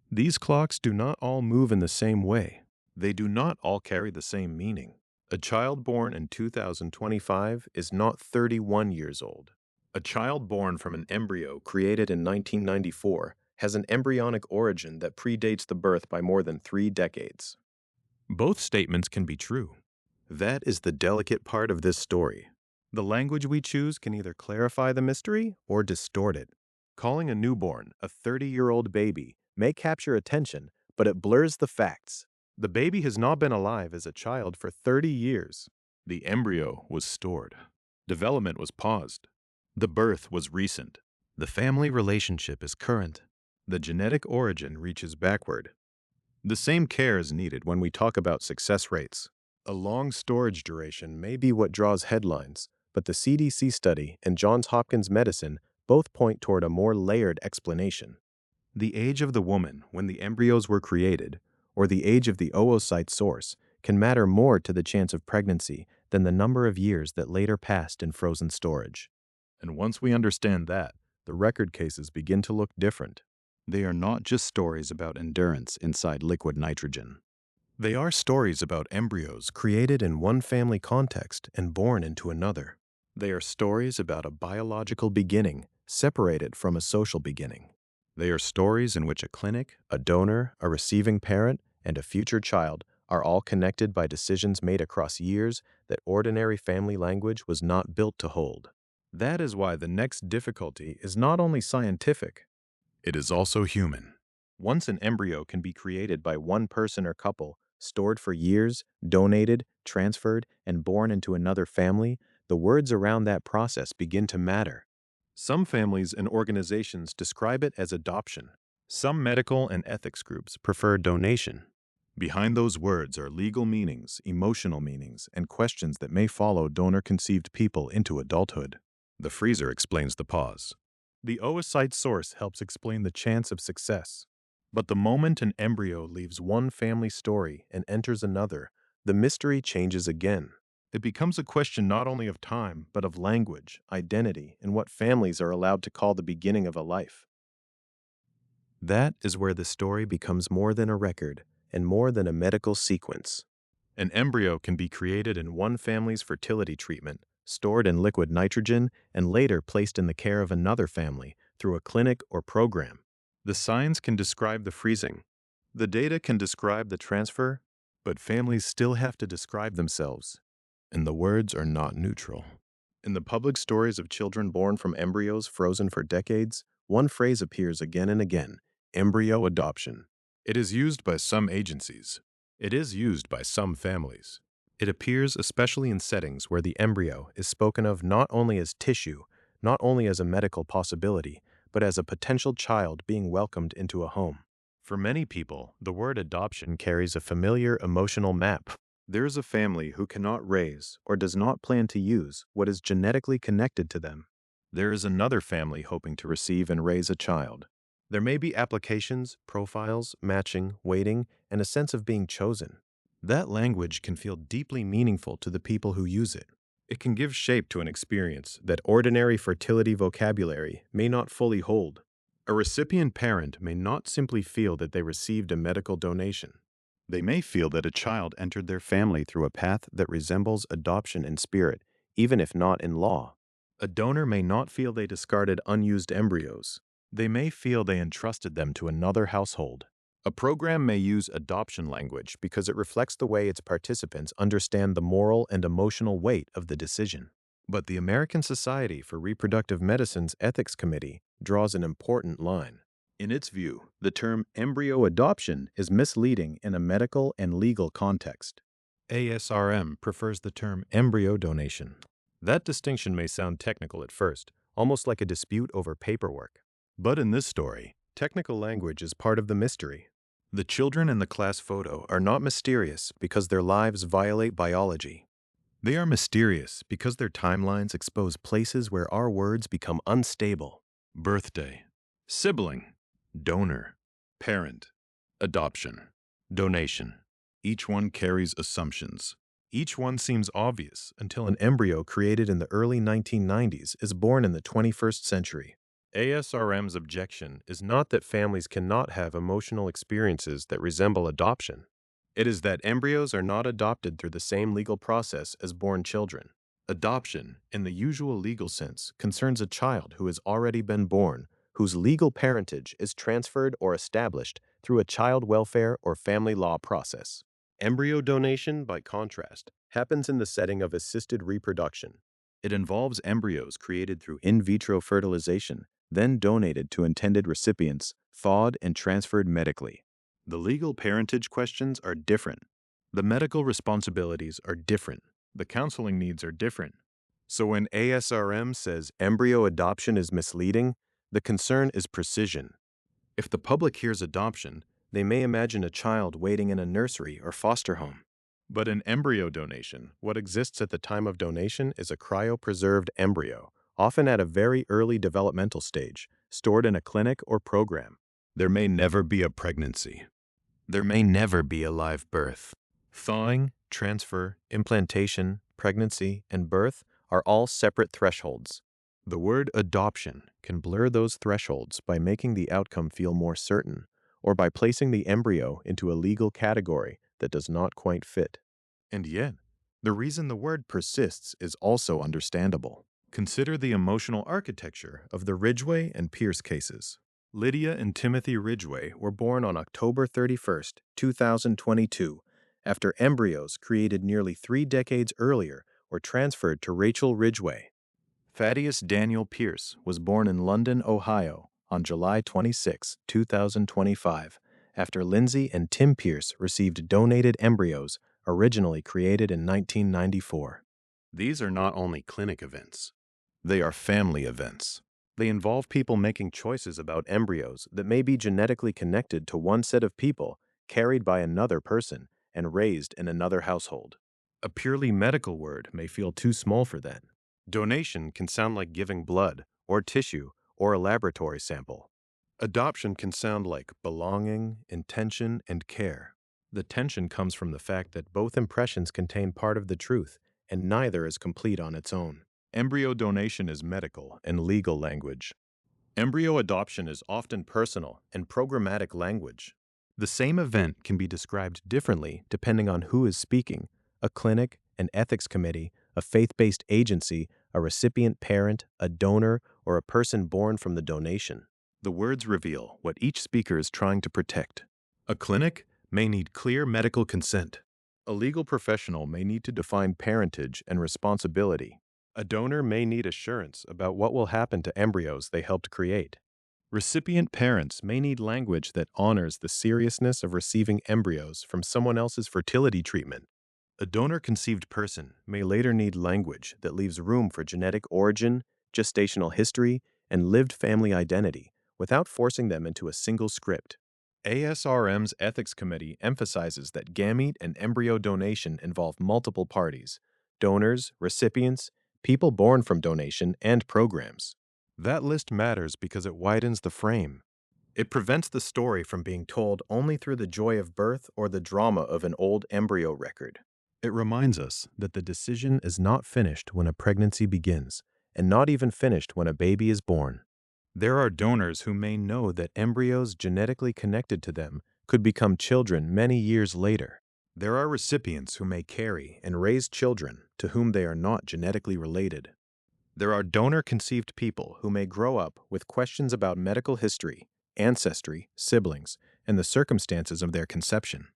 These clocks do not all move in the same way. They do not all carry the same meaning. A child born in 2025 is not 31 years old. A child born from an embryo created in 1994 has an embryonic origin that predates the birth by more than 3 decades. Both statements can be true. That is the delicate part of this story. The language we choose can either clarify the mystery or distort it. Calling a newborn a 30-year-old baby may capture attention, but it blurs the facts. The baby has not been alive as a child for 30 years. The embryo was stored. Development was paused. The birth was recent. The family relationship is current. The genetic origin reaches backward. The same care is needed when we talk about success rates. A long storage duration may be what draws headlines, but the CDC study and Johns Hopkins Medicine both point toward a more layered explanation. The age of the woman when the embryos were created, or the age of the oocyte source, can matter more to the chance of pregnancy than the number of years that later passed in frozen storage. And once we understand that, the record cases begin to look different. They are not just stories about endurance inside liquid nitrogen. They are stories about embryos created in one family context and born into another. They are stories about a biological beginning separated from a social beginning. They are stories in which a clinic, a donor, a receiving parent, and a future child are all connected by decisions made across years that ordinary family language was not built to hold. That is why the next difficulty is not only scientific, it is also human. Once an embryo can be created by one person or couple, stored for years, donated, transferred, and born into another family, the words around that process begin to matter. Some families and organizations describe it as adoption. Some medical and ethics groups prefer donation. Behind those words are legal meanings, emotional meanings, and questions that may follow donor-conceived people into adulthood. The freezer explains the pause. The oocyte source helps explain the chance of success. But the moment an embryo leaves one family story and enters another, the mystery changes again. It becomes a question not only of time, but of language, identity, and what families are allowed to call the beginning of a life. That is where the story becomes more than a record and more than a medical sequence. An embryo can be created in one family's fertility treatment, stored in liquid nitrogen, and later placed in the care of another family through a clinic or program. The signs can describe the freezing. The data can describe the transfer, but families still have to describe themselves. And the words are not neutral. In the public stories of children born from embryos frozen for decades, one phrase appears again and again: embryo adoption. It is used by some agencies. It is used by some families. It appears especially in settings where the embryo is spoken of not only as tissue, not only as a medical possibility, but as a potential child being welcomed into a home. For many people, the word adoption carries a familiar emotional map. There is a family who cannot raise or does not plan to use what is genetically connected to them. There is another family hoping to receive and raise a child. There may be applications, profiles, matching, waiting, and a sense of being chosen. That language can feel deeply meaningful to the people who use it. It can give shape to an experience that ordinary fertility vocabulary may not fully hold. A recipient parent may not simply feel that they received a medical donation. They may feel that a child entered their family through a path that resembles adoption in spirit, even if not in law. A donor may not feel they discarded unused embryos. They may feel they entrusted them to another household. A program may use adoption language because it reflects the way its participants understand the moral and emotional weight of the decision. But the American Society for Reproductive Medicine's Ethics Committee draws an important line. In its view, the term embryo adoption is misleading in a medical and legal context. ASRM prefers the term embryo donation. That distinction may sound technical at first, almost like a dispute over paperwork. But in this story, technical language is part of the mystery. The children in the class photo are not mysterious because their lives violate biology. They are mysterious because their timelines expose places where our words become unstable. Birthday, sibling, donor, parent, adoption, donation. Each one carries assumptions. Each one seems obvious until an embryo created in the early 1990s is born in the 21st century. ASRM's objection is not that families cannot have emotional experiences that resemble adoption. It is that embryos are not adopted through the same legal process as born children. Adoption, in the usual legal sense, concerns a child who has already been born, whose legal parentage is transferred or established through a child welfare or family law process. Embryo donation, by contrast, happens in the setting of assisted reproduction. It involves embryos created through in vitro fertilization, then donated to intended recipients, thawed and transferred medically. The legal parentage questions are different. The medical responsibilities are different. The counseling needs are different. So when ASRM says embryo adoption is misleading, the concern is precision. If the public hears adoption, they may imagine a child waiting in a nursery or foster home. But in embryo donation, what exists at the time of donation is a cryopreserved embryo, often at a very early developmental stage, stored in a clinic or program. There may never be a pregnancy. There may never be a live birth. Thawing, transfer, implantation, pregnancy, and birth are all separate thresholds. The word adoption can blur those thresholds by making the outcome feel more certain, or by placing the embryo into a legal category that does not quite fit. And yet, the reason the word persists is also understandable. Consider the emotional architecture of the Ridgeway and Pierce cases. Lydia and Timothy Ridgeway were born on October 31, 2022, after embryos created nearly 3 decades earlier were transferred to Rachel Ridgeway. Thaddeus Daniel Pierce was born in London, Ohio, on July 26, 2025, after Lindsay and Tim Pierce received donated embryos originally created in 1994. These are not only clinic events, they are family events. They involve people making choices about embryos that may be genetically connected to one set of people, carried by another person, and raised in another household. A purely medical word may feel too small for that. Donation can sound like giving blood, or tissue, or a laboratory sample. Adoption can sound like belonging, intention, and care. The tension comes from the fact that both impressions contain part of the truth, and neither is complete on its own. Embryo donation is medical and legal language. Embryo adoption is often personal and programmatic language. The same event can be described differently depending on who is speaking: a clinic, an ethics committee, a faith-based agency, a recipient parent, a donor, or a person born from the donation. The words reveal what each speaker is trying to protect. A clinic may need clear medical consent. A legal professional may need to define parentage and responsibility. A donor may need assurance about what will happen to embryos they helped create. Recipient parents may need language that honors the seriousness of receiving embryos from someone else's fertility treatment. A donor-conceived person may later need language that leaves room for genetic origin, gestational history, and lived family identity without forcing them into a single script. ASRM's Ethics Committee emphasizes that gamete and embryo donation involve multiple parties: donors, recipients, people born from donation, and programs. That list matters because it widens the frame. It prevents the story from being told only through the joy of birth or the drama of an old embryo record. It reminds us that the decision is not finished when a pregnancy begins, and not even finished when a baby is born. There are donors who may know that embryos genetically connected to them could become children many years later. There are recipients who may carry and raise children to whom they are not genetically related. There are donor-conceived people who may grow up with questions about medical history, ancestry, siblings, and the circumstances of their conception.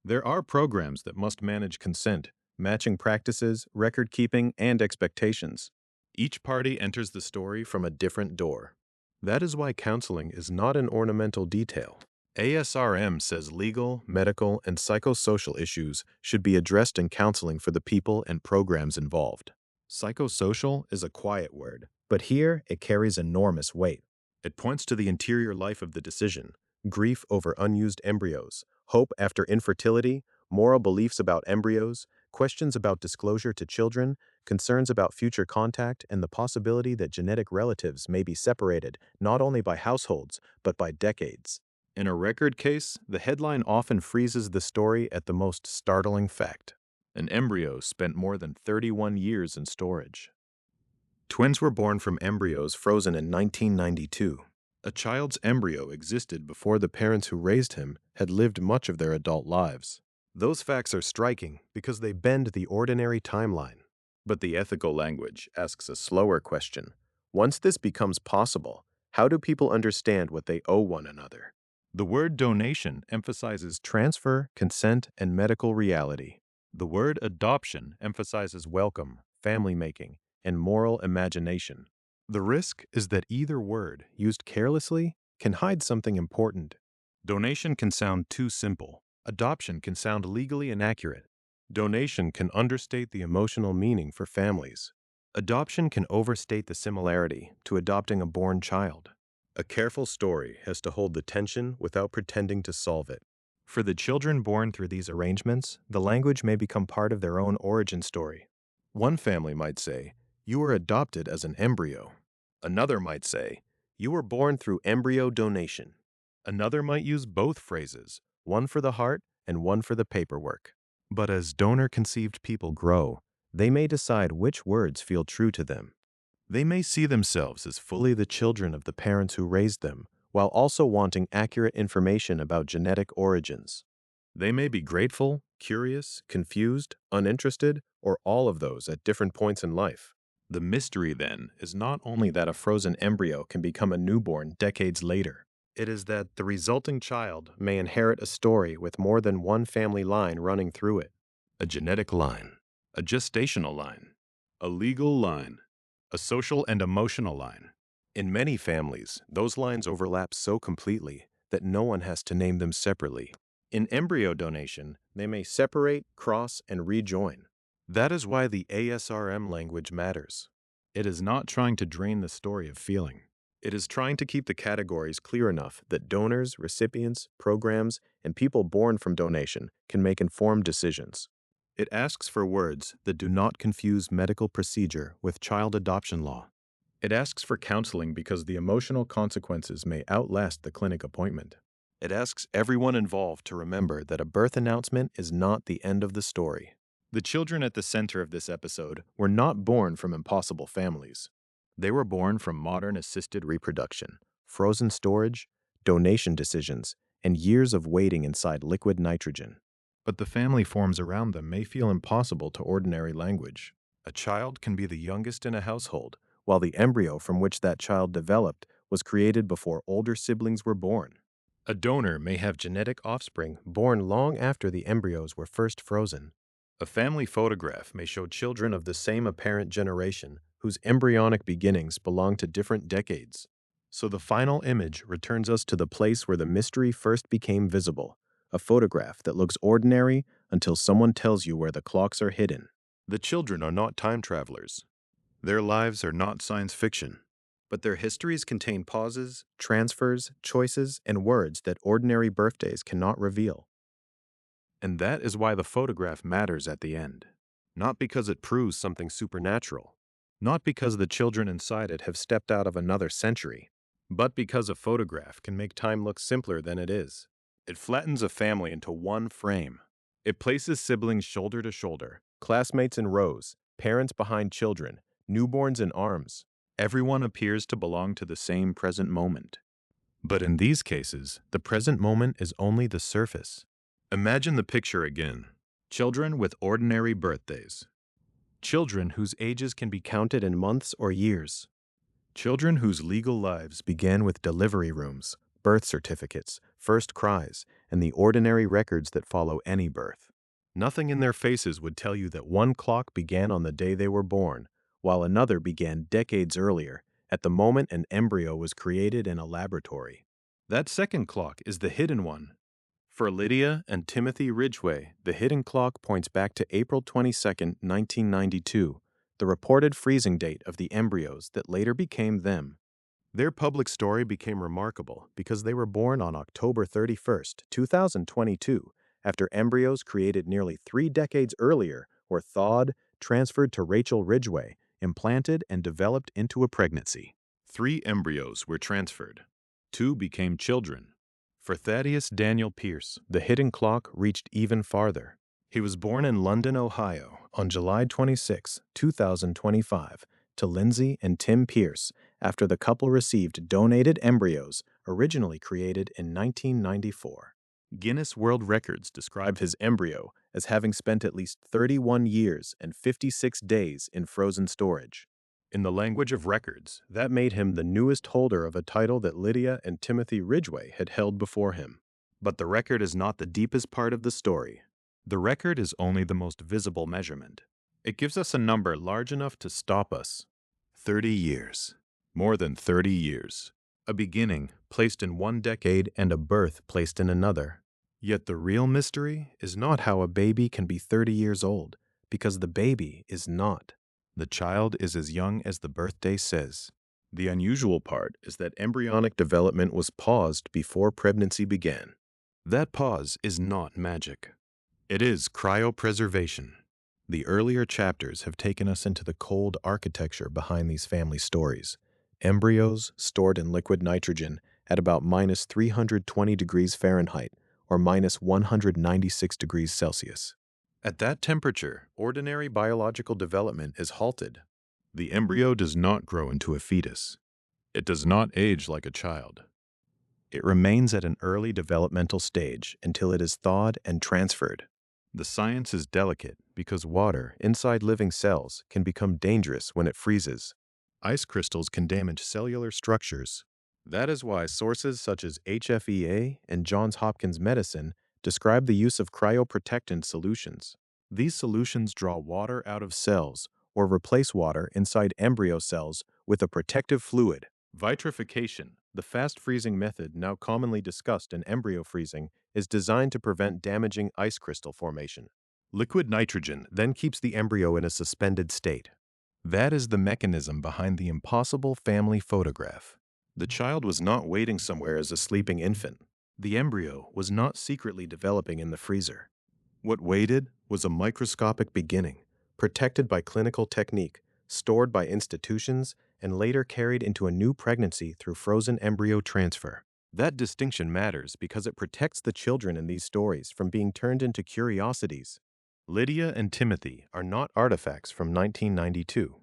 There are programs that must manage consent, matching practices, record-keeping, and expectations. Each party enters the story from a different door. That is why counseling is not an ornamental detail. ASRM says legal, medical, and psychosocial issues should be addressed in counseling for the people and programs involved. Psychosocial is a quiet word, but here it carries enormous weight. It points to the interior life of the decision: grief over unused embryos, hope after infertility, moral beliefs about embryos, questions about disclosure to children, concerns about future contact, and the possibility that genetic relatives may be separated not only by households, but by decades. In a record case, the headline often freezes the story at the most startling fact: an embryo spent more than 31 years in storage. Twins were born from embryos frozen in 1992. A child's embryo existed before the parents who raised him had lived much of their adult lives. Those facts are striking because they bend the ordinary timeline. But the ethical language asks a slower question. Once this becomes possible, how do people understand what they owe one another? The word donation emphasizes transfer, consent, and medical reality. The word adoption emphasizes welcome, family making, and moral imagination. The risk is that either word, used carelessly, can hide something important. Donation can sound too simple. Adoption can sound legally inaccurate. Donation can understate the emotional meaning for families. Adoption can overstate the similarity to adopting a born child. A careful story has to hold the tension without pretending to solve it. For the children born through these arrangements, the language may become part of their own origin story. One family might say, "You were adopted as an embryo." Another might say, "You were born through embryo donation." Another might use both phrases, one for the heart and one for the paperwork. But as donor-conceived people grow, they may decide which words feel true to them. They may see themselves as fully the children of the parents who raised them, while also wanting accurate information about genetic origins. They may be grateful, curious, confused, uninterested, or all of those at different points in life. The mystery, then, is not only that a frozen embryo can become a newborn decades later. It is that the resulting child may inherit a story with more than one family line running through it. A genetic line, a gestational line, a legal line, a social and emotional line. In many families, those lines overlap so completely that no one has to name them separately. In embryo donation, they may separate, cross, and rejoin. That is why the ASRM language matters. It is not trying to drain the story of feeling. It is trying to keep the categories clear enough that donors, recipients, programs, and people born from donation can make informed decisions. It asks for words that do not confuse medical procedure with child adoption law. It asks for counseling because the emotional consequences may outlast the clinic appointment. It asks everyone involved to remember that a birth announcement is not the end of the story. The children at the center of this episode were not born from impossible families. They were born from modern assisted reproduction, frozen storage, donation decisions, and years of waiting inside liquid nitrogen. But the family forms around them may feel impossible to ordinary language. A child can be the youngest in a household, while the embryo from which that child developed was created before older siblings were born. A donor may have genetic offspring born long after the embryos were first frozen. A family photograph may show children of the same apparent generation whose embryonic beginnings belong to different decades. So the final image returns us to the place where the mystery first became visible, a photograph that looks ordinary until someone tells you where the clocks are hidden. The children are not time travelers. Their lives are not science fiction, but their histories contain pauses, transfers, choices, and words that ordinary birthdays cannot reveal. And that is why the photograph matters at the end. Not because it proves something supernatural, not because the children inside it have stepped out of another century, but because a photograph can make time look simpler than it is. It flattens a family into one frame. It places siblings shoulder to shoulder, classmates in rows, parents behind children, newborns in arms. Everyone appears to belong to the same present moment. But in these cases, the present moment is only the surface. Imagine the picture again. Children with ordinary birthdays. Children whose ages can be counted in months or years. Children whose legal lives began with delivery rooms, birth certificates, first cries, and the ordinary records that follow any birth. Nothing in their faces would tell you that one clock began on the day they were born, while another began decades earlier, at the moment an embryo was created in a laboratory. That second clock is the hidden one. For Lydia and Timothy Ridgeway, the hidden clock points back to April 22, 1992, the reported freezing date of the embryos that later became them. Their public story became remarkable because they were born on October 31, 2022, after embryos created nearly 3 decades earlier were thawed, transferred to Rachel Ridgeway, implanted, and developed into a pregnancy. 3 embryos were transferred. 2 became children. For Thaddeus Daniel Pierce, the hidden clock reached even farther. He was born in London, Ohio, on July 26, 2025, to Lindsay and Tim Pierce, after the couple received donated embryos originally created in 1994. Guinness World Records describe his embryo as having spent at least 31 years and 56 days in frozen storage. In the language of records, that made him the newest holder of a title that Lydia and Timothy Ridgeway had held before him. But the record is not the deepest part of the story. The record is only the most visible measurement. It gives us a number large enough to stop us. 30 years. More than 30 years. A beginning placed in one decade and a birth placed in another. Yet the real mystery is not how a baby can be 30 years old, because the baby is not. The child is as young as the birthday says. The unusual part is that embryonic development was paused before pregnancy began. That pause is not magic. It is cryopreservation. The earlier chapters have taken us into the cold architecture behind these family stories. Embryos stored in liquid nitrogen at about minus 320 degrees Fahrenheit or minus 196 degrees Celsius. At that temperature, ordinary biological development is halted. The embryo does not grow into a fetus. It does not age like a child. It remains at an early developmental stage until it is thawed and transferred. The science is delicate because water inside living cells can become dangerous when it freezes. Ice crystals can damage cellular structures. That is why sources such as HFEA and Johns Hopkins Medicine describe the use of cryoprotectant solutions. These solutions draw water out of cells or replace water inside embryo cells with a protective fluid. Vitrification, the fast freezing method now commonly discussed in embryo freezing, is designed to prevent damaging ice crystal formation. Liquid nitrogen then keeps the embryo in a suspended state. That is the mechanism behind the impossible family photograph. The child was not waiting somewhere as a sleeping infant. The embryo was not secretly developing in the freezer. What waited was a microscopic beginning, protected by clinical technique, stored by institutions, and later carried into a new pregnancy through frozen embryo transfer. That distinction matters because it protects the children in these stories from being turned into curiosities. Lydia and Timothy are not artifacts from 1992.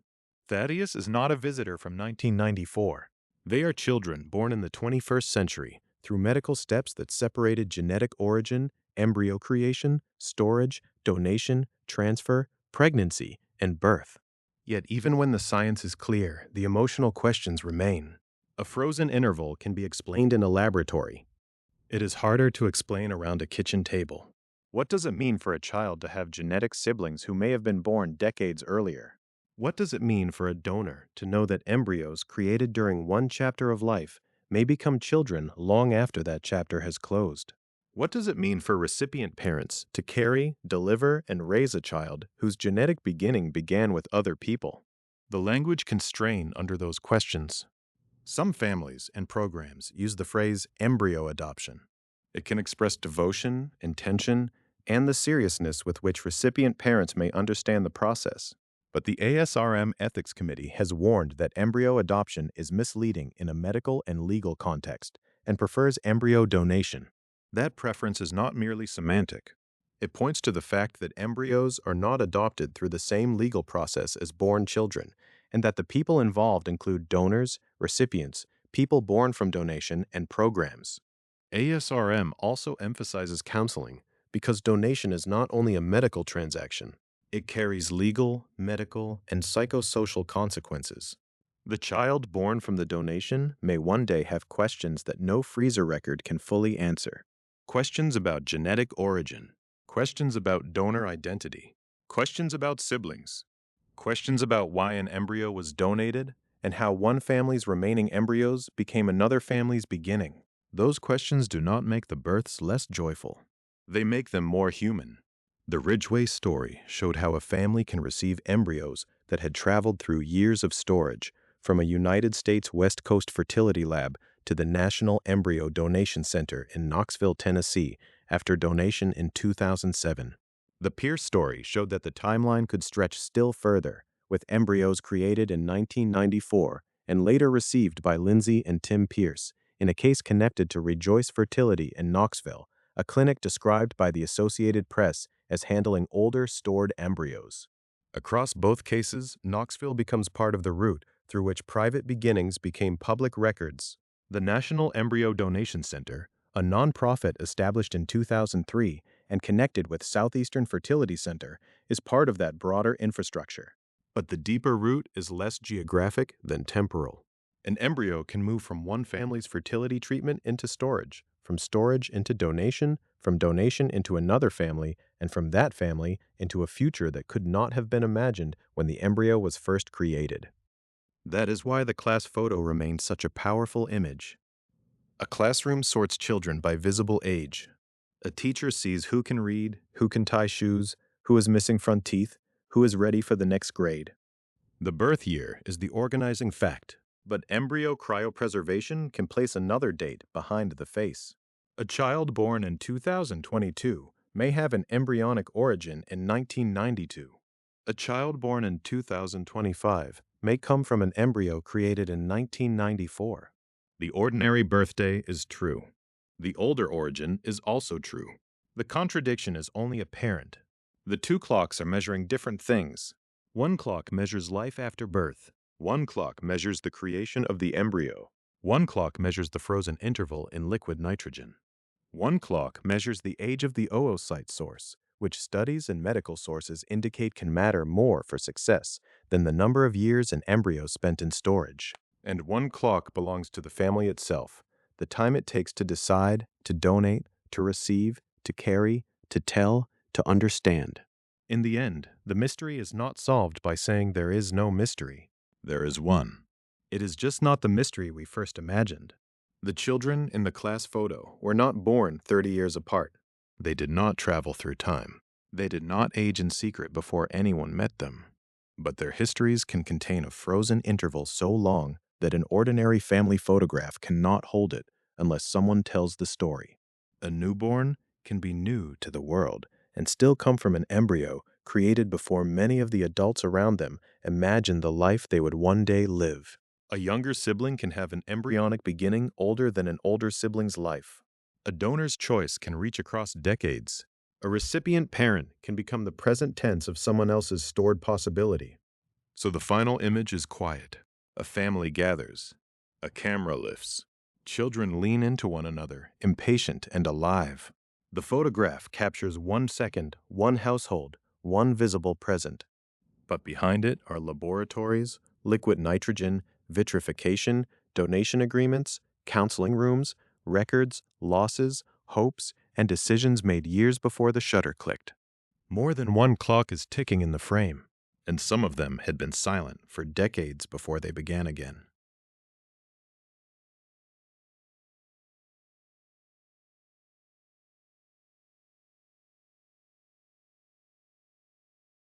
Thaddeus is not a visitor from 1994. They are children born in the 21st century through medical steps that separated genetic origin, embryo creation, storage, donation, transfer, pregnancy, and birth. Yet even when the science is clear, the emotional questions remain. A frozen interval can be explained in a laboratory. It is harder to explain around a kitchen table. What does it mean for a child to have genetic siblings who may have been born decades earlier? What does it mean for a donor to know that embryos created during one chapter of life may become children long after that chapter has closed? What does it mean for recipient parents to carry, deliver, and raise a child whose genetic beginning began with other people? The language can strain under those questions. Some families and programs use the phrase embryo adoption. It can express devotion, intention, and the seriousness with which recipient parents may understand the process. But the ASRM Ethics Committee has warned that embryo adoption is misleading in a medical and legal context and prefers embryo donation. That preference is not merely semantic. It points to the fact that embryos are not adopted through the same legal process as born children, and that the people involved include donors, recipients, people born from donation, and programs. ASRM also emphasizes counseling because donation is not only a medical transaction, it carries legal, medical, and psychosocial consequences. The child born from the donation may one day have questions that no freezer record can fully answer. Questions about genetic origin, questions about donor identity, questions about siblings, questions about why an embryo was donated, and how one family's remaining embryos became another family's beginning. Those questions do not make the births less joyful. They make them more human. The Ridgeway story showed how a family can receive embryos that had traveled through years of storage, from a United States West Coast fertility lab to the National Embryo Donation Center in Knoxville, Tennessee, after donation in 2007. The Pierce story showed that the timeline could stretch still further, with embryos created in 1994 and later received by Lindsay and Tim Pierce in a case connected to Rejoice Fertility in Knoxville, a clinic described by the Associated Press as handling older stored embryos. Across both cases, Knoxville becomes part of the route through which private beginnings became public records. The National Embryo Donation Center, a nonprofit established in 2003 and connected with Southeastern Fertility Center, is part of that broader infrastructure. But the deeper route is less geographic than temporal. An embryo can move from one family's fertility treatment into storage, from storage into donation, from donation into another family, and from that family into a future that could not have been imagined when the embryo was first created. That is why the class photo remains such a powerful image. A classroom sorts children by visible age. A teacher sees who can read, who can tie shoes, who is missing front teeth, who is ready for the next grade. The birth year is the organizing fact, but embryo cryopreservation can place another date behind the face. A child born in 2022 may have an embryonic origin in 1992. A child born in 2025 may come from an embryo created in 1994. The ordinary birthday is true. The older origin is also true. The contradiction is only apparent. The two clocks are measuring different things. One clock measures life after birth. One clock measures the creation of the embryo. One clock measures the frozen interval in liquid nitrogen. One clock measures the age of the oocyte source, which studies and medical sources indicate can matter more for success than the number of years an embryo spent in storage. And one clock belongs to the family itself, the time it takes to decide, to donate, to receive, to carry, to tell, to understand. In the end, the mystery is not solved by saying there is no mystery. There is one. It is just not the mystery we first imagined. The children in the class photo were not born 30 years apart. They did not travel through time. They did not age in secret before anyone met them. But their histories can contain a frozen interval so long that an ordinary family photograph cannot hold it unless someone tells the story. A newborn can be new to the world and still come from an embryo created before many of the adults around them imagined the life they would one day live. A younger sibling can have an embryonic beginning older than an older sibling's life. A donor's choice can reach across decades. A recipient parent can become the present tense of someone else's stored possibility. So the final image is quiet. A family gathers. A camera lifts. Children lean into one another, impatient and alive. The photograph captures 1 second, one household, one visible present. But behind it are laboratories, liquid nitrogen, vitrification, donation agreements, counseling rooms, records, losses, hopes, and decisions made years before the shutter clicked. More than one clock is ticking in the frame, and some of them had been silent for decades before they began again.